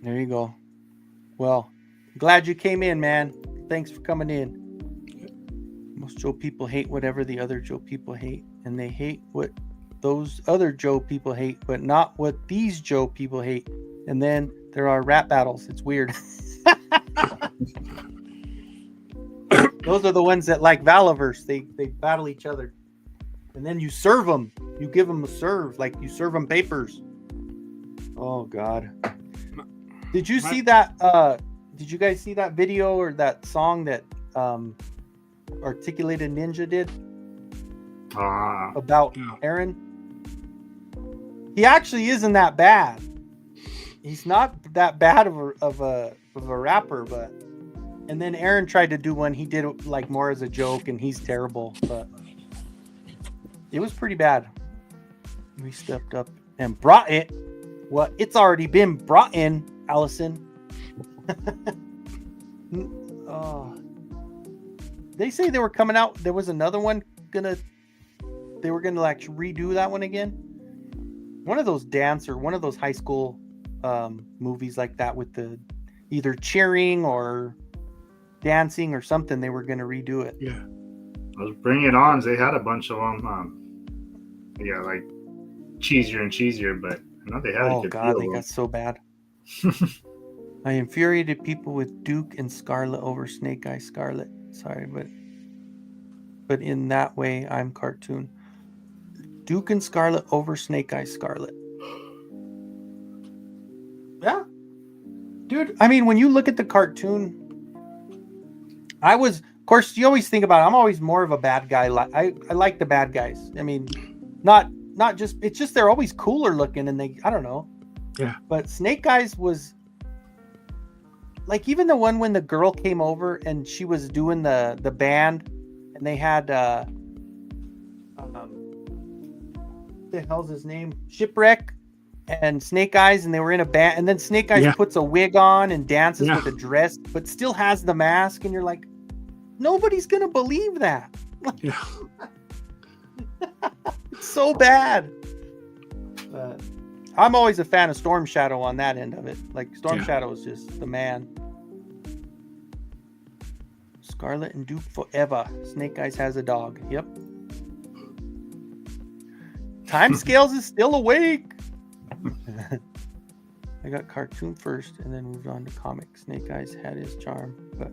There you go. Well, glad you came in, man. Thanks for coming in. Most Joe people hate whatever the other Joe people hate, and they hate what those other Joe people hate, but not what these Joe people hate. And then there are rap battles. It's weird. Those are the ones that like Valaverse. They battle each other. And then you serve them. You give them a serve, like you serve them papers. Oh, God. Did you see that? Did you guys see that video or that song that Articulated Ninja did about Aaron? He actually isn't that bad. He's not that bad of a rapper, but and then Aaron tried to do one. He did it like more as a joke, and he's terrible. But it was pretty bad. We stepped up and brought it. Well, it's already been brought in, Allison. They say they were coming out. There was another one they were gonna like redo that one again. One of those dance or one of those high school movies like that with the either cheering or dancing or something. They were gonna redo it. Yeah. Those Bring It Ons, they had a bunch of them. Like cheesier and cheesier, but I know they had a good God, feel they got so bad. I infuriated people with Duke and Scarlet over Snake Eye Scarlet. Sorry, but in that way, I'm cartoon. Duke and Scarlet over Snake Eye Scarlet. Yeah. Dude, I mean, when you look at the cartoon, of course, you always think about it. I'm always more of a bad guy. I like the bad guys. I mean, not just, it's just they're always cooler looking and I don't know. Yeah. But Snake Eyes was like even the one when the girl came over and she was doing the band and they had the hell's his name? Shipwreck and Snake Eyes, and they were in a band, and then Snake Eyes puts a wig on and dances with a dress, but still has the mask, and you're like, nobody's gonna believe that. Yeah. It's so bad. I'm always a fan of Storm Shadow on that end of it. Like Storm Shadow is just the man. Scarlet and Duke forever. Snake Eyes has a dog. Yep. Time Scales is still awake. I got cartoon first and then moved on to comics. Snake Eyes had his charm, but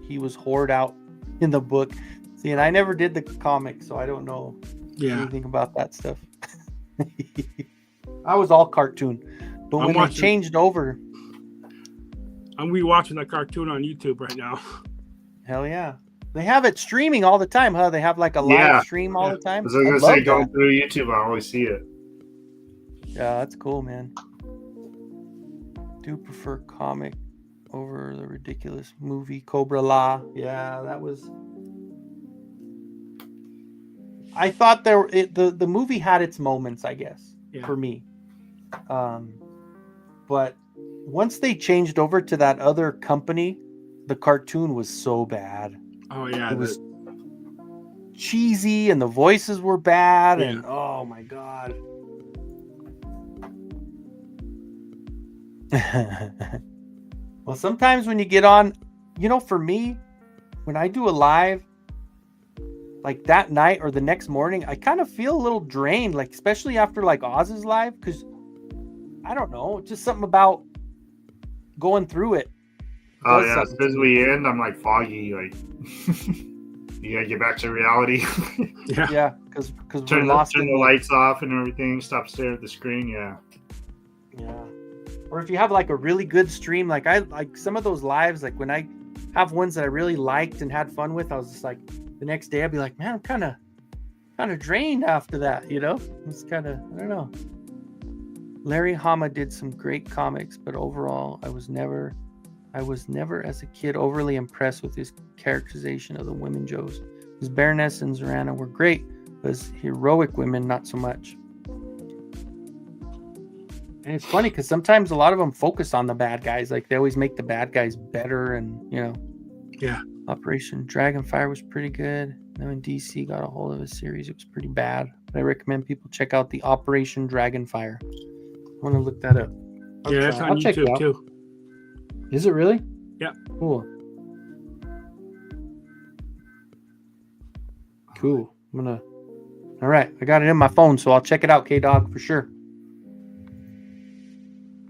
he was hoard out in the book. See, and I never did the comics, so I don't know anything about that stuff. I was all cartoon, but when they changed over, I'm rewatching the cartoon on YouTube right now. Hell yeah. They have it streaming all the time, huh? They have like a live stream all the time. I was going to say, going through YouTube, I always see it. Yeah, that's cool, man. Do prefer comic over the ridiculous movie Cobra La. Yeah, that was... I thought the movie had its moments, I guess, for me. But once they changed over to that other company, the cartoon was so bad. Oh yeah, it was cheesy, and the voices were bad, and oh my god. Well, sometimes when you get on, for me, when I do a live, like that night or the next morning, I kind of feel a little drained, like especially after like Oz's live, because I don't know, just something about going through it. Oh yeah, as soon as we end, I'm like foggy, like you gotta get back to reality. Yeah, because turn the lights off and everything. Stop staring at the screen. Yeah. Or if you have like a really good stream, like I like some of those lives, like when I have ones that I really liked and had fun with, I was just like, the next day I'd be like, man, I'm kind of drained after that, It's kind of, I don't know. Larry Hama did some great comics, but overall, I was never as a kid overly impressed with his characterization of the women Joes. His Baroness and Zorana were great, but his heroic women not so much. And it's funny because sometimes a lot of them focus on the bad guys. Like they always make the bad guys better, and Yeah. Operation Dragonfire was pretty good. Then when DC got a hold of a series, it was pretty bad. But I recommend people check out the Operation Dragonfire. I want to look that up. That's on YouTube too. Is it really? Yeah. Cool. All right, I got it in my phone, so I'll check it out, K-Dog, for sure.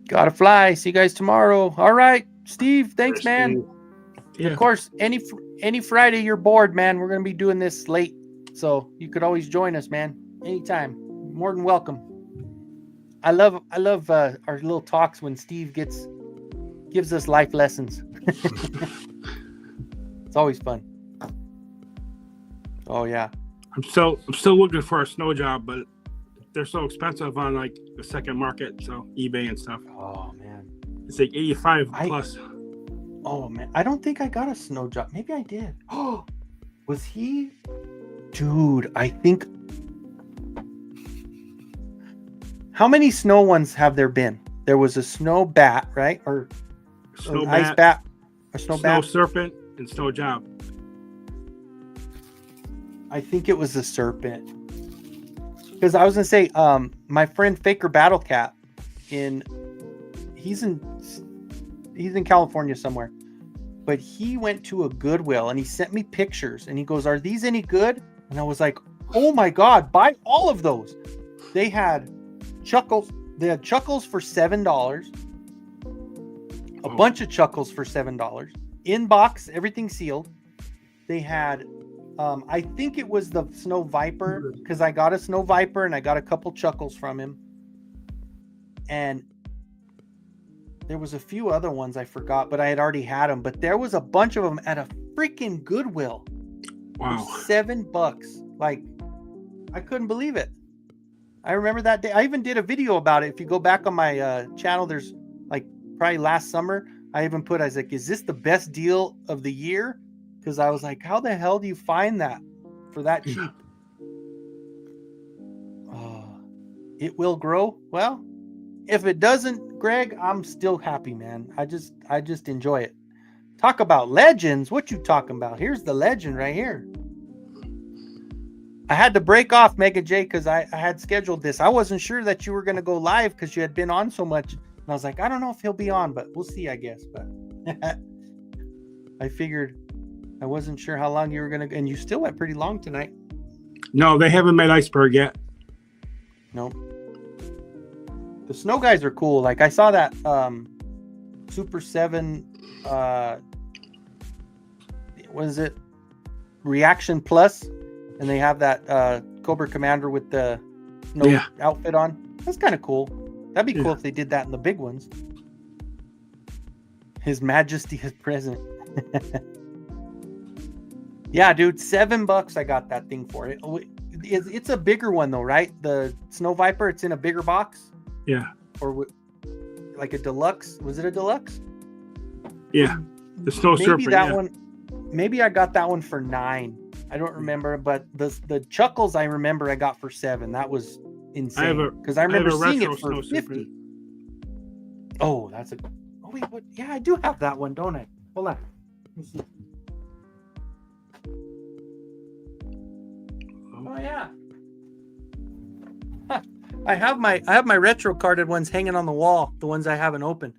Gotta fly. See you guys tomorrow. All right, Steve. Thanks, man. Yeah. Of course, any Friday you're bored, man, we're gonna be doing this late, so you could always join us, man. Anytime, more than welcome. I love our little talks when Steve gives us life lessons. It's always fun. Oh yeah. I'm still looking for a snow job, but they're so expensive on like the second market, so eBay and stuff. Oh man, it's like 85 plus. Oh man, I don't think I got a snow job. Maybe I did. Oh, was he? Dude, I think. How many snow ones have there been? There was a snow bat, right? Or snow bat, ice bat, or snow bat, serpent, and snow job. I think it was a serpent. Because I was gonna say, my friend Faker Battle Cat, he's in California somewhere, but he went to a Goodwill and he sent me pictures and he goes, "Are these any good?" And I was like, "Oh my god, buy all of those!" They had Chuckles. They had Chuckles for $7. A bunch of Chuckles for $7. In box, everything sealed. They had. I think it was the Snow Viper, because I got a Snow Viper and I got a couple Chuckles from him. And there was a few other ones I forgot, but I had already had them. But there was a bunch of them at a freaking Goodwill. Wow. $7. Like, I couldn't believe it. I remember that day. I even did a video about it. If you go back on my channel, there's like probably last summer, I was like, is this the best deal of the year? Because I was like, how the hell do you find that for that cheap? it will grow. Well, if it doesn't, Greg, I'm still happy, man. I just enjoy it. Talk about legends. What you talking about? Here's the legend right here. I had to break off Mega J because I had scheduled this. I wasn't sure that you were going to go live because you had been on so much. And I was like, I don't know if he'll be on, but we'll see, I guess. But I figured I wasn't sure how long you were going to. And you still went pretty long tonight. No, they haven't made Iceberg yet. Nope. The snow guys are cool. Like I saw that Super 7 what is it? Reaction Plus, and they have that Cobra Commander with the snow outfit on. That's kind of cool. That'd be cool if they did that in the big ones. His Majesty is present. Yeah, dude, $7 I got that thing for it. It's a bigger one though, right? The Snow Viper, it's in a bigger box. Yeah. Or like a deluxe. Was it a deluxe? Yeah. The Snow Serpent. That one. Maybe I got that one for $9. I don't remember, but the Chuckles I remember I got for $7. That was insane because I remember seeing it for $50. Oh, that's a. Oh wait, what? Yeah, I do have that one, don't I? Hold on. Let me see. Oh yeah. Huh. I have my retro carded ones hanging on the wall. The ones I haven't opened.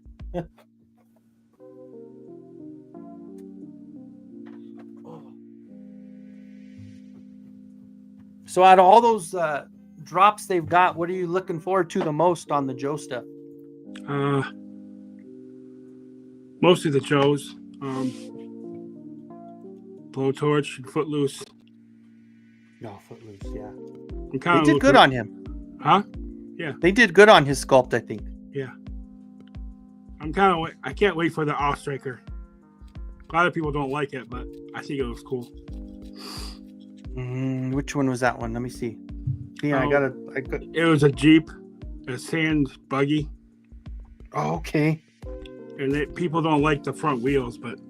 So out of all those drops they've got, what are you looking forward to the most on the Joe stuff? Mostly the Joes. Blowtorch, Footloose. No, Footloose, yeah. They did good on him. Huh? Yeah. They did good on his sculpt, I think. Yeah. I can't wait for the Off-Striker. A lot of people don't like it, but I think it looks cool. Which one was that one? Let me see. Yeah, It was a Jeep, a sand buggy. Oh, okay. And people don't like the front wheels, but.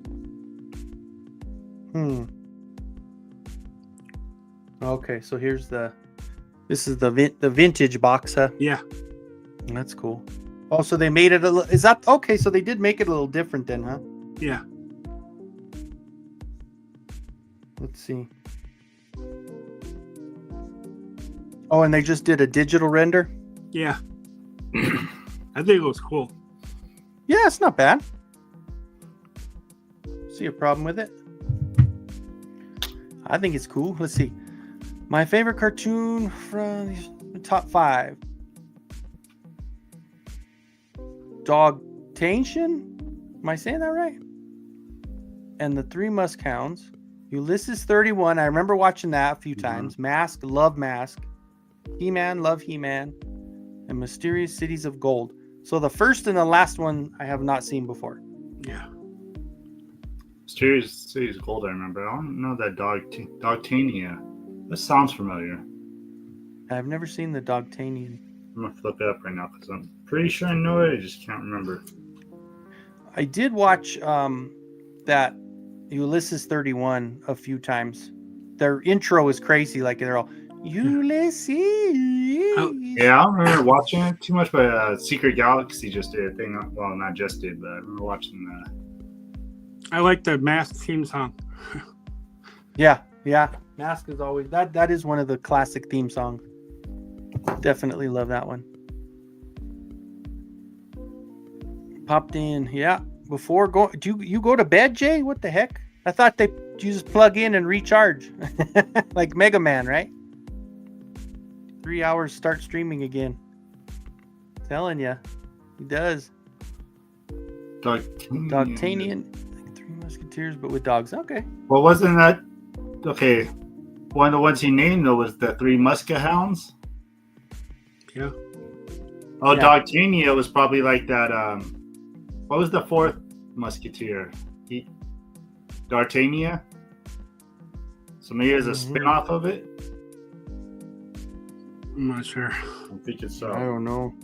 Okay, so this is the vintage box, huh? Yeah. That's cool. Oh, so they made it a little. Is that okay? So they did make it a little different then, huh? Yeah. Let's see. Oh, and they just did a digital render? Yeah. I think it looks cool. Yeah, it's not bad. See a problem with it? I think it's cool. Let's see. My favorite cartoon from the top 5. Dogtation? Am I saying that right? And the Three Muskhounds. Ulysses 31. I remember watching that a few times. Mask. Love Mask. He-Man, love He-Man, and Mysterious Cities of Gold. So the first and the last one I have not seen before. Yeah. Mysterious Cities of Gold, I remember. I don't know that Dogtania. This sounds familiar. I've never seen the Dogtanian. I'm going to flip it up right now because I'm pretty sure I know it. I just can't remember. I did watch that Ulysses 31 a few times. Their intro is crazy. Like they're all... Ulysses. Yeah, I don't remember watching it too much, but Secret Galaxy just did a thing. Well, not just did, but I remember watching that. I like the Mask theme song. Yeah. Mask is always that is one of the classic theme songs. Definitely love that one. Popped in, yeah. Before do you go to bed, Jay? What the heck? I thought you just plug in and recharge, like Mega Man, right? 3 hours, start streaming again. Telling you, he does. Dogtanian, like Three Musketeers, but with dogs. Okay. Well, wasn't that okay? One of the ones he named though was the Three Muskehounds. Yeah. Oh, yeah. Dogtania was probably like that. What was the fourth Musketeer? D'Artagnan. So maybe it's a spin-off of it. I'm not sure. I think it's so. I don't know.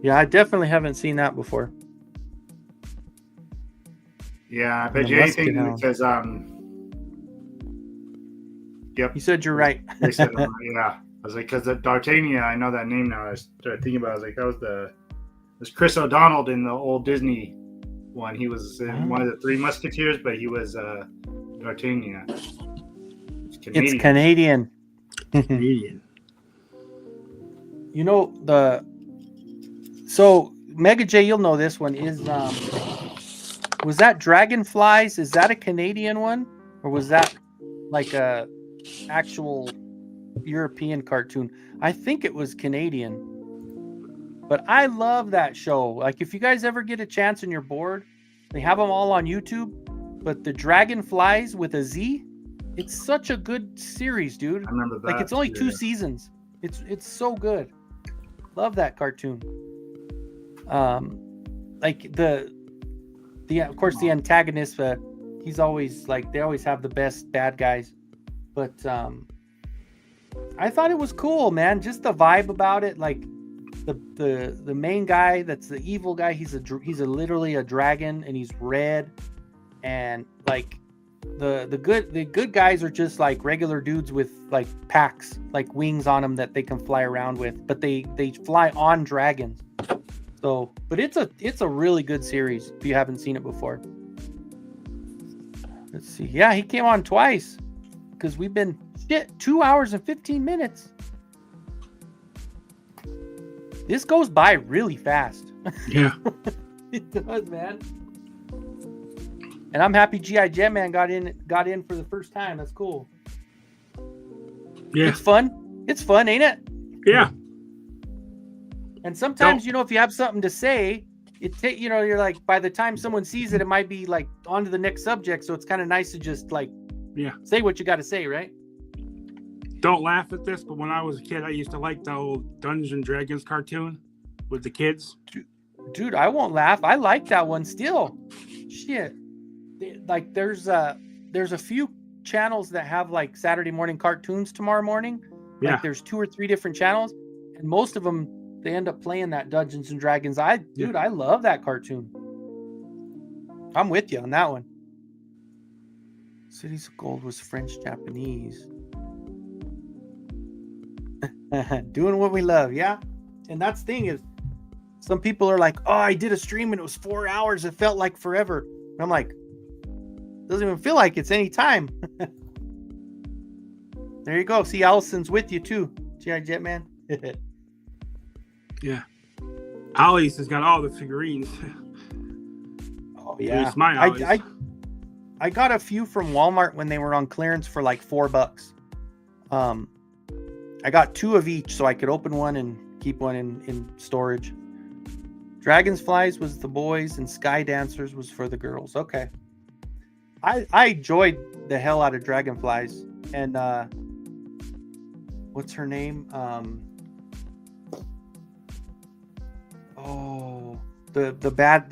Yeah, I definitely haven't seen that before. Yeah, I bet you anything because Yep. You said you're right. They said, yeah. I was like, because D'Artagnan, I know that name now. I started thinking about it. I was like, it was Chris O'Donnell in the old Disney one. He was in one of the Three Musketeers, but he was D'Artagnan. It's Canadian. Canadian. You know, so Mega J, you'll know this one is was that Dragonflies? Is that a Canadian one, or was that like a actual European cartoon? I think it was Canadian, but I love that show. Like, if you guys ever get a chance and you're bored, they have them all on YouTube. But the Dragonflies with a Z, it's such a good series, dude. I remember that. Like, it's only 2 seasons. It's so good. Love that cartoon. Like the of course the antagonist, he's always like, they always have the best bad guys, but I thought it was cool, man. Just the vibe about it, like the main guy that's the evil guy, he's literally a dragon, and he's red, and like the good guys are just like regular dudes with like packs, like wings on them that they can fly around with, but they fly on dragons. So, but it's a really good series if you haven't seen it before. Let's see. Yeah, he came on twice because we've been 2 hours and 15 minutes. This goes by really fast. Yeah. It does, man. And I'm happy G.I. Jetman got in for the first time. That's cool. Yeah. It's fun. It's fun, ain't it? Yeah. And sometimes, if you have something to say, you're like, by the time someone sees it, it might be like on to the next subject. So it's kind of nice to just like, say what you got to say, right? Don't laugh at this, but when I was a kid, I used to like the old Dungeons and Dragons cartoon with the kids. Dude, I won't laugh. I like that one still. Shit. Like there's a few channels that have like Saturday morning cartoons tomorrow morning. Yeah. Like there's 2 or 3 different channels, and most of them, they end up playing that Dungeons and Dragons. I love that cartoon. I'm with you on that one. Cities of Gold was French Japanese. Doing what we love, yeah. And that's the thing is, some people are like, "Oh, I did a stream and it was 4 hours. It felt like forever." And I'm like, doesn't even feel like it's any time. There you go. See, Allison's with you too, G.I. Jetman. Yeah. Ollie's has got all the figurines. Oh yeah. It's my Ollie's. I got a few from Walmart when they were on clearance for like $4. I got 2 of each so I could open one and keep one in storage. Dragonflies was the boys and Sky Dancers was for the girls. Okay. I enjoyed the hell out of Dragonflies. And what's her name? The bad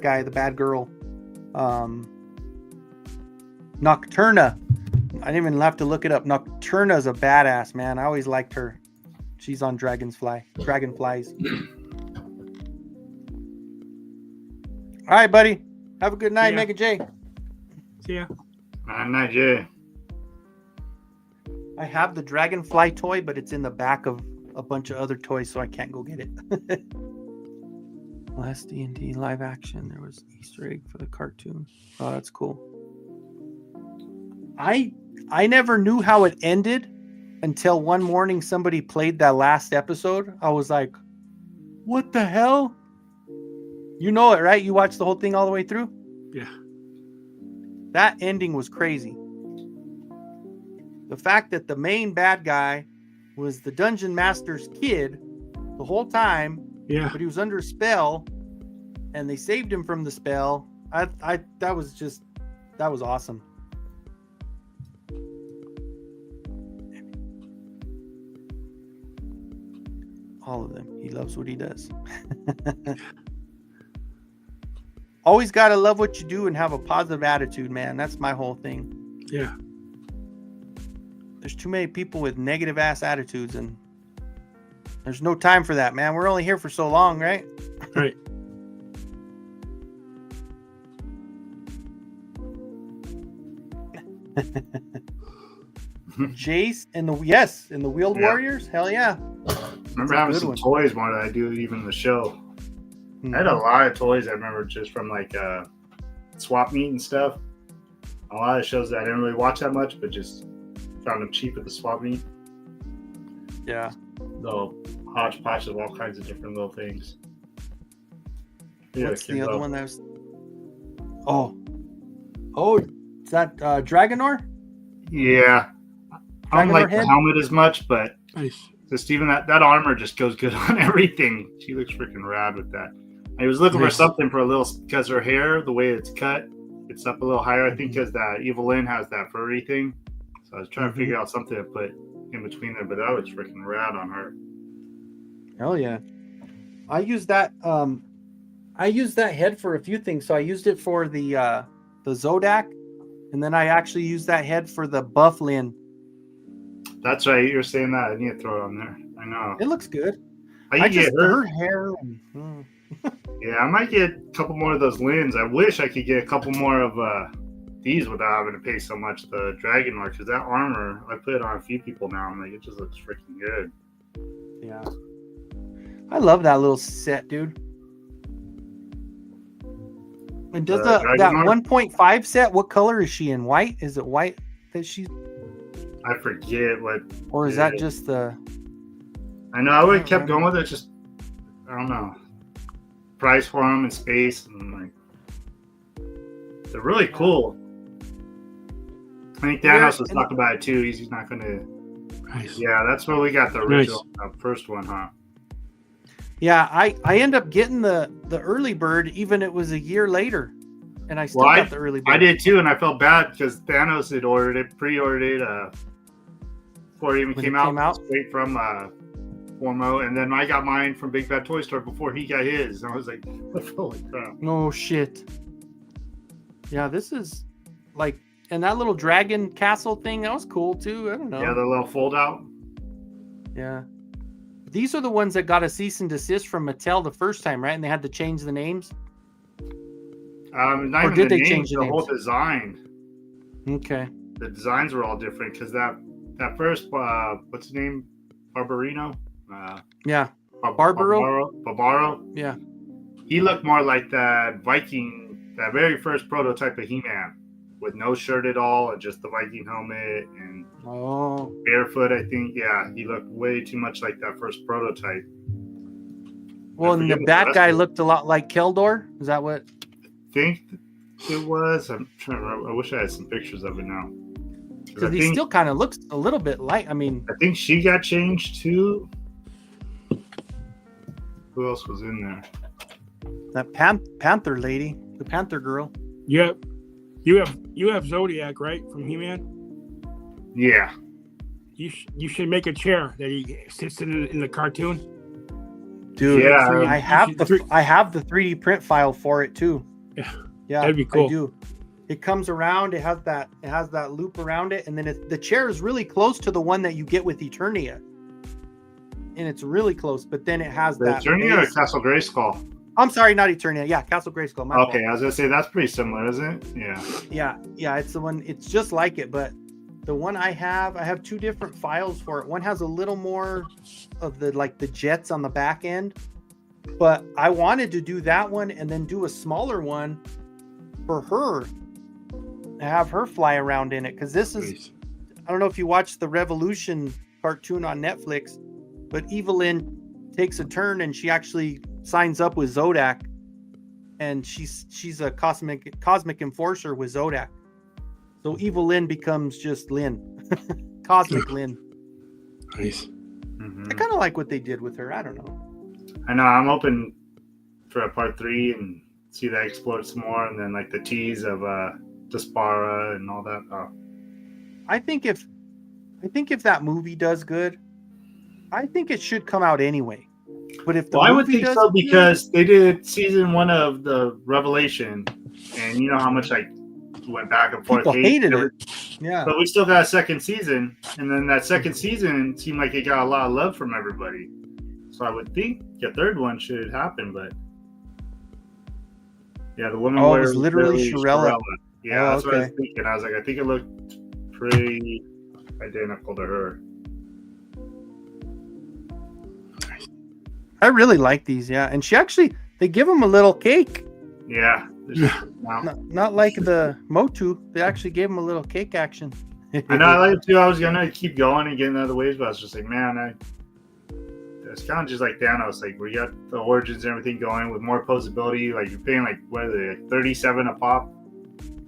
guy, the bad girl. Nocturna. I didn't even have to look it up. Nocturna's a badass, man. I always liked her. She's on Dragonflies. All right, buddy. Have a good night, Mega J. See ya. Night, Jay. I have the Dragonfly toy, but it's in the back of a bunch of other toys, so I can't go get it. Last D&D live action, there was an Easter egg for the cartoon. Oh, that's cool. I never knew how it ended until one morning somebody played that last episode. I was like, what the hell? You know it, right? You watched the whole thing all the way through? Yeah. That ending was crazy. The fact that the main bad guy was the dungeon master's kid the whole time, but he was under a spell, and they saved him from the spell. That was awesome. All of them. He loves what he does. Always got to love what you do and have a positive attitude, man. That's my whole thing. Yeah. There's too many people with negative ass attitudes, and there's no time for that, man. We're only here for so long, right? Right. Jace and the Wheeled Warriors. Hell yeah! I remember having some toys more than I do even the show. Mm-hmm. I had a lot of toys. I remember just from like swap meet and stuff. A lot of shows that I didn't really watch that much, but just found them cheap at the swap meet. Yeah. Little hodgepodge of all kinds of different little things. What's the other one that was? Oh, is that Dragonor? Yeah. I don't like the helmet as much, but nice. Just even that armor just goes good on everything. She looks freaking rad with that. I was looking for something for a little, because her hair, the way it's cut, it's up a little higher. I think because that Evil Lynn has that furry thing. So I was trying to figure out something to put in between them, but that was freaking rad on her. Hell yeah. I used that head for a few things. So I used it for the Zodak, and then I actually used that head for the Buff Lynn. That's right. You were saying that. I need to throw it on there. I know. It looks good. I just her hair. Yeah, I might get a couple more of those Lins. I wish I could get a couple more of these without having to pay so much. The Dragon Mark, because that armor, I put it on a few people now. I'm like, it just looks freaking good. Yeah. I love that little set, dude. And does that 1.5 set, what color is she in? White? Is it white that she's... I forget what... Or is that just the... I know, I would have kept going with it, just... I don't know. Price for them in space, and like... They're really cool. I think Thanos was talking about it too. He's not going to... Nice. Yeah, that's where we got the original first one, huh? Yeah, I end up getting the early bird, even it was a year later, and I still got the early bird. I did too, and I felt bad because Thanos had ordered it, pre-ordered it before it even came out, straight from Formo, and then I got mine from Big Bad Toy Store before he got his. And I was like, holy crap! No shit. Yeah, this is like, and that little dragon castle thing, that was cool too. I don't know. Yeah, the little fold out. Yeah. These are the ones that got a cease and desist from Mattel the first time, right? And they had to change the names? Or did they change the whole design? Okay. The designs were all different because that first, what's his name? Barbarino? Yeah. Barbaro? Yeah. He looked more like that Viking, that very first prototype of He-Man with no shirt at all and just the Viking helmet and barefoot, I think. Yeah, he looked way too much like that first prototype. Well, and the bad guy looked a lot like Keldor. Is that what? I think it was. I'm trying to remember. I wish I had some pictures of it now. Because he still kind of looks a little bit like, I think she got changed too. Who else was in there? That Panther lady, the Panther girl. Yep. You have Zodiac, right, from He-Man? Yeah. You should make a chair that he sits in the cartoon. Dude, yeah, I have the 3D print file for it too. Yeah, that'd be cool. I do. It comes around. It has that loop around it, and then the chair is really close to the one that you get with Eternia, and it's really close. But then it has that Eternia or Castle Grayskull. I'm sorry, not Eternia. Yeah, Castle Grayskull. My fault. I was gonna say that's pretty similar, isn't it? Yeah. Yeah. It's the one. It's just like it, but the one I have two different files for it. One has a little more of the jets on the back end, but I wanted to do that one and then do a smaller one for her, have her fly around in it. Because this is, I don't know if you watched the Revolution cartoon on Netflix, but Evelyn takes a turn and she actually signs up with Zodak, and she's a cosmic enforcer with Zodak. So Evil Lynn becomes just Lynn. Cosmic Lynn. Nice. Mm-hmm. I kind of like what they did with her. I don't know. I know. I'm hoping for a part 3 and see that explode some more, and then like the tease of Despara and all that. I think if that movie does good, I think it should come out anyway. But if I would think so, because they did season 1 of the Revelation, and you know how much I went back and forth. People hated it. Yeah. But we still got a second season, and then that second season seemed like it got a lot of love from everybody. So I would think a third one should happen, but yeah, the woman was literally Shirella. Yeah, that's what I was thinking. I was like, I think it looked pretty identical to her. I really like these, yeah. And they give them a little cake. Yeah. Not like the Motu. They actually gave him a little cake action. I know, I like it too. I was gonna keep going and getting other waves, but I was just like, man, it's kind of just like Thanos. Like, we got the origins and everything going with more posability. Like, you're paying like, what are they, like $37 a pop?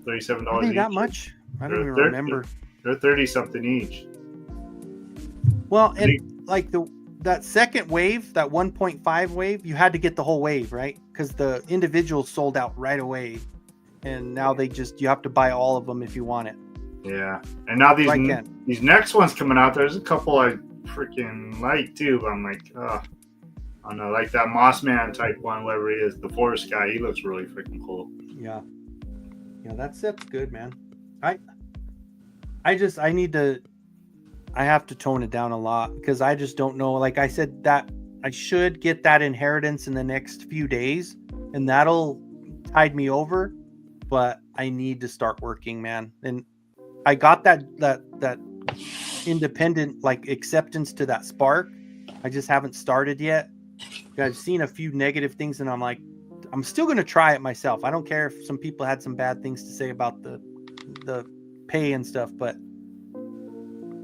$37 Are they each. that much? I don't even remember. They're 30 something each. Well, and like that second wave, that 1.5 wave, you had to get the whole wave, right? Because the individuals sold out right away, and now you have to buy all of them if you want it. Yeah, and now these next ones coming out, there's a couple I freaking like too, but I'm like, I don't know, like that Moss Man type one, whatever he is, the forest guy, he looks really freaking cool. Yeah, that set's good, man. I have to tone it down a lot because I just don't know. Like I said, that I should get that inheritance in the next few days, and that'll tide me over. But I need to start working, man. And I got that independent like acceptance to that spark. I just haven't started yet. I've seen a few negative things, and I'm like, I'm still going to try it myself. I don't care if some people had some bad things to say about the pay and stuff, but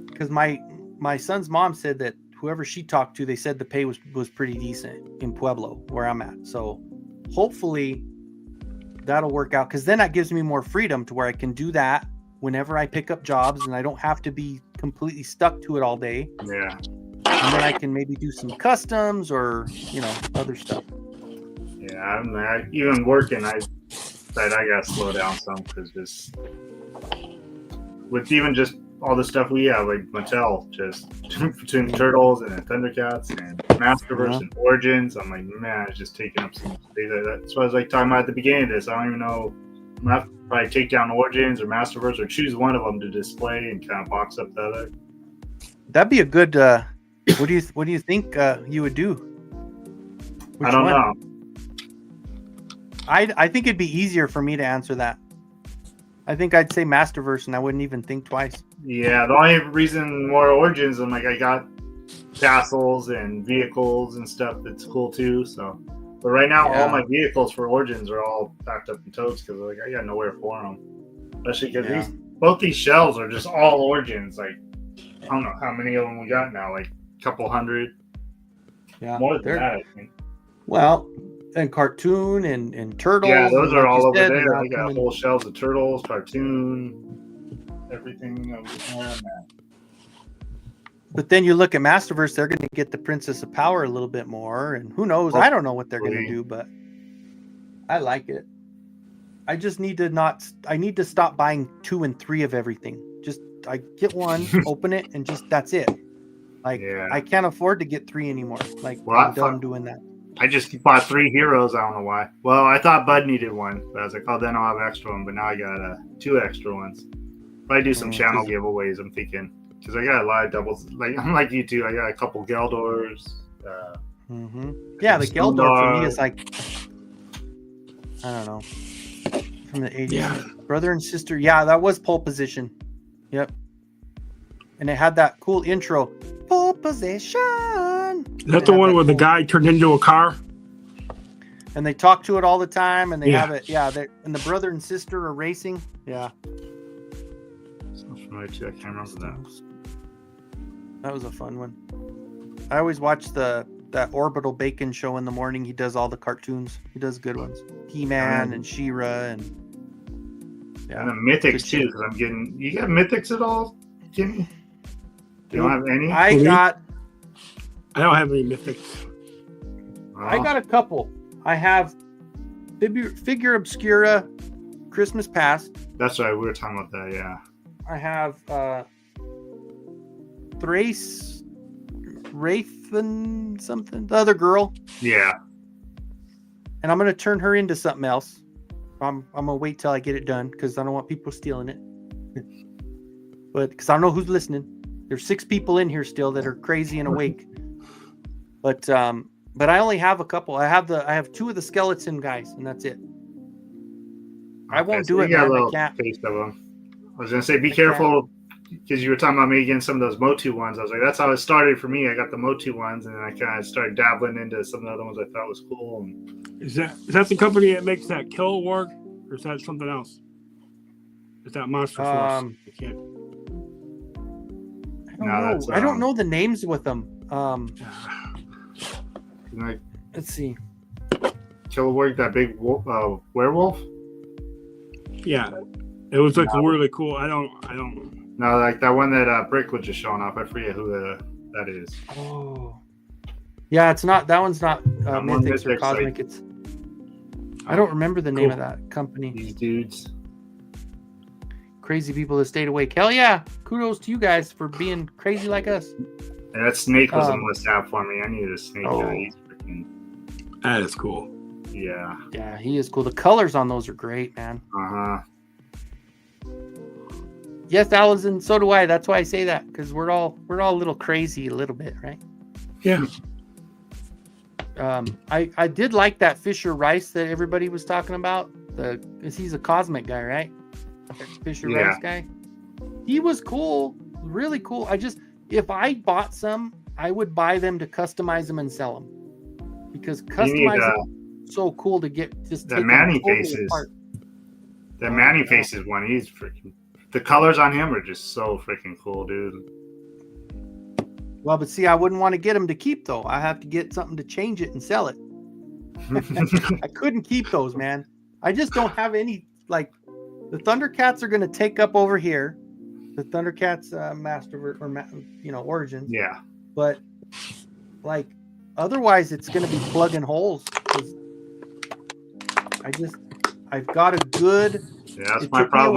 because my son's mom said that whoever she talked to, they said the pay was pretty decent in Pueblo where I'm at. So hopefully that'll work out, because then that gives me more freedom to where I can do that whenever I pick up jobs, and I don't have to be completely stuck to it all day. Yeah. And then I can maybe do some customs or, other stuff. Yeah, even working, I got to slow down some, because just with even just all the stuff we have, like Mattel, just between Turtles and Thundercats and Masterverse and Origins, I'm like, man, it's just taking up some space. That's what I was like talking about at the beginning of this. I don't even know. I'm gonna have to probably take down Origins or Masterverse or choose one of them to display and kind of box up the other. That'd be a good. What do you think you would do? I don't know. I think it'd be easier for me to answer that. I think I'd say Masterverse, and I wouldn't even think twice. Yeah, the only reason more Origins, I'm like, I got castles and vehicles and stuff that's cool too. So, but right now, all my vehicles for Origins are all packed up in totes because like I got nowhere for them. Especially because both these shells are just all Origins. Like, I don't know how many of them we got now, like a couple hundred. Yeah, more than that, I think. Well, and cartoon and turtles. Yeah, those are like all over said, there. I got whole shelves of turtles, cartoon, everything over there. But then you look at Masterverse, they're going to get the Princess of Power a little bit more, and who knows? I don't know what they're going to do, but I like it. I just need to stop buying 2 and 3 of everything. Just I get one, open it, and just that's it. Like I can't afford to get 3 anymore. Like I'm done doing that. I just bought 3 heroes. I don't know why. Well, I thought Bud needed one, but I was like, oh, then I'll have extra one. But now I got 2 extra ones. If I do some channel giveaways, I'm thinking, because I got a lot of doubles. Like I'm like you too. I got a couple Geldors. Yeah, the Geldor for me is like, I don't know, from the 80s. Yeah. Brother and sister. Yeah, that was pole position. Yep. And it had that cool intro. Pole position. Is that the one where the guy turned into a car? And they talk to it all the time, and they have it. Yeah, and the brother and sister are racing. Yeah. Sounds familiar too. I can't remember that. That was a fun one. I always watch that Orbital Bacon show in the morning. He does all the cartoons. He does good ones. He-Man and She-Ra and the Mythics too. Because I'm getting. You got Mythics at all, Jimmy? You don't have any? I don't have any Mythics. Oh. I got a couple. I have Figure Obscura Christmas Past. That's right. We were talking about that. Yeah. I have Wraithen something. The other girl. Yeah. And I'm gonna turn her into something else. I'm gonna wait till I get it done because I don't want people stealing it. But because I don't know who's listening. There's 6 people in here still that are crazy and awake. But I only have a couple. I have 2 of the skeleton guys, and that's it. I won't do it, man. I can't. Taste of them. I was gonna say, be careful because you were talking about me getting some of those Motu ones. I was like, that's how it started for me. I got the Motu ones, and then I kind of started dabbling into some of the other ones I thought was cool. And Is that the company that makes that Kill War, or is that something else? Is that Monster Force? I don't know the names with them. like, Let's see. Killerwork, that big werewolf. Yeah, it was like really cool. I don't. No, like that one that Brick was just showing off. I forget who that is. Oh, yeah, it's not. That one's not Mythics or Cosmic. It's. I don't remember the name of that company. These dudes. Crazy people that stayed awake. Hell yeah! Kudos to you guys for being crazy like us. And that snake was a must-have for me. I needed a snake. He's freaking... That is cool. Yeah. Yeah, he is cool. The colors on those are great, man. Uh-huh. Yes, Allison, so do I. That's why I say that, because we're all a little crazy a little bit, right? Yeah. I did like that Fisher Rice that everybody was talking about. He's a Cosmic guy, right? Fisher Rice guy. He was cool, really cool. If I bought some, I would buy them to customize them and sell them, because customizing is so cool to get just the Manny faces. The Manny faces one, he's freaking. The colors on him are just so freaking cool, dude. Well, but see, I wouldn't want to get them to keep though. I have to get something to change it and sell it. I couldn't keep those, man. I just don't have any. Like, the Thundercats are going to take up over here. The Thundercats Masterverse or Origins. Yeah. But like, otherwise, it's going to be plugging holes. I've got a good. Yeah, that's my problem.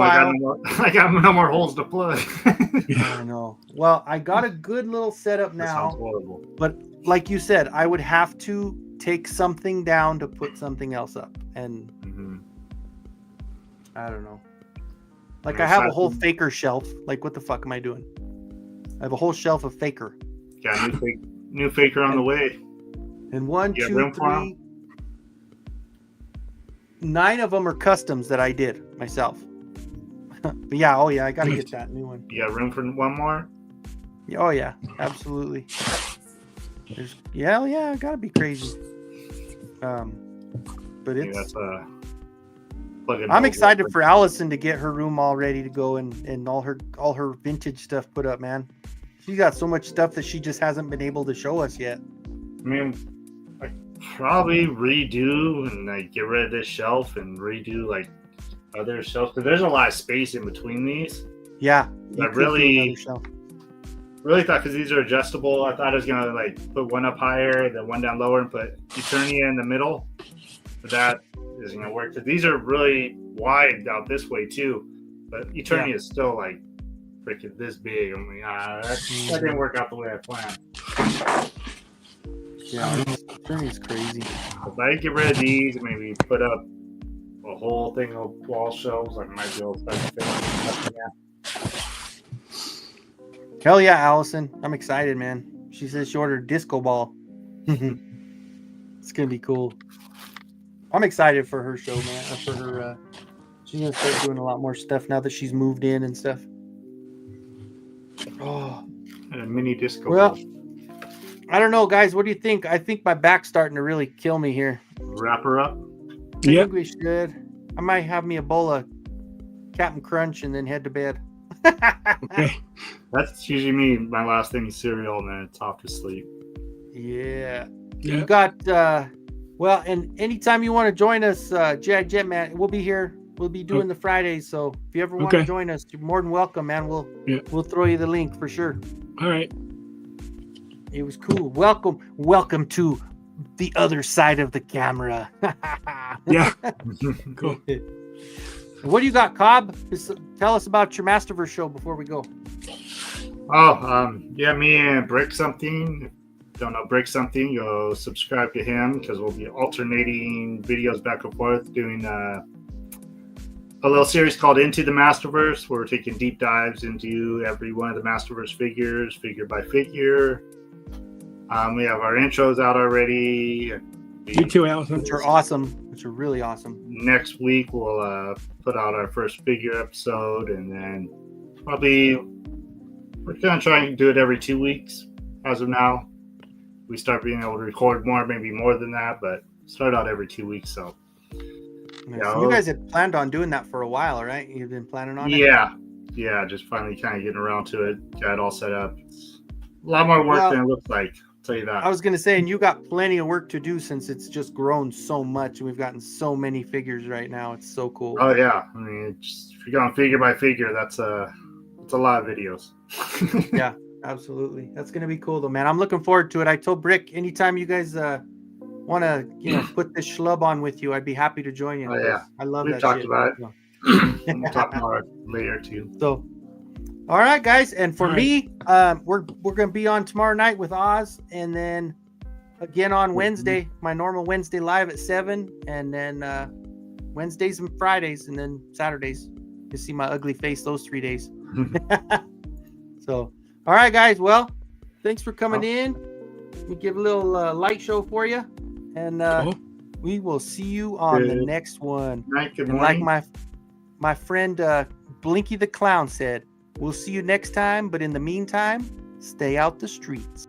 I got no more holes to plug. I know. Well, I got a good little setup now. That sounds horrible. But like you said, I would have to take something down to put something else up. And I don't know. Like, I have a whole Faker shelf. Like, what the fuck am I doing? I have a whole shelf of Faker. Got new Faker on the way. And 1, 2, 3. 9 of them are customs that I did myself. But yeah, I gotta get that new one. You got room for one more? Oh yeah, absolutely. I gotta be crazy. But it's. I'm excited for Allison to get her room all ready to go and all her vintage stuff put up, man. She's got so much stuff that she just hasn't been able to show us yet. I mean, probably redo and like get rid of this shelf and redo like other shelves, because there's a lot of space in between these. Yeah, I really thought, because these are adjustable, I thought I was gonna like put one up higher, then one down lower, and put Eternia in the middle. But that isn't gonna work, because these are really wide out this way too. But Eternia is still like freaking this big. I'm like, that didn't work out the way I planned. Yeah, Eternia's crazy. If I get rid of these, maybe put up a whole thing of wall shelves, I might be able to start fixing that. Hell yeah, Allison. I'm excited, man. She says she ordered a disco ball. It's going to be cool. I'm excited for her show, man. For her, she's going to start doing a lot more stuff now that she's moved in and stuff. Oh. And a mini disco ball. I don't know, guys. What do you think? I think my back's starting to really kill me here. Wrap her up? I think we should. I might have me a bowl of Captain Crunch and then head to bed. Okay. That's usually me. My last thing is cereal, and then it's off to sleep. Yeah. You got, and anytime you want to join us, Jet Man, we'll be here. We'll be doing the Fridays. So if you ever want to join us, you're more than welcome, man. We'll throw you the link for sure. All right. It was cool. Welcome to the other side of the camera. Yeah. Cool. What do you got, Cobb? Tell us about your Masterverse show before we go. Me and Brick Something. Don't know Brick Something, go subscribe to him, because we'll be alternating videos back and forth, doing a little series called Into the Masterverse, where we're taking deep dives into every one of the Masterverse figures, figure by figure. We have our intros out already. You too, Allison. Which are awesome. Which are really awesome. Next week, we'll put out our first figure episode, and then probably We're gonna try and do it every 2 weeks. As of now, we start being able to record more, maybe more than that, but start out every 2 weeks. So, yeah, so you guys had planned on doing that for a while, right? You've been planning on it. Yeah, just finally kind of getting around to it. Got it all set up. It's a lot more work than it looks like. I'll tell you that. I was gonna say, and you got plenty of work to do since it's just grown so much, and we've gotten so many figures right now. It's so cool. Oh yeah, I mean, if you're going figure by figure, that's a lot of videos. Yeah, absolutely. That's gonna be cool though, man. I'm looking forward to it. I told Brick, anytime you guys want to, put this schlub on with you, I'd be happy to join you. Oh yeah, I love We've that talked shit. about it. We'll talk more later too. So, all right, guys, and for me, we're gonna be on tomorrow night with Oz, and then again on Wednesday, my normal Wednesday live at 7, and then Wednesdays and Fridays, and then Saturdays. You see my ugly face those 3 days. So, all right, guys. Well, thanks for coming in. We give a little light show for you, and we will see you on the next one. Good and morning. like my friend Blinky the Clown said, we'll see you next time. But in the meantime, stay out the streets.